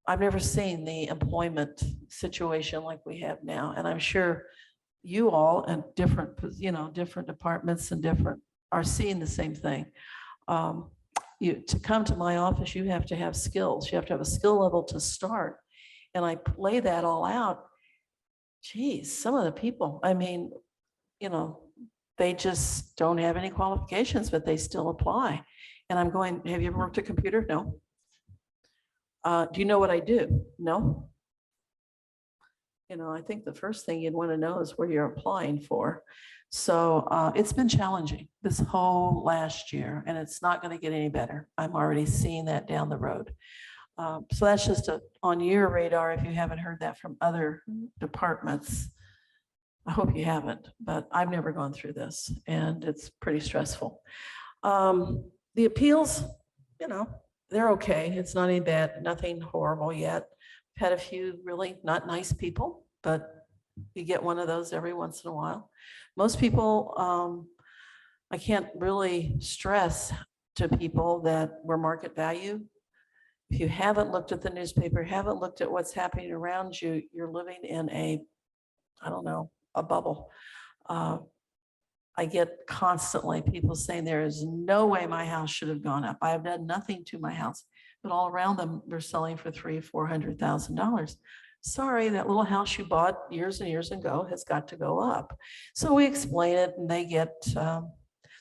U: I've never seen the employment situation like we have now. And I'm sure you all and different, you know, different departments and different are seeing the same thing. To come to my office, you have to have skills. You have to have a skill level to start. And I lay that all out. Geez, some of the people, I mean, you know, they just don't have any qualifications, but they still apply. And I'm going, have you ever worked a computer? No. Do you know what I do? No. You know, I think the first thing you'd want to know is where you're applying for. So it's been challenging this whole last year, and it's not going to get any better. I'm already seeing that down the road. So that's just on your radar if you haven't heard that from other departments. I hope you haven't, but I've never gone through this, and it's pretty stressful. The appeals, you know, they're okay. It's not any bad, nothing horrible yet. I've had a few really not nice people, but you get one of those every once in a while. Most people, I can't really stress to people that we're market value. If you haven't looked at the newspaper, haven't looked at what's happening around you, you're living in a, I don't know, a bubble. I get constantly people saying there is no way my house should have gone up. I have done nothing to my house, but all around them, they're selling for $300,000-$400,000. Sorry, that little house you bought years and years ago has got to go up. So we explain it, and they get,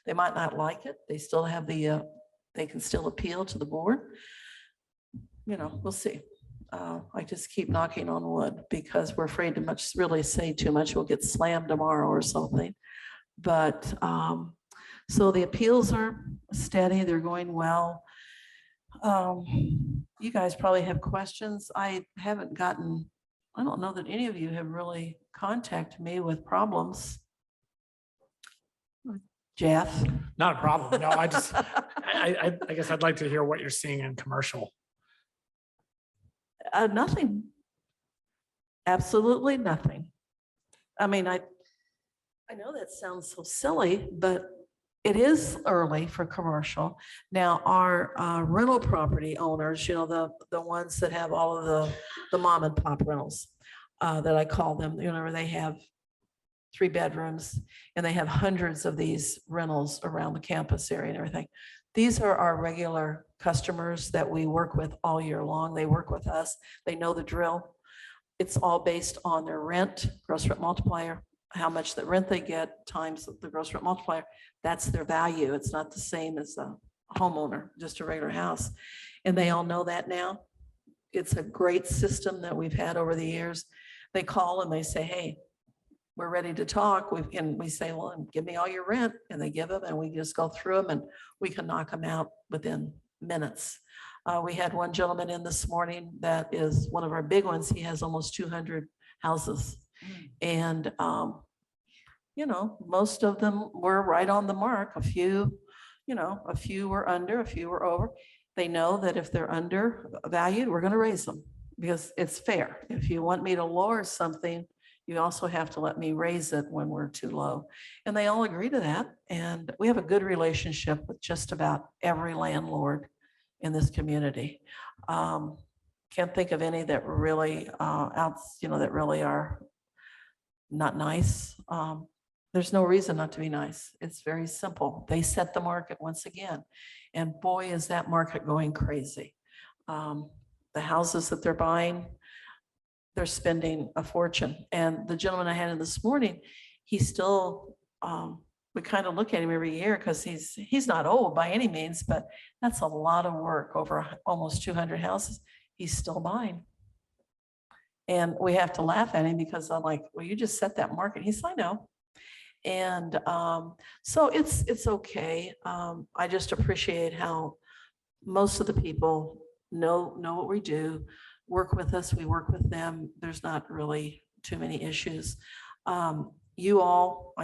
U: they might not like it. They still have the, they can still appeal to the board. You know, we'll see. I just keep knocking on wood because we're afraid to really say too much. We'll get slammed tomorrow or something. But so the appeals are steady. They're going well. You guys probably have questions. I haven't gotten, I don't know that any of you have really contacted me with problems. Jeff?
E: Not a problem. No, I just, I guess I'd like to hear what you're seeing in commercial.
U: Nothing. Absolutely nothing. I mean, I know that sounds so silly, but it is early for commercial. Now, our rental property owners, the ones that have all of the mom and pop rentals that I call them, where they have 3 bedrooms and they have hundreds of these rentals around the campus area and everything. These are our regular customers that we work with all year long. They work with us. They know the drill. It's all based on their rent, gross rent multiplier, how much the rent they get times the gross rent multiplier. That's their value. It's not the same as a homeowner, just a regular house. And they all know that now. It's a great system that we've had over the years. They call and they say, hey, we're ready to talk. And we say, well, give me all your rent. And they give them, and we just go through them and we can knock them out within minutes. We had one gentleman in this morning that is one of our big ones. He has almost 200 houses. And, most of them were right on the mark. A few were under, a few were over. They know that if they're undervalued, we're going to raise them because it's fair. If you want me to lower something, you also have to let me raise it when we're too low. And they all agree to that. And we have a good relationship with just about every landlord in this community. Can't think of any that really that really are not nice. There's no reason not to be nice. It's very simple. They set the market once again. And boy, is that market going crazy. The houses that they're buying, they're spending a fortune. And the gentleman I had in this morning, he's still, we kind of look at him every year because he's not old by any means, but that's a lot of work over almost 200 houses. He's still buying. And we have to laugh at him because I'm like, well, you just set that market. He's, I know. And so it's okay. I just appreciate how most of the people know what we do, work with us, we work with them. There's not really too many issues. I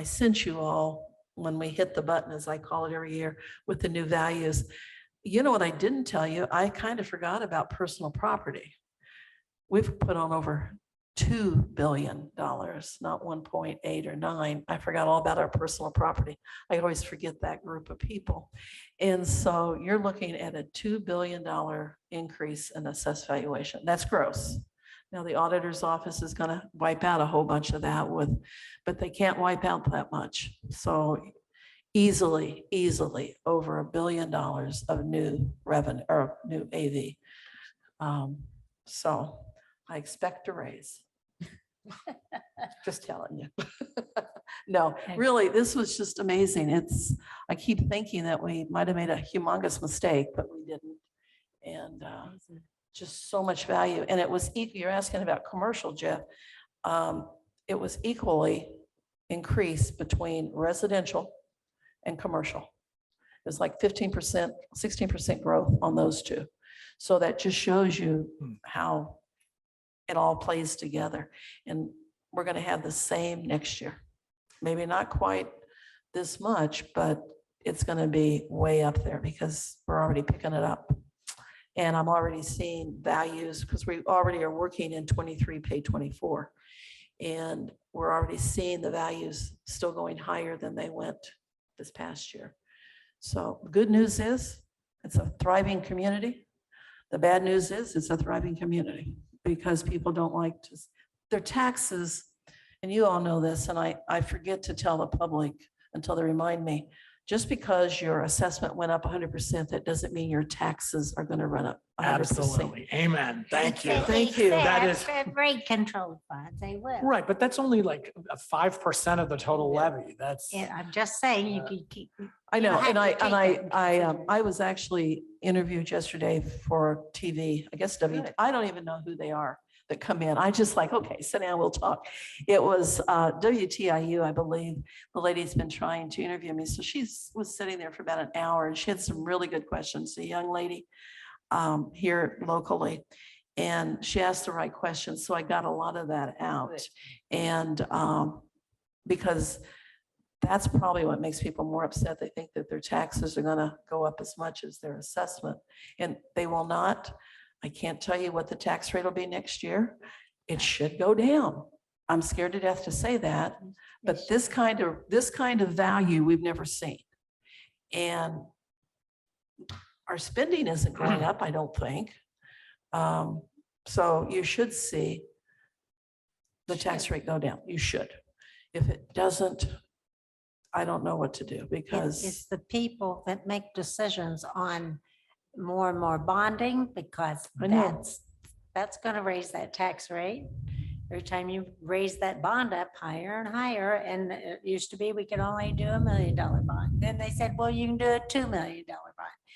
U: sent you all when we hit the button, as I call it every year, with the new values. You know what I didn't tell you? I kind of forgot about personal property. We've put on over $2 billion, not 1.8 or 9. I forgot all about our personal property. I always forget that group of people. And so you're looking at a $2 billion increase in assessed valuation. That's gross. Now the auditor's office is going to wipe out a whole bunch of that but they can't wipe out that much. So easily over $1 billion of new revenue or new AV. So I expect a raise. Just telling you. No, really, this was just amazing. I keep thinking that we might have made a humongous mistake, but we didn't. And just so much value. And it was equal. You're asking about commercial, Jeff. It was equally increased between residential and commercial. It was like 15%, 16% growth on those two. So that just shows you how it all plays together. And we're going to have the same next year. Maybe not quite this much, but it's going to be way up there because we're already picking it up. And I'm already seeing values because we already are working in 23, pay 24. And we're already seeing the values still going higher than they went this past year. So the good news is it's a thriving community. The bad news is it's a thriving community because people don't like their taxes. And you all know this, and I forget to tell the public until they remind me, just because your assessment went up 100%, that doesn't mean your taxes are going to run up 100%.
E: Absolutely. Amen. Thank you.
U: Thank you.
E: That is
C: Rate control funds, they will.
E: right, but that's only like 5% of the total levy. That's
C: Yeah, I'm just saying you could keep.
U: I know,
C: have
U: and
C: to
U: I
C: take that into
U: I was actually interviewed yesterday for TV. I guess I don't even know who they are that come in. I just like, okay, sit down, we'll talk. It was WTIU, I believe. The lady's been trying to interview me, so was sitting there for about an hour, and she had some really good questions. A young lady here locally, and she asked the right questions, so I got a lot of that out. And because that's probably what makes people more upset. They think that their taxes are going to go up as much as their assessment, and they will not. I can't tell you what the tax rate will be next year. It should go down. I'm scared to death to say that, but this kind of value we've never seen. And our spending isn't going up, I don't think. So you should see the tax rate go down. You should. If it doesn't, I don't know what to do
C: It's
U: because
C: the people that make decisions on more and more bonding, because
U: I know.
C: that's going to raise that tax rate. Every time you raise that bond up higher and higher, and it used to be we could only do $1 million bond. Then they said, well, you can do a $2 million bond.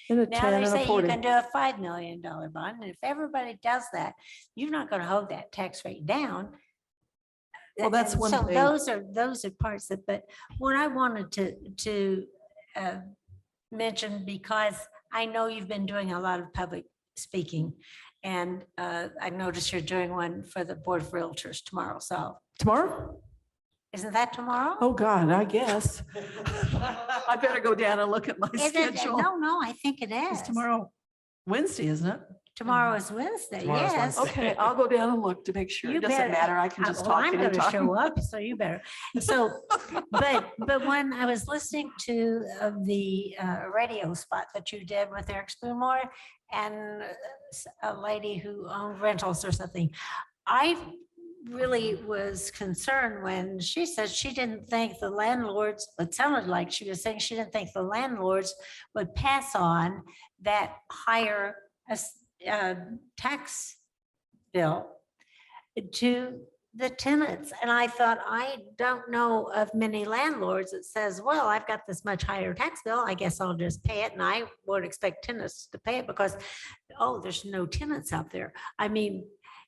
U: and a
C: Now
U: 10
C: they
U: and a
C: say you
U: 40.
C: can do a $5 million bond. And if everybody does that, you're not going to hold that tax rate down.
U: Well, that's
C: And
U: one
C: so
U: thing.
C: those are parts that, but what I wanted to mention, because I know you've been doing a lot of public speaking, and I noticed you're doing one for the Board of Realtors tomorrow. So
U: Tomorrow?
C: isn't that tomorrow?
U: Oh, God, I guess. I better go down and look at my
C: Is it?
U: schedule.
C: No, I think it is.
U: It's tomorrow, Wednesday, isn't it?
C: Tomorrow is Wednesday,
B: Tomorrow's
C: yes.
B: Wednesday.
U: Okay, I'll go down and look to make sure.
C: You
U: It doesn't
C: better-
U: matter. I can just
C: well,
U: talk
C: I'm going to
U: anytime.
C: show up, so you better. So, but when I was listening to the radio spot that you did with Eric Spoonmore and a lady who owned rentals or something, I really was concerned when she said she didn't think the landlords, it sounded like she was saying she didn't think the landlords would pass on that higher tax bill to the tenants. And I thought, I don't know of many landlords that says, well, I've got this much higher tax bill, I guess I'll just pay it. And I would expect tenants to pay it because, oh, there's no tenants out there. I mean,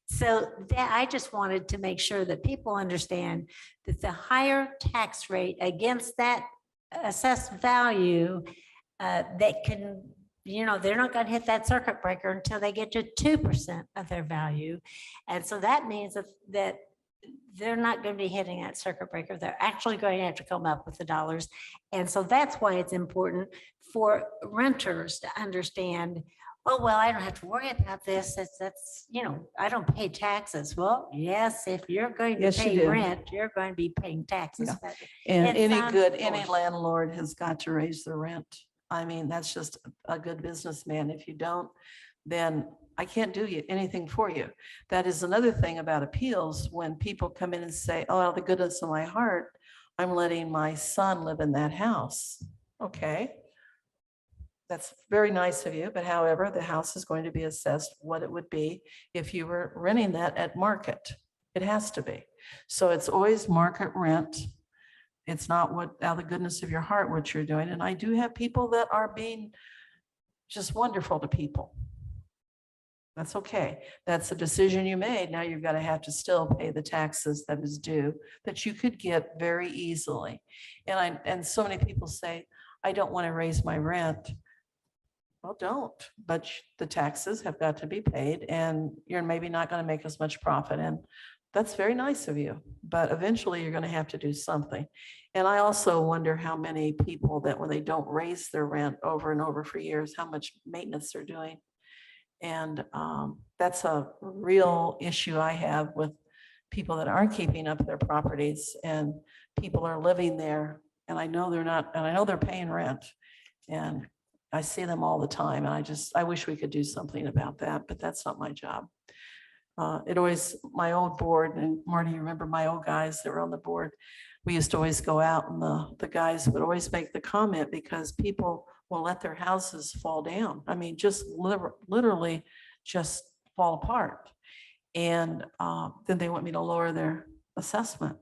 C: so that I just wanted to make sure that people understand that the higher tax rate against that assessed value, that can, you know, they're not going to hit that circuit breaker until they get to 2% of their value. And so that means that they're not going to be hitting that circuit breaker. They're actually going to have to come up with the dollars. And so that's why it's important for renters to understand, oh, well, I don't have to worry about this. That's, you know, I don't pay taxes. Well, yes, if you're going to
U: Yes, you
C: pay
U: do.
C: rent, you're going to be paying taxes.
U: Yeah.
C: But
U: And
C: it's
U: any
C: unforced.
U: landlord has got to raise the rent. I mean, that's just a good businessman. If you don't, then I can't do anything for you. That is another thing about appeals. When people come in and say, oh, out of the goodness of my heart, I'm letting my son live in that house. Okay. That's very nice of you, but however, the house is going to be assessed what it would be if you were renting that at market. It has to be. So it's always market rent. It's not what, out of the goodness of your heart, what you're doing. And I do have people that are being just wonderful to people. That's okay. That's a decision you made. Now you've got to have to still pay the taxes that is due that you could get very easily. And so many people say, I don't want to raise my rent. Well, don't, but the taxes have got to be paid and you're maybe not going to make as much profit. And that's very nice of you, but eventually you're going to have to do something. And I also wonder how many people that when they don't raise their rent over and over for years, how much maintenance they're doing. And that's a real issue I have with people that aren't keeping up their properties and people are living there. And I know they're not, and I know they're paying rent. And I see them all the time. And I wish we could do something about that, but that's not my job. My old board, and Marty, you remember my old guys that were on the board, we used to always go out and the guys would always make the comment because people will let their houses fall down. I mean, just literally just fall apart. And then they want me to lower their assessment.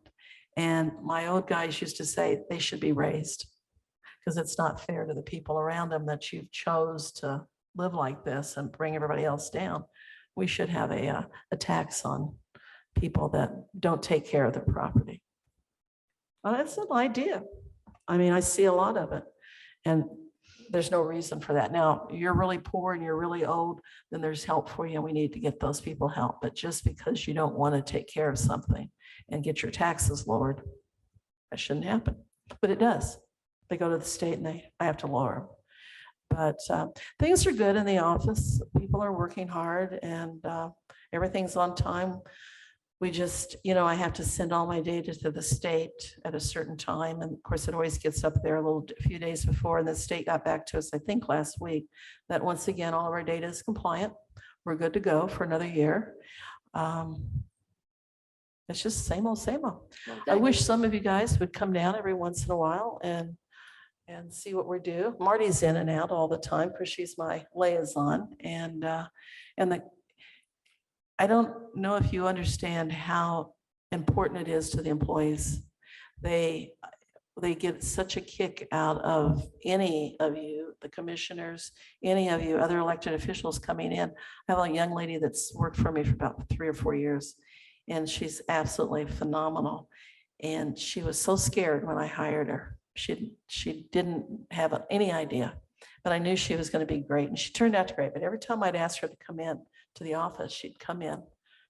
U: And my old guys used to say they should be raised because it's not fair to the people around them that you've chose to live like this and bring everybody else down. We should have a tax on people that don't take care of their property. Well, that's an idea. I mean, I see a lot of it and there's no reason for that. Now, you're really poor and you're really old, then there's help for you and we need to get those people help. But just because you don't want to take care of something and get your taxes lowered, that shouldn't happen, but it does. They go to the state and I have to lower them. But things are good in the office. People are working hard and everything's on time. we just, you know, I have to send all my data to the state at a certain time. And of course, it always gets up there a few days before, and the state got back to us, I think last week, that once again, all of our data is compliant. We're good to go for another year. It's just same old, same old. I wish some of you guys would come down every once in a while and see what we do. Marty's in and out all the time because she's my liaison. I don't know if you understand how important it is to the employees. They get such a kick out of any of you, the commissioners, any of you, other elected officials coming in. I have a young lady that's worked for me for about 3 or 4 years, and she's absolutely phenomenal. And she was so scared when I hired her. She didn't have any idea, but I knew she was going to be great, and she turned out to be great. But every time I'd ask her to come in to the office, she'd come in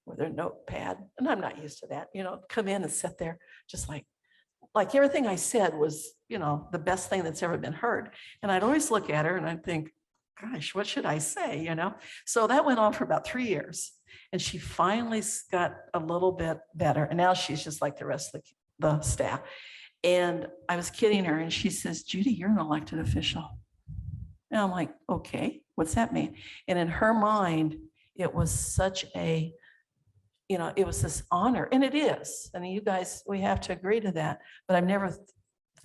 U: with her notepad, and I'm not used to that, you know, come in and sit there just like everything I said was, you know, the best thing that's ever been heard. And I'd always look at her and I'd think, gosh, what should I say, you know? So that went on for about 3 years, and she finally got a little bit better, and now she's just like the rest of the staff. And I was kidding her, and she says, Judy, you're an elected official. And I'm like, okay, what's that mean? And in her mind, it was such a, you know, it was this honor, and it is. I mean, you guys, we have to agree to that, but I've never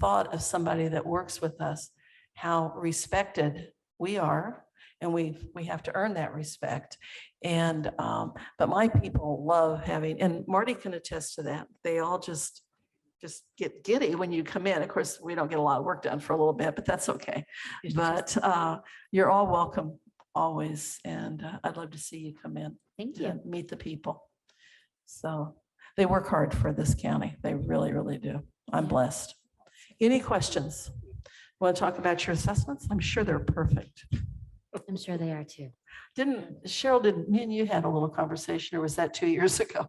U: thought of somebody that works with us, how respected we are, and we have to earn that respect. And, but my people love having, and Marty can attest to that. They all just get giddy when you come in. Of course, we don't get a lot of work done for a little bit, but that's okay. But you're all welcome always. And I'd love to see you come in.
T: Thank you.
U: And meet the people. So they work hard for this county. They really, really do. I'm blessed. Any questions? Want to talk about your assessments? I'm sure they're perfect.
T: I'm sure they are too.
U: Cheryl, me and you had a little conversation, or was that 2 years ago?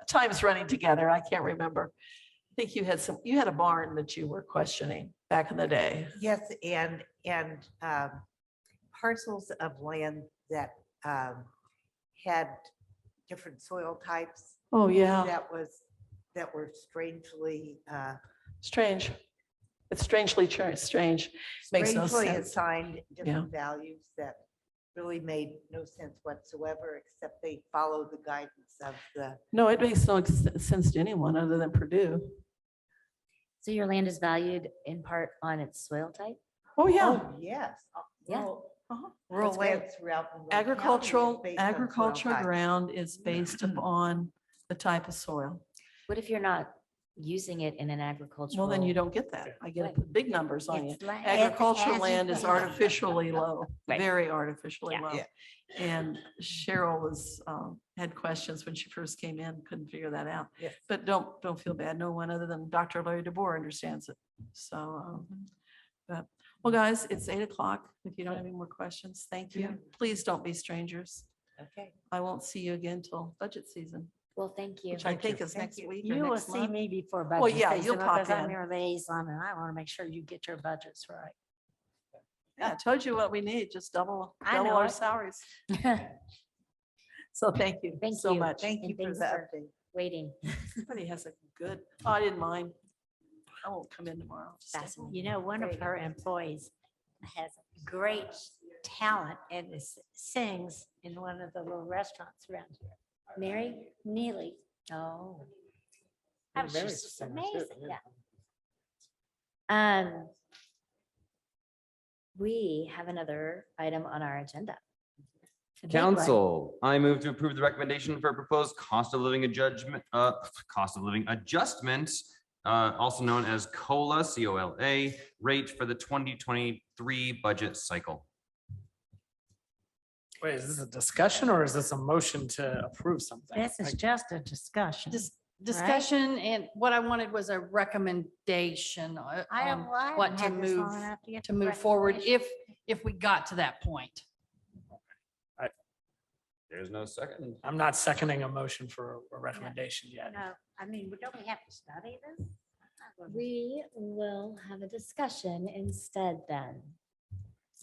U: Time's running together. I can't remember. I think you had a barn that you were questioning back in the day.
G: Yes, and parcels of land that had different soil types.
U: Oh, yeah.
G: That were strangely
U: strange. It's strangely strange. Makes no
G: strangely
U: sense.
G: assigned different values that really made no sense whatsoever, except they follow the guidance of the.
U: No, it makes no sense to anyone other than Purdue.
T: So your land is valued in part on its soil type?
U: Oh, yeah.
G: Oh, yes.
T: Yeah.
G: Rural
T: That's great.
G: land throughout. Monroe County is based on soil
U: Agricultural
G: type.
U: ground is based upon the type of soil.
T: What if you're not using it in an agricultural?
U: Well, then you don't get that. I get big numbers on you.
C: It's like-
U: Agricultural
C: it
U: land is
C: hasn't been-
U: artificially low,
T: Right.
U: very artificially
T: Yeah.
U: low.
G: Yeah.
U: And Cheryl had questions when she first came in, couldn't figure that out.
G: Yes.
U: But don't feel bad. No one other than Dr. Larry DeBoer understands it. So, well, guys, it's 8 o'clock. If you don't have any more questions, thank you. Please don't be strangers.
G: Okay.
U: I won't see you again till budget season,
T: Well, thank you.
U: which I think is next week or
C: You will
U: next
C: see
U: month.
C: me before
U: Well,
C: budget
U: yeah,
C: season
U: you'll pop
C: because I'm
U: in.
C: your liaison and I want to make sure you get your budgets right.
U: Yeah, I told you what we need, just double
C: I know
U: our
C: it.
U: salaries. So thank you
T: Thank
U: so
T: you.
U: much.
G: Thank you
T: And
G: for
T: thanks
G: the
T: for
G: update.
T: waiting.
U: Somebody has a good, oh, I didn't mind. I won't come in tomorrow. I'll just stay home.
T: Fascinating.
C: You know, one of her employees has great talent and sings in one of the little restaurants around here.
T: Mary?
C: Neely.
T: Oh.
C: That was just amazing.
T: Yeah. We have another item on our agenda. A big one.
B: Council, I move to approve the recommendation for proposed cost of living adjustments, also known as COLA, COLA, rate for the 2023 budget cycle.
E: Wait, is this a discussion or is this a motion to approve something?
C: This is just a discussion.
D: Discussion, and what I wanted was a recommendation on what to move forward if we got to that point.
B: There's no second.
E: I'm not seconding a motion for a recommendation yet.
C: No, I mean, don't we have to study this?
T: We will have a discussion instead then.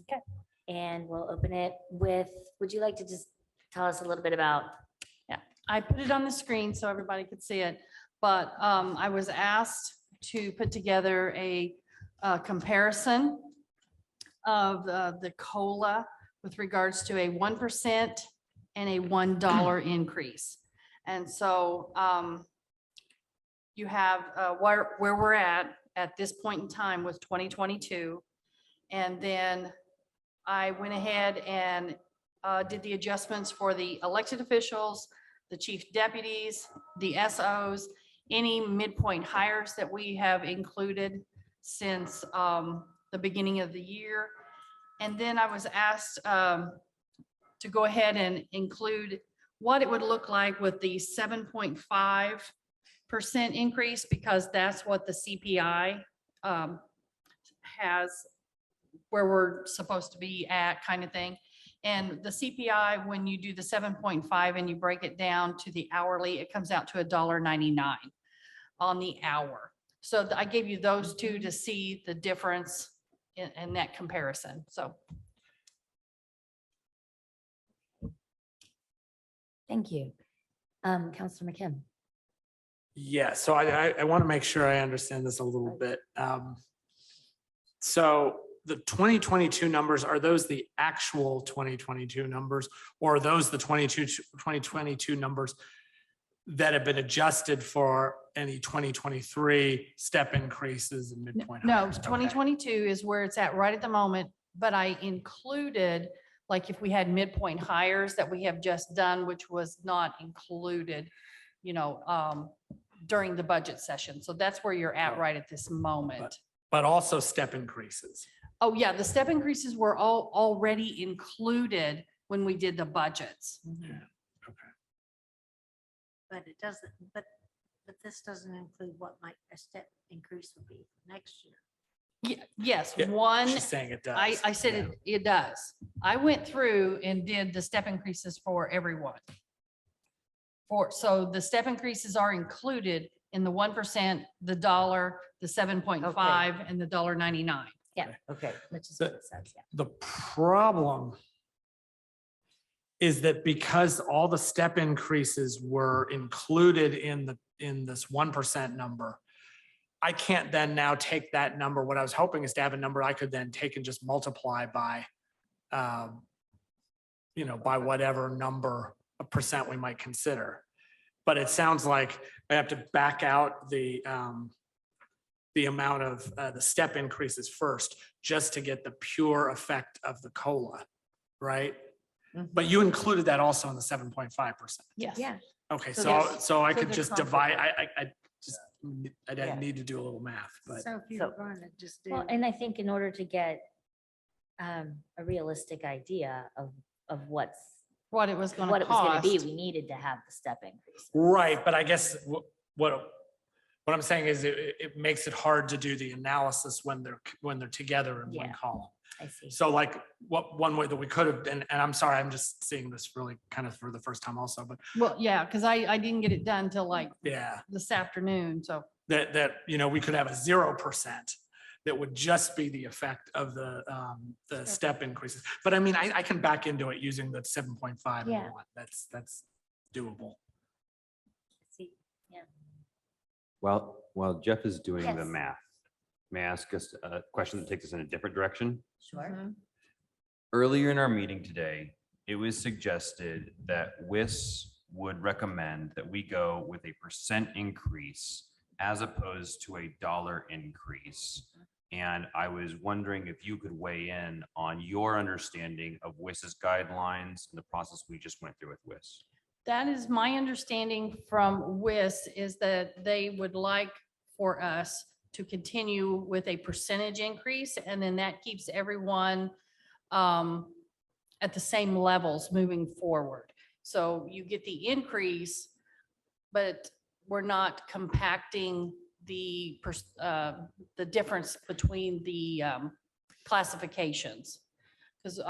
T: Okay. And we'll open it with, would you like to just tell us a little bit about?
D: I put it on the screen so everybody could see it, but I was asked to put together a comparison of the COLA with regards to a 1% and a $1 increase. And so you have where we're at this point in time with 2022. And then I went ahead and did the adjustments for the elected officials, the chief deputies, the SOs, any midpoint hires that we have included since the beginning of the year. And then I was asked to go ahead and include what it would look like with the 7.5% increase, because that's what the CPI has, where we're supposed to be at, kind of thing. And the CPI, when you do the 7.5 and you break it down to the hourly, it comes out to $1.99 on the hour. So I gave you those two to see the difference in that comparison. So.
T: Thank you. Counselor McKim.
E: Yeah, so I want to make sure I understand this a little bit. So the 2022 numbers, are those the actual 2022 numbers, or are those the 2022 numbers that have been adjusted for any 2023 step increases and midpoint?
D: No,
E: hires?
D: 2022 is where it's at right at the moment, but I included, like if we had midpoint hires that we have just done, which was not included, during the budget session. So that's where you're at right at this moment.
E: But also step increases.
D: Oh, yeah, the step increases were all already included when we did the budgets.
C: But it doesn't, but this doesn't include what a step increase would be next year.
D: Yes,
E: Yeah,
D: one.
E: she's saying it does.
D: I said it does. I went through and did the step increases for everyone. So the step increases are included in the 1%, the dollar, the 7.5, and the $1.99.
T: Yeah.
N: Okay.
T: Which is what it says, yeah.
E: The problem is that because all the step increases were included in this 1% number, I can't then now take that number. What I was hoping is to have a number I could then take and just multiply by, by whatever number of percent we might consider. But it sounds like I have to back out the amount of the step increases first, just to get the pure effect of the COLA, right? But you included that also in the 7.5%.
D: Yes.
T: Yeah.
E: Okay,
T: So
E: so I
C: so
E: could
C: they're
E: just divide, I didn't need to do a little math, but.
C: So if you're going to just do.
T: Well, and I think in order to get a realistic idea of what
D: What it was going
T: it
D: to
T: was going to be,
D: cost.
T: we needed to have the step increase.
E: Right, but I guess what I'm saying is it makes it hard to do the analysis when they're together in one
T: Yeah.
E: column.
T: I see.
E: So like one way that we could have, and I'm sorry, I'm just seeing this really kind of for the first time also, but
D: Well, yeah, because I didn't get it done till like
E: yeah,
D: this afternoon. So
E: that we could have a 0% that would just be the effect of the step increases. But I mean, I can back into it using the 7.5 and
T: Yeah.
E: 1. That's doable.
T: See, yeah.
B: Well, while Jeff is doing the
T: Yes.
B: math, may I ask us a question that takes us in a different direction?
T: Sure.
B: Earlier in our meeting today, it was suggested that WIS would recommend that we go with a % increase as opposed to a dollar increase. And I was wondering if you could weigh in on your understanding of WIS's guidelines and the process we just went through with WIS.
D: that is my understanding from WIS, is that they would like for us to continue with a percentage increase, and then that keeps everyone at the same levels moving forward. So you get the increase, but we're not compacting the difference between the classifications. Because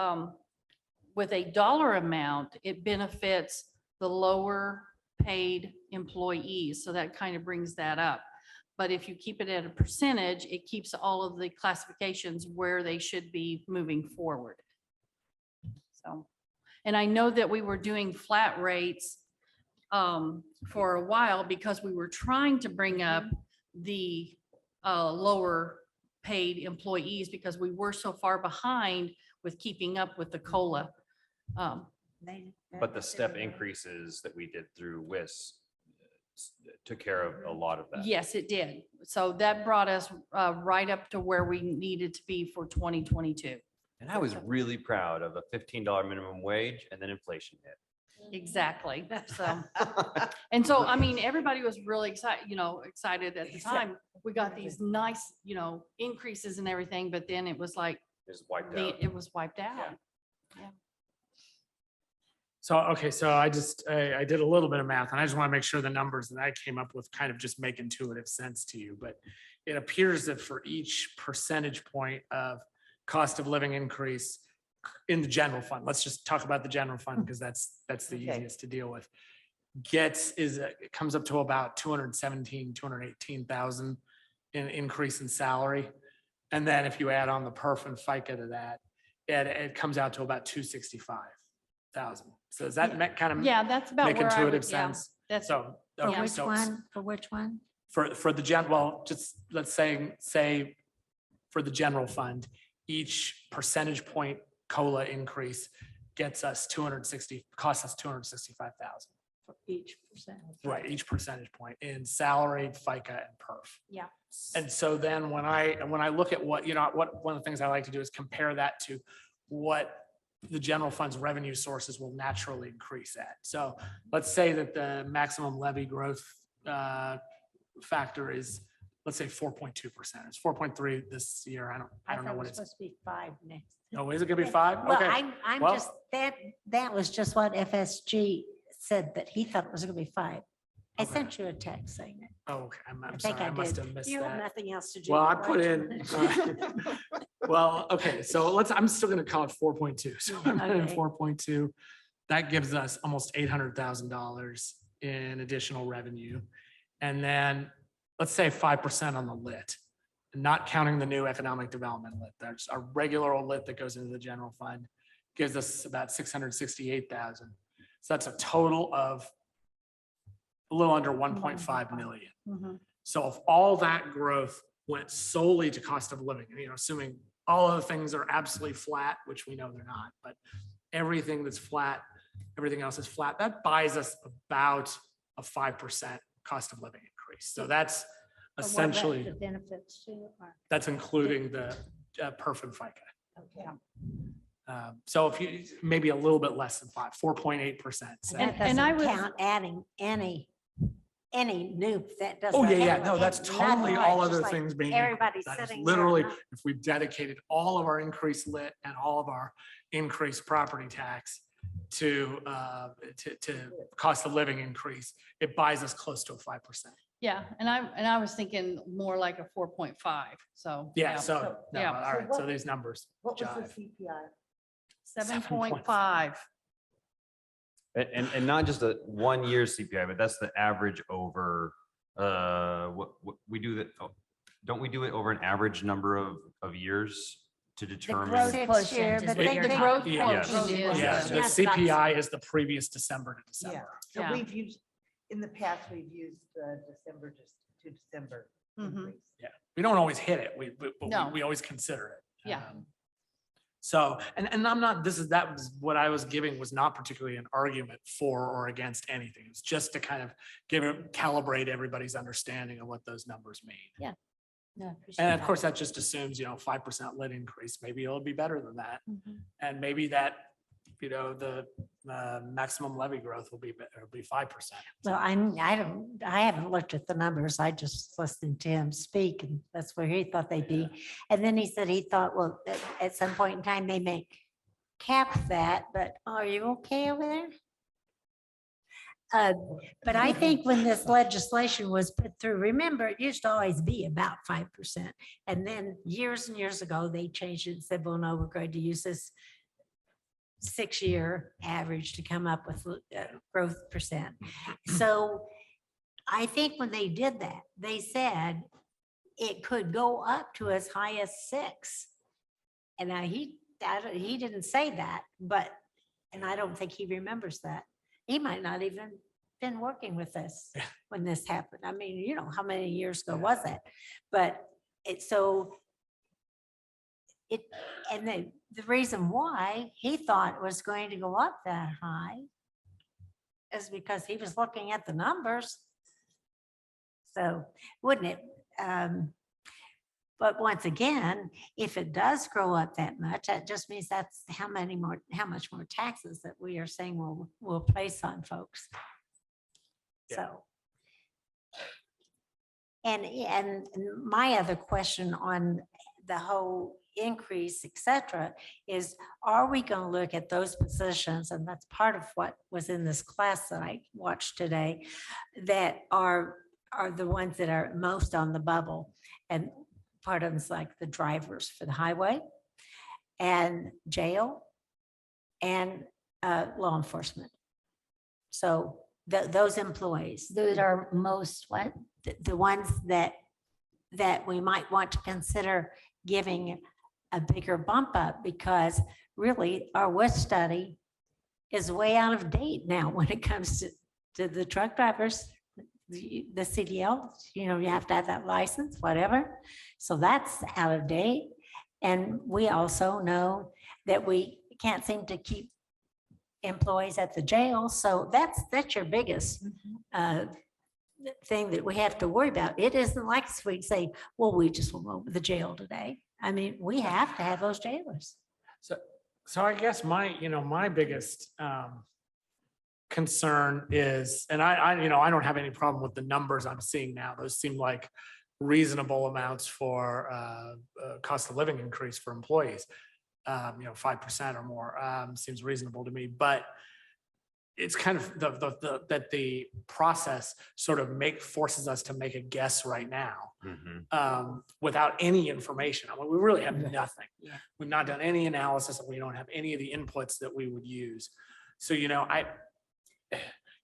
D: with a dollar amount, it benefits the lower paid employees. So that kind of brings that up. But if you keep it at a percentage, it keeps all of the classifications where they should be moving forward. So, and I know that we were doing flat rates for a while because we were trying to bring up the lower paid employees because we were so far behind with keeping up with the COLA.
B: But the step increases that we did through WIS took care of a lot of that.
D: Yes, it did. So that brought us right up to where we needed to be for 2022.
B: And I was really proud of a $15 minimum wage and then inflation hit.
D: Exactly. So, and so, I mean, everybody was really excited at the time. We got these nice, increases and everything, but then it was like, it was wiped out. Yeah.
E: So, okay, so I did a little bit of math and I just want to make sure the numbers that I came up with kind of just make intuitive sense to you. But it appears that for each percentage point of cost of living increase in the general fund, let's just talk about the general fund because that's the easiest to deal with. It comes up to about 218,000 in increase in salary. And then if you add on the perf and FICA to that, it comes out to about 265,000. So does that kind of
D: that's about
E: make
D: where I would,
E: intuitive sense?
D: That's
E: So,
C: For
E: okay,
C: which
E: so
C: one? For which one?
E: for the well, just let's say for the general fund, each percentage point COLA increase costs us 265,000.
C: For each percent.
E: Right, each percentage point in salary, FICA and perf.
D: Yeah.
E: And so then when I look at one of the things I like to do is compare that to what the general fund's revenue sources will naturally increase at. So let's say that the maximum levy growth factor is, let's say 4.2%. It's 4.3 this year. I don't know what it's.
C: Supposed to be 5 next.
E: Oh, is it gonna be 5?
C: Well,
E: Okay.
C: I'm
E: Well,
C: just, that was just what FSG said that he thought it was gonna be 5. I
E: Okay.
C: sent you a text saying it.
E: Oh, okay. I'm
C: I
E: sorry.
C: think
E: I must
C: did.
E: have missed
C: You have
E: that.
C: nothing else to do.
E: Well, I
C: but
E: put
C: watch
E: in,
C: it.
E: well, okay, so I'm still gonna call it 4.2. So I'm in
C: Okay.
E: 4.2. That gives us almost $800,000 in additional revenue. And then let's say 5% on the lit, not counting the new economic development lit. There's a regular old lit that goes into the general fund, gives us about 668,000. So that's a total of a little under 1.5 million. So if all that growth went solely to cost of living, assuming all other things are absolutely flat, which we know they're not, but everything that's flat, everything else is flat, that buys us about a 5% cost of living increase. So that's essentially,
C: The benefits too.
E: that's including the perf and FICA.
C: Okay.
E: So if you, maybe a little bit less than 4.8%.
C: And that doesn't count adding any new that doesn't.
E: Oh, yeah.
C: count
E: No, that's
C: nothing,
E: totally
C: right,
E: all
C: just
E: other
C: like
E: things being.
C: Everybody's
E: That is
C: sitting there,
E: literally,
C: huh?
E: if we've dedicated all of our increased lit and all of our increased property tax to cost of living increase, it buys us close to a 5%.
D: Yeah, and I was thinking more like a 4.5. So.
E: Yeah, so, no,
D: yeah.
E: all right, so these numbers.
G: What was
E: jive.
G: the CPI?
D: 7.5.
B: And not just a 1 year CPI, but that's the average over, what we do that, don't we do it over an average number of years to determine?
C: growth quotient is what you're
D: The growth
C: talking
E: about.
D: quotient is.
E: Yeah, the
C: Yes, that's-
E: CPI is the previous December to
G: Yeah,
E: December.
G: so
D: Yeah.
G: we've used, in the past, we've used December to December. increase.
E: Yeah, we don't always hit it, but
D: No.
E: we always consider it.
D: Yeah.
E: So, and I'm not, that was what I was giving was not particularly an argument for or against anything. It's just to kind of calibrate everybody's understanding of what those numbers mean.
T: Yeah. No, I appreciate
E: And of
T: that.
E: course, that just assumes, 5% lit increase. Maybe it'll be better than that.
T: Mhm.
E: And maybe that, the maximum levy growth will be 5%.
C: Well, I haven't looked at the numbers. I just listened to him speak and that's where he thought they'd be. And then he said he thought, well, at some point in time, they may cap that, but are you okay over there? But I think when this legislation was put through, remember, it used to always be about 5%. And then years and years ago, they changed it and said, well, no, we're going to use this 6-year average to come up with growth percent. So I think when they did that, they said it could go up to as high as 6. And now he didn't say that, but, and I don't think he remembers that. He might not even been working with this when this happened. I mean, you know, how many years ago was it? But it's so it, and the reason why he thought it was going to go up that high is because he was looking at the numbers. So wouldn't it? But once again, if it does grow up that much, that just means that's how much more taxes that we are saying we'll place on folks. So. And my other question on the whole increase, et cetera, is are we going to look at those positions? And that's part of what was in this class that I watched today, that are the ones that are most on the bubble. And part of them is like the drivers for the highway and jail and law enforcement. So those employees.
T: Those are most what?
C: The ones that we might want to consider giving a bigger bump up, because really our WIS study is way out of date now when it comes to the truck drivers, the CDL, you know, you have to have that license, whatever. So that's out of date. And we also know that we can't seem to keep employees at the jail. So that's your biggest thing that we have to worry about. It isn't like we say, well, we just went over the jail today. I mean, we have to have those jailers.
E: So I guess my biggest concern is, and I don't have any problem with the numbers I'm seeing now. Those seem like reasonable amounts for cost of living increase for employees. 5% or more seems reasonable to me, but it's kind of that the process sort of forces us to make a guess right now without any information. I mean, we really have nothing. We've not done any analysis, and we don't have any of the inputs that we would use. So,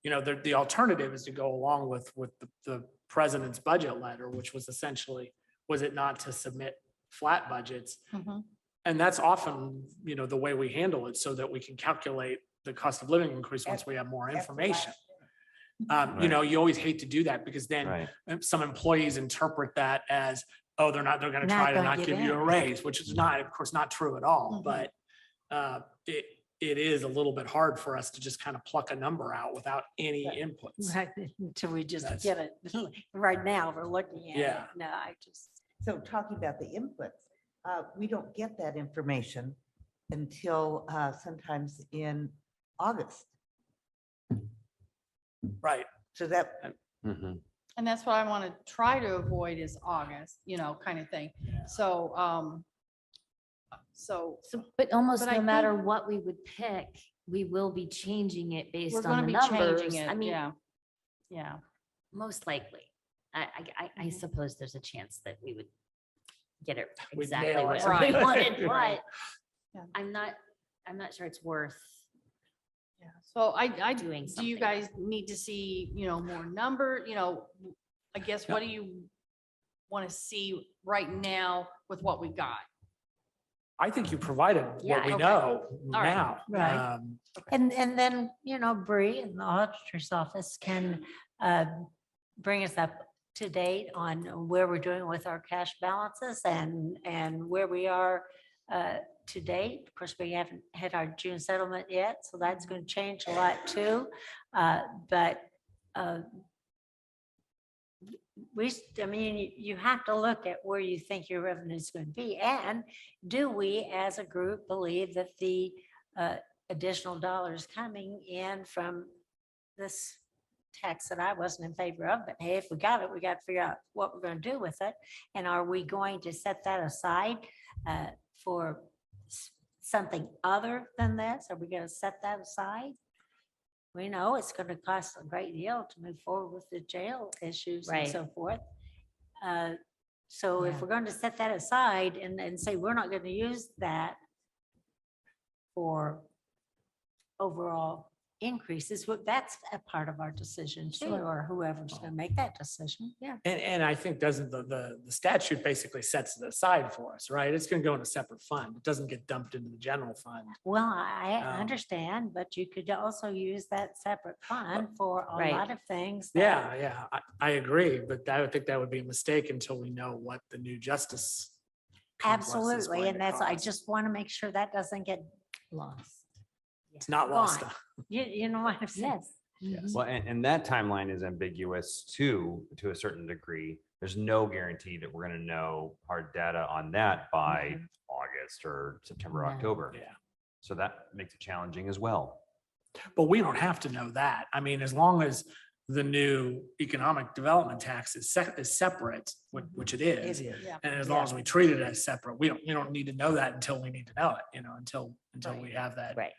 E: the alternative is to go along with the president's budget letter, which was essentially, was it not to submit flat budgets? And that's often, the way we handle it, so that we can calculate the cost of living increase once we have more information. You always hate to do that, because then some employees interpret that as, oh, they're going to try to not give you a raise, which is not, of course, not true at all. But it is a little bit hard for us to just kind of pluck a number out without any inputs.
C: Right, until we just get it. Right now, we're looking at it. No,
G: So talking about the inputs, we don't get that information until sometimes in August.
E: Right.
G: So that.
D: And that's what I want to try to avoid is August, kind of thing. So,
T: but almost
D: I
T: no matter
D: think
T: what we would pick, we will be changing it based
D: we're
T: on
D: going
T: the
D: to be
T: numbers.
D: changing it.
T: I mean,
D: Yeah.
T: most likely. I suppose there's a chance that we would get it
E: We'd
T: exactly
E: nail
T: what
E: it.
T: we
D: Right.
T: wanted,
E: Right.
T: but I'm not sure it's worth.
D: Yeah. So I
T: Doing
D: do you
T: something.
D: guys need to see, more number, I guess, what do you want to see right now with what we got?
E: I think you provided
T: Yeah,
E: what we
T: okay.
E: know
D: All right.
E: now.
C: Right. And then, Bree in the auditor's office can bring us up to date on where we're doing with our cash balances and where we are to date. Of course, we haven't had our June settlement yet, so that's going to change a lot too. But you have to look at where you think your revenue is going to be. And do we, as a group, believe that the additional dollars coming in from this tax that I wasn't in favor of, but hey, if we got it, we got to figure out what we're going to do with it. And are we going to set that aside for something other than this? Are we going to set that aside? We know it's going to cost a great deal to move forward with the jail issues and
T: Right.
C: so forth. So if we're going to set that aside and say we're not going to use that for overall increases, well, that's a part of our decision too, or whoever's gonna make that decision, yeah.
E: And I think doesn't the statute basically sets it aside for us, right? It's gonna go in a separate fund. It doesn't get dumped into the general fund.
C: Well, I
E: Um,
C: understand, but you could also use that separate fund for a
T: Right.
C: lot of things.
E: Yeah, I agree, but I would think that would be a mistake until we know what the new justice. complex is
C: Absolutely,
E: going
C: and
E: to
C: that's, I
E: cost.
C: just want to make sure that doesn't get lost.
E: It's not lost.
C: Gone. You know what I'm saying?
T: Yes.
B: Well, and that timeline is ambiguous too, to a certain degree. There's no guarantee that we're going to know hard data on that by August or September,
T: No.
B: October.
E: Yeah.
B: So that makes it challenging as well.
E: But we don't have to know that. I mean, as long as the new economic development tax is separate, which it is.
G: It is.
D: Yeah.
E: And as long as we treat it as separate, we don't need to know that until we need to know it, until we have that,
T: Right.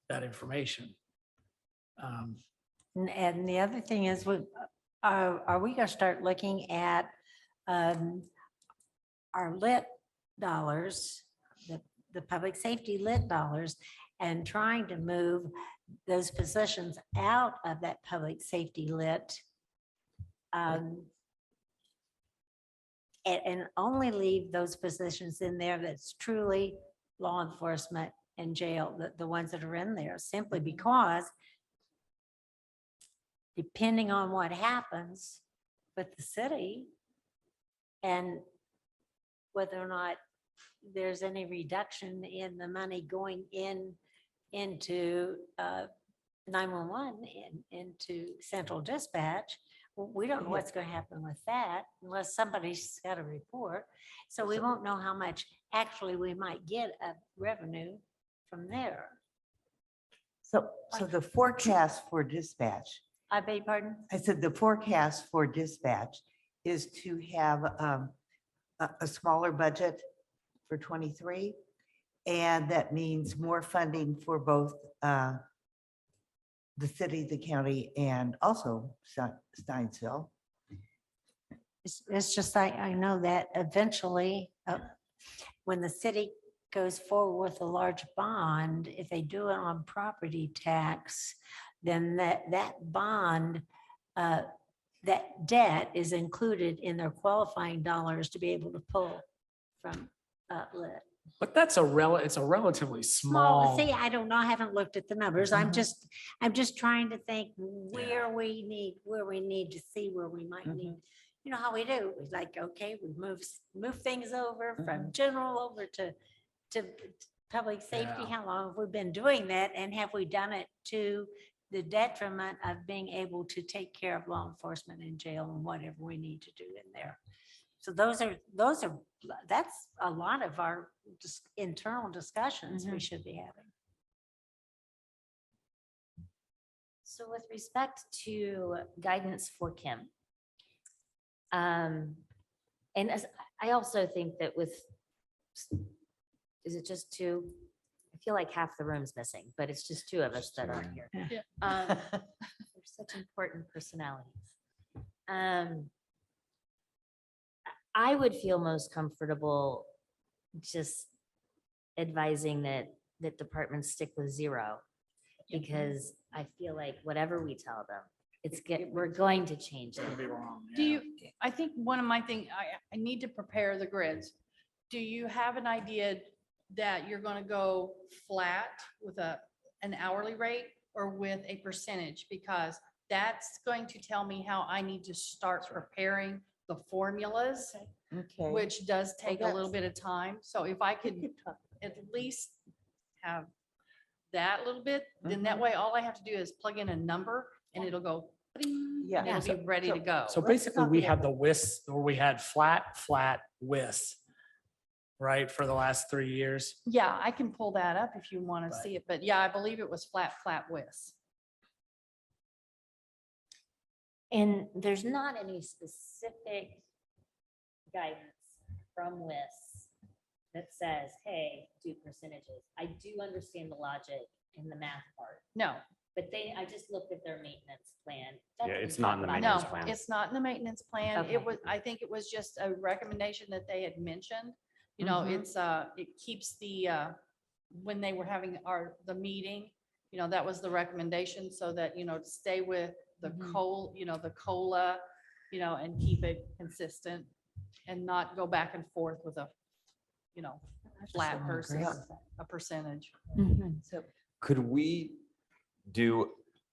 E: that information.
C: And the other thing is, are we gonna start looking at our lit dollars, the public safety lit dollars, and trying to move those positions out of that public safety lit? And only leave those positions in there that's truly law enforcement and jail, the ones that are in there, simply because depending on what happens with the city and whether or not there's any reduction in the money going into 911 into central dispatch, we don't know what's going to happen with that unless somebody's got a report. So we won't know how much actually we might get of revenue from there.
G: So the forecast for dispatch,
C: I beg your pardon?
G: I said the forecast for dispatch is to have a smaller budget for 23. And that means more funding for both the city, the county, and also Steinsville.
C: It's just, I know that eventually, when the city goes forward with a large bond, if they do it on property tax, then that bond, that debt is included in their qualifying dollars to be able to pull from lit.
E: But that's it's a relatively
C: Small,
E: small.
C: see, I don't know, I haven't looked at the numbers. I'm just trying to think where we need to see where we might need. You know how we do, it's like, okay, we move things over from general over to public safety.
E: Yeah.
C: How long have we been doing that? And have we done it to the detriment of being able to take care of law enforcement in jail and whatever we need to do in there? So that's a lot of our internal discussions we should be having.
T: So with respect to guidance for Kim, and as I also think that is it just two? I feel like half the room's missing, but it's just two of us that are here.
D: Yeah.
T: They're such important personalities. I would feel most comfortable just advising that departments stick with 0, because I feel like whatever we tell them, we're going to change it.
D: Do you, I think one of my thing, I need to prepare the grids. Do you have an idea that you're going to go flat with an hourly rate or with a percentage? Because that's going to tell me how I need to start preparing the formulas,
G: Okay.
D: which does take a little bit of time. So if I could at least have that little bit, then that way all I have to do is plug in a number and it'll go, bing,
G: Yeah.
D: and it'll be ready to go.
E: So basically, we had the WIS, or we had flat WIS, right, for the last 3 years.
D: Yeah, I can pull that up if you want to see it, but yeah, I believe it was flat width.
T: And there's not any specific guidance from WIS that says, hey, do percentages. I do understand the logic and the math part.
D: No.
T: But I just looked at their maintenance plan.
B: Yeah, it's not in the
D: No,
B: maintenance plan.
D: it's not in the maintenance plan.
T: Okay.
D: I think it was just a recommendation that they had mentioned. You know,
T: Mhm.
D: it keeps the, when they were having the meeting, that was the recommendation so that, to stay with the
C: Mhm.
D: the COLA, and keep it consistent and not go back and forth with a, flat versus a percentage.
C: So
B: Could we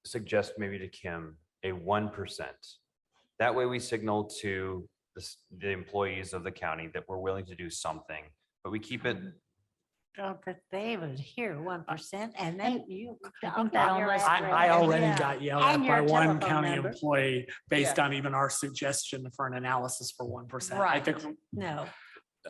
B: suggest maybe to Kim a 1%? That way we signal to the employees of the county that we're willing to do something, but we keep it.
C: Oh, but they would hear 1% and then you.
T: I think that
C: okay, you're
T: almost-
C: right.
E: I already
C: Yeah.
E: got yelled
C: And
E: at
C: your
E: by one
C: telephone
E: county
C: number.
E: employee based on even our suggestion for an analysis for 1%. I
D: Right.
E: think
C: No,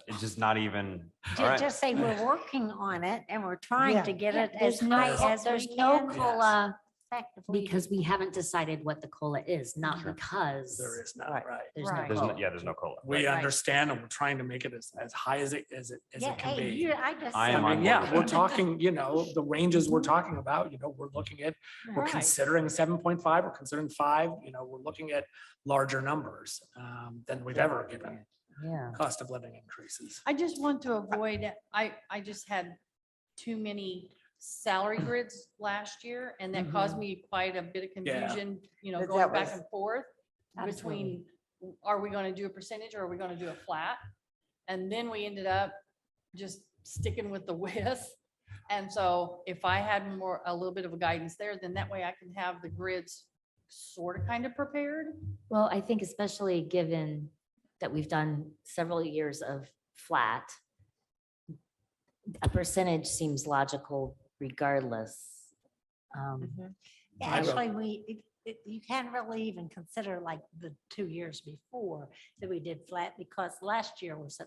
B: It's just not even. All right.
C: just say we're working on it and we're trying to get it as
T: There's no
C: high
T: co-
C: as we
T: there's no
C: can.
T: COLA
C: effectively.
T: because we haven't decided what the COLA is, not because.
E: there is not,
G: Right.
E: right.
T: There's no
D: Right.
T: COLA.
B: There's no COLA.
E: We
B: Right.
E: understand and we're trying to make it as high as it
C: Yeah,
E: can
C: hey,
E: be.
C: I just.
B: I
E: I
B: am
E: mean,
B: on
E: yeah,
B: board
E: we're
B: with that.
E: talking, the ranges we're talking about, we're looking at, we're
D: Right.
E: considering 7.5, we're considering 5, we're looking at larger numbers than we've ever given
T: Yeah.
E: cost of living increases.
D: I just want to avoid, I just had too many salary grids last year and that caused me quite a bit of confusion,
G: But
D: going
G: that
D: back
G: was-
D: and forth between, are we going to do a percentage or are we going to do a flat? And then we ended up just sticking with the width. And so if I had a little bit of a guidance there, then that way I can have the grids sort of kind of prepared.
T: Well, I think especially given that we've done several years of flat, a percentage seems logical regardless.
C: Actually, you can't really even consider like the 2 years before that we did flat because last year was,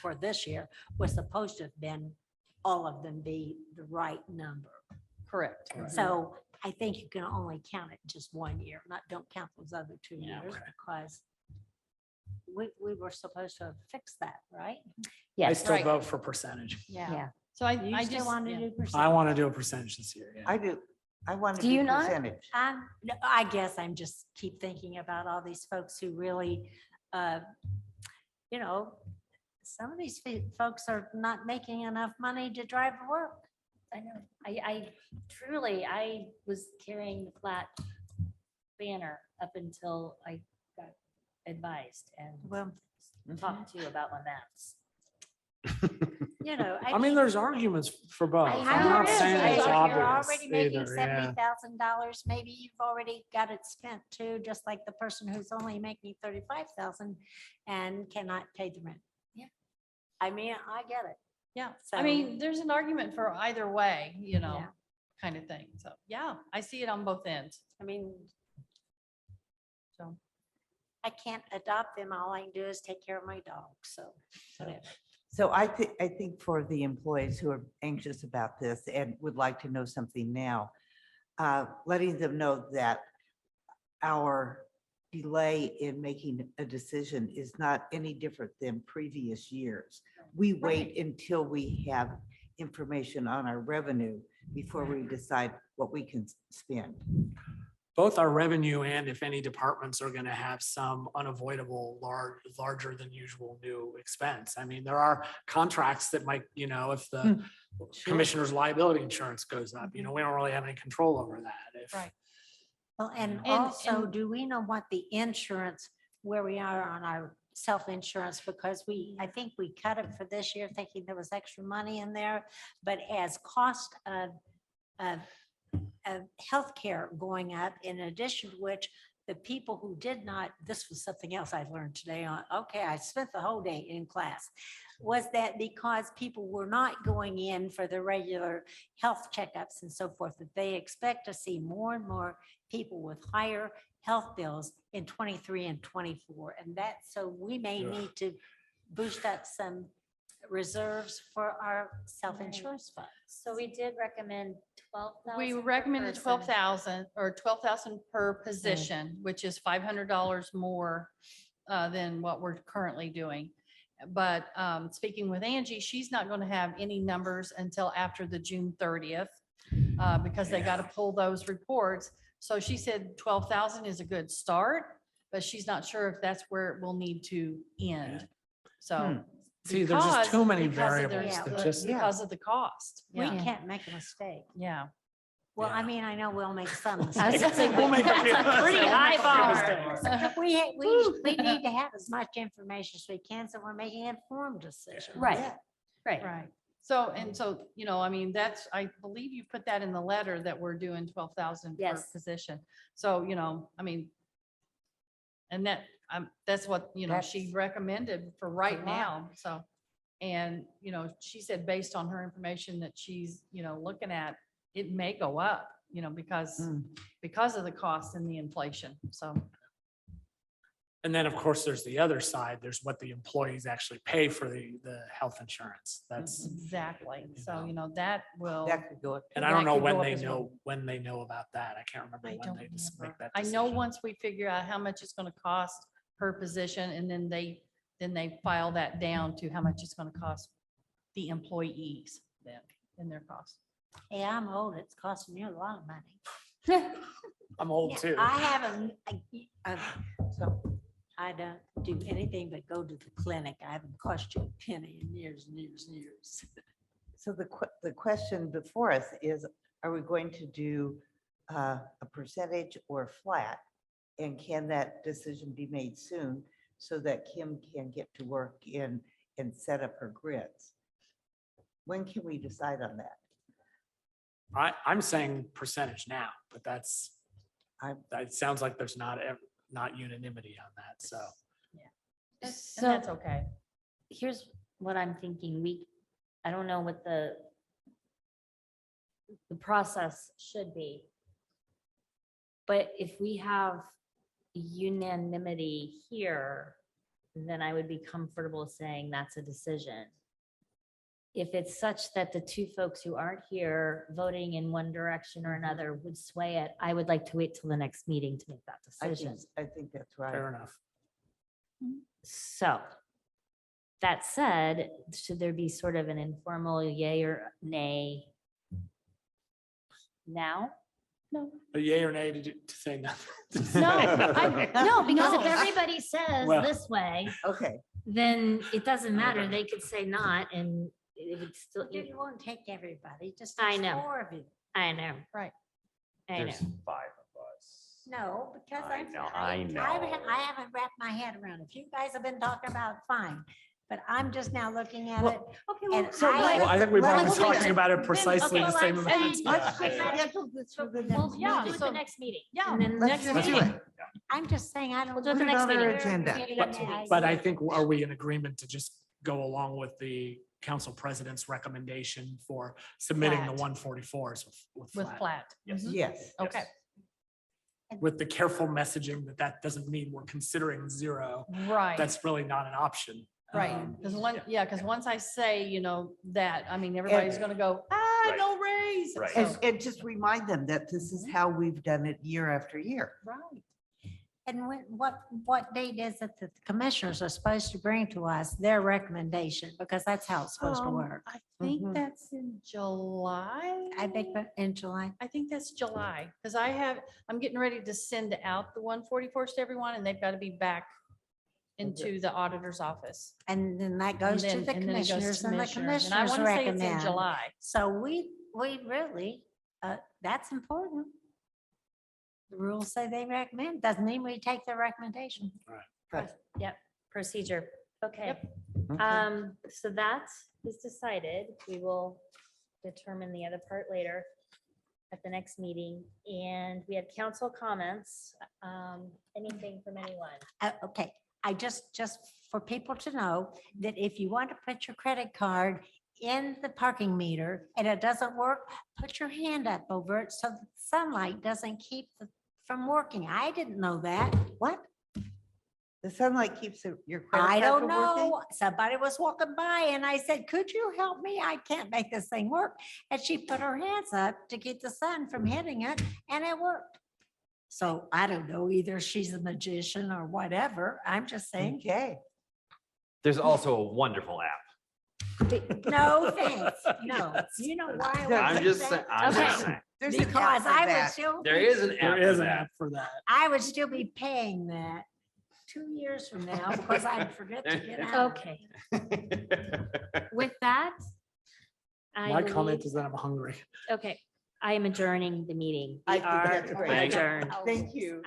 C: for this year, was supposed to have been, all of them be the right number.
D: Correct.
C: So I think you can only count it just 1 year, don't count those other 2 years because we were supposed to have fixed that, right?
E: I
T: Yes.
E: still
D: Right.
E: vote for percentage.
C: Yeah.
D: So I
C: You still
D: just,
C: want to
D: yeah.
C: do
E: I
C: percent?
E: want to do a percentage this year. Yeah.
G: I do. I want to
T: Do
G: do
T: you not?
G: percentage.
C: No, I guess I'm just keep thinking about all these folks who really, some of these folks are not making enough money to drive to work.
T: I know. I truly, I was carrying the flat banner up until I got advised and
C: Well,
T: talked to about my maps.
E: I mean, there's arguments for both.
C: I
E: I'm
C: know
E: not
C: there is.
E: saying
C: If
E: it's
C: you're
E: obvious
C: already making
E: either. Yeah.
C: $70,000, maybe you've already got it spent too, just like the person who's only making 35,000 and cannot pay the rent.
T: Yeah.
C: I mean, I get it.
D: Yeah,
C: So-
D: I mean, there's an argument for either way,
C: Yeah.
D: kind of thing. So, yeah, I see it on both ends.
C: I mean, so I can't adopt them. All I can do is take care of my dog. So whatever.
G: So I think for the employees who are anxious about this and would like to know something now, letting them know that our delay in making a decision is not any different than previous years. We wait until we have information on our revenue before we decide what we can spend.
E: Both our revenue and if any departments are going to have some unavoidable larger than usual new expense. I mean, there are contracts that might, if the commissioner's liability insurance goes up, we don't really have any control over that. If-
D: Right.
C: Well, and
D: And-
C: also, do we know what the insurance, where we are on our self-insurance? Because I think we cut it for this year thinking there was extra money in there, but as cost of healthcare going up, in addition to which the people who did not, this was something else I learned today I spent the whole day in class, was that because people were not going in for the regular health checkups and so forth, that they expect to see more and more people with higher health bills in 23 and 24. And so we may need to boost up some reserves for our self-insurance funds.
T: So we did recommend 12,000.
D: We
T: per
D: recommended
T: person.
D: 12,000 or 12,000 per position, which is $500 more than what we're currently doing. But speaking with Angie, she's not going to have any numbers until after the June 30th because they got to pull those reports. So she said 12,000 is a good start, but she's not sure if that's where it will need to end. So.
E: See, there's just too many
D: because of their-
E: variables that
D: the-
E: just.
D: Because of the cost.
C: We
D: Yeah.
C: can't make a mistake.
D: Yeah.
C: Well, I mean, I know we'll make some
A: I was
C: mistakes.
A: gonna say,
E: We'll make a few-
A: that's a pretty
E: we'll
A: high
E: make a few
A: bar.
E: mistakes.
C: We need to have as much information as we can, so we're making informed decisions.
A: Right, right.
D: Right. So, and so, I mean, I believe you put that in the letter that we're doing 12,000 per
A: Yes.
D: position. So, I mean, and that's what, she recommended for right
C: lot.
D: now. So, and, she said based on her information that she's, looking at, it may go up, because of the cost and the inflation. So,
E: And then, of course, there's the other side. There's what the employees actually pay for the health insurance. That's,
D: exactly. So, that will.
G: That could go up.
E: and I don't
D: that
E: know
D: could
E: when
D: go up
E: they
D: as well.
E: know, when they know about that. I can't remember
D: I
E: when
D: don't
E: they just make
D: remember.
E: that
D: I know
E: decision.
D: once we figure out how much it's gonna cost per position, and then they file that down to how much it's gonna cost the employees then in their cost.
C: Hey, I'm old. It's costing you a lot of money.
E: I'm old
C: Yeah,
E: too.
C: I haven't, so I don't do anything but go to the clinic. I haven't cost you a penny in years and years and years.
G: So the question before us is, are we going to do a percentage or flat? And can that decision be made soon so that Kim can get to work and set up her grids? When can we decide on that?
E: I'm saying percentage now, but it sounds like there's not unanimity on that, so.
D: And
A: So
D: that's okay.
A: here's what I'm thinking. I don't know what the process should be. But if we have unanimity here, then I would be comfortable saying that's a decision. If it's such that the two folks who aren't here voting in one direction or another would sway it, I would like to wait till the next meeting to make that decision.
G: I think that's right.
E: Fair enough.
A: So that said, should there be sort of an informal yay or nay now? No.
E: A yay or nay to say nothing?
A: No, because if everybody says
E: Well-
A: this way,
G: Okay.
A: then it doesn't matter. They could say not and it would still.
C: You won't take everybody, just
A: I
C: there's
A: know.
C: 4 of you.
A: I know.
D: Right.
A: I know.
B: There's 5 of us.
C: No, because
B: I know, I know.
C: I haven't wrapped my head around it. You guys have been talking about it, fine, but I'm just now looking at it.
A: Okay,
C: and
E: Well, I think we've
G: Let
E: been
G: us-
E: talking about it precisely the
A: well,
E: same
A: I'm
E: amount of
A: saying-
E: time.
G: Let's schedule this for the
A: Well,
G: next
A: yeah,
G: meeting.
A: do it the next meeting.
D: Yeah,
A: And then
G: Let's
A: next
G: just do
A: meeting.
G: it.
C: I'm just saying, I don't.
A: We'll do it the
G: Put it
A: next
G: on our
A: meeting.
G: agenda.
E: But I think, are we in agreement to just go along with the council president's recommendation for submitting the
D: Flat.
E: 144s with
D: with
E: flat?
D: flat.
E: Yes.
G: Yes.
D: Okay,
E: With the careful messaging that doesn't mean we're considering 0.
D: right.
E: That's really not an option.
D: Right, because once I say, that, I mean, everybody's gonna go,
B: Right.
D: no raise.
B: Right.
D: So-
G: And just remind them that this is how we've done it year after year.
D: Right.
C: And what date is it that the commissioners are supposed to bring to us their recommendation? Because that's how it's supposed to work.
D: I think
G: Mhm.
D: that's in July.
C: I think that in July.
D: I think that's July, because I'm getting ready to send out the 144s to everyone, and they've got to be back into the auditor's office.
C: And then that goes to
D: then-
C: the
D: and then it goes to
C: commissioners and the
D: And I
C: commissioners
D: want to say it's in
C: recommend.
D: July.
C: So we really, that's important. The rules say they recommend, doesn't mean we take their recommendation.
A: Yep, procedure. Okay.
G: Okay.
A: So that is decided. We will determine the other part later at the next meeting. And we had council comments. Anything from anyone?
C: Okay, I just for people to know that if you want to put your credit card in the parking meter and it doesn't work, put your hand up over it so the sunlight doesn't keep from working. I didn't know that. What?
G: The sunlight keeps your credit
C: I
G: card
C: don't
G: from working?
C: know. Somebody was walking by and I said, could you help me? I can't make this thing work. And she put her hands up to keep the sun from hitting it and it worked. So I don't know, either she's a magician or whatever. I'm just saying.
G: Okay.
B: There's also a wonderful app.
C: No, thanks. No. You know why? I
B: I'm
C: wouldn't
B: just
C: say
B: saying,
C: that?
B: I'm just
A: Okay.
B: saying.
G: There's an app
C: Because
G: for
C: I would
G: that.
C: still.
B: There is an app.
E: There
B: for
E: is an
B: that.
E: app for that.
C: I would still be paying that 2 years from now because I'd forget to get out.
A: Okay, with that. I
E: My comment
A: believe-
E: is that I'm hungry.
A: Okay, I am adjourning the meeting.
G: I
A: We
G: think
A: are
G: that's great.
A: adjourned.
G: Thank you.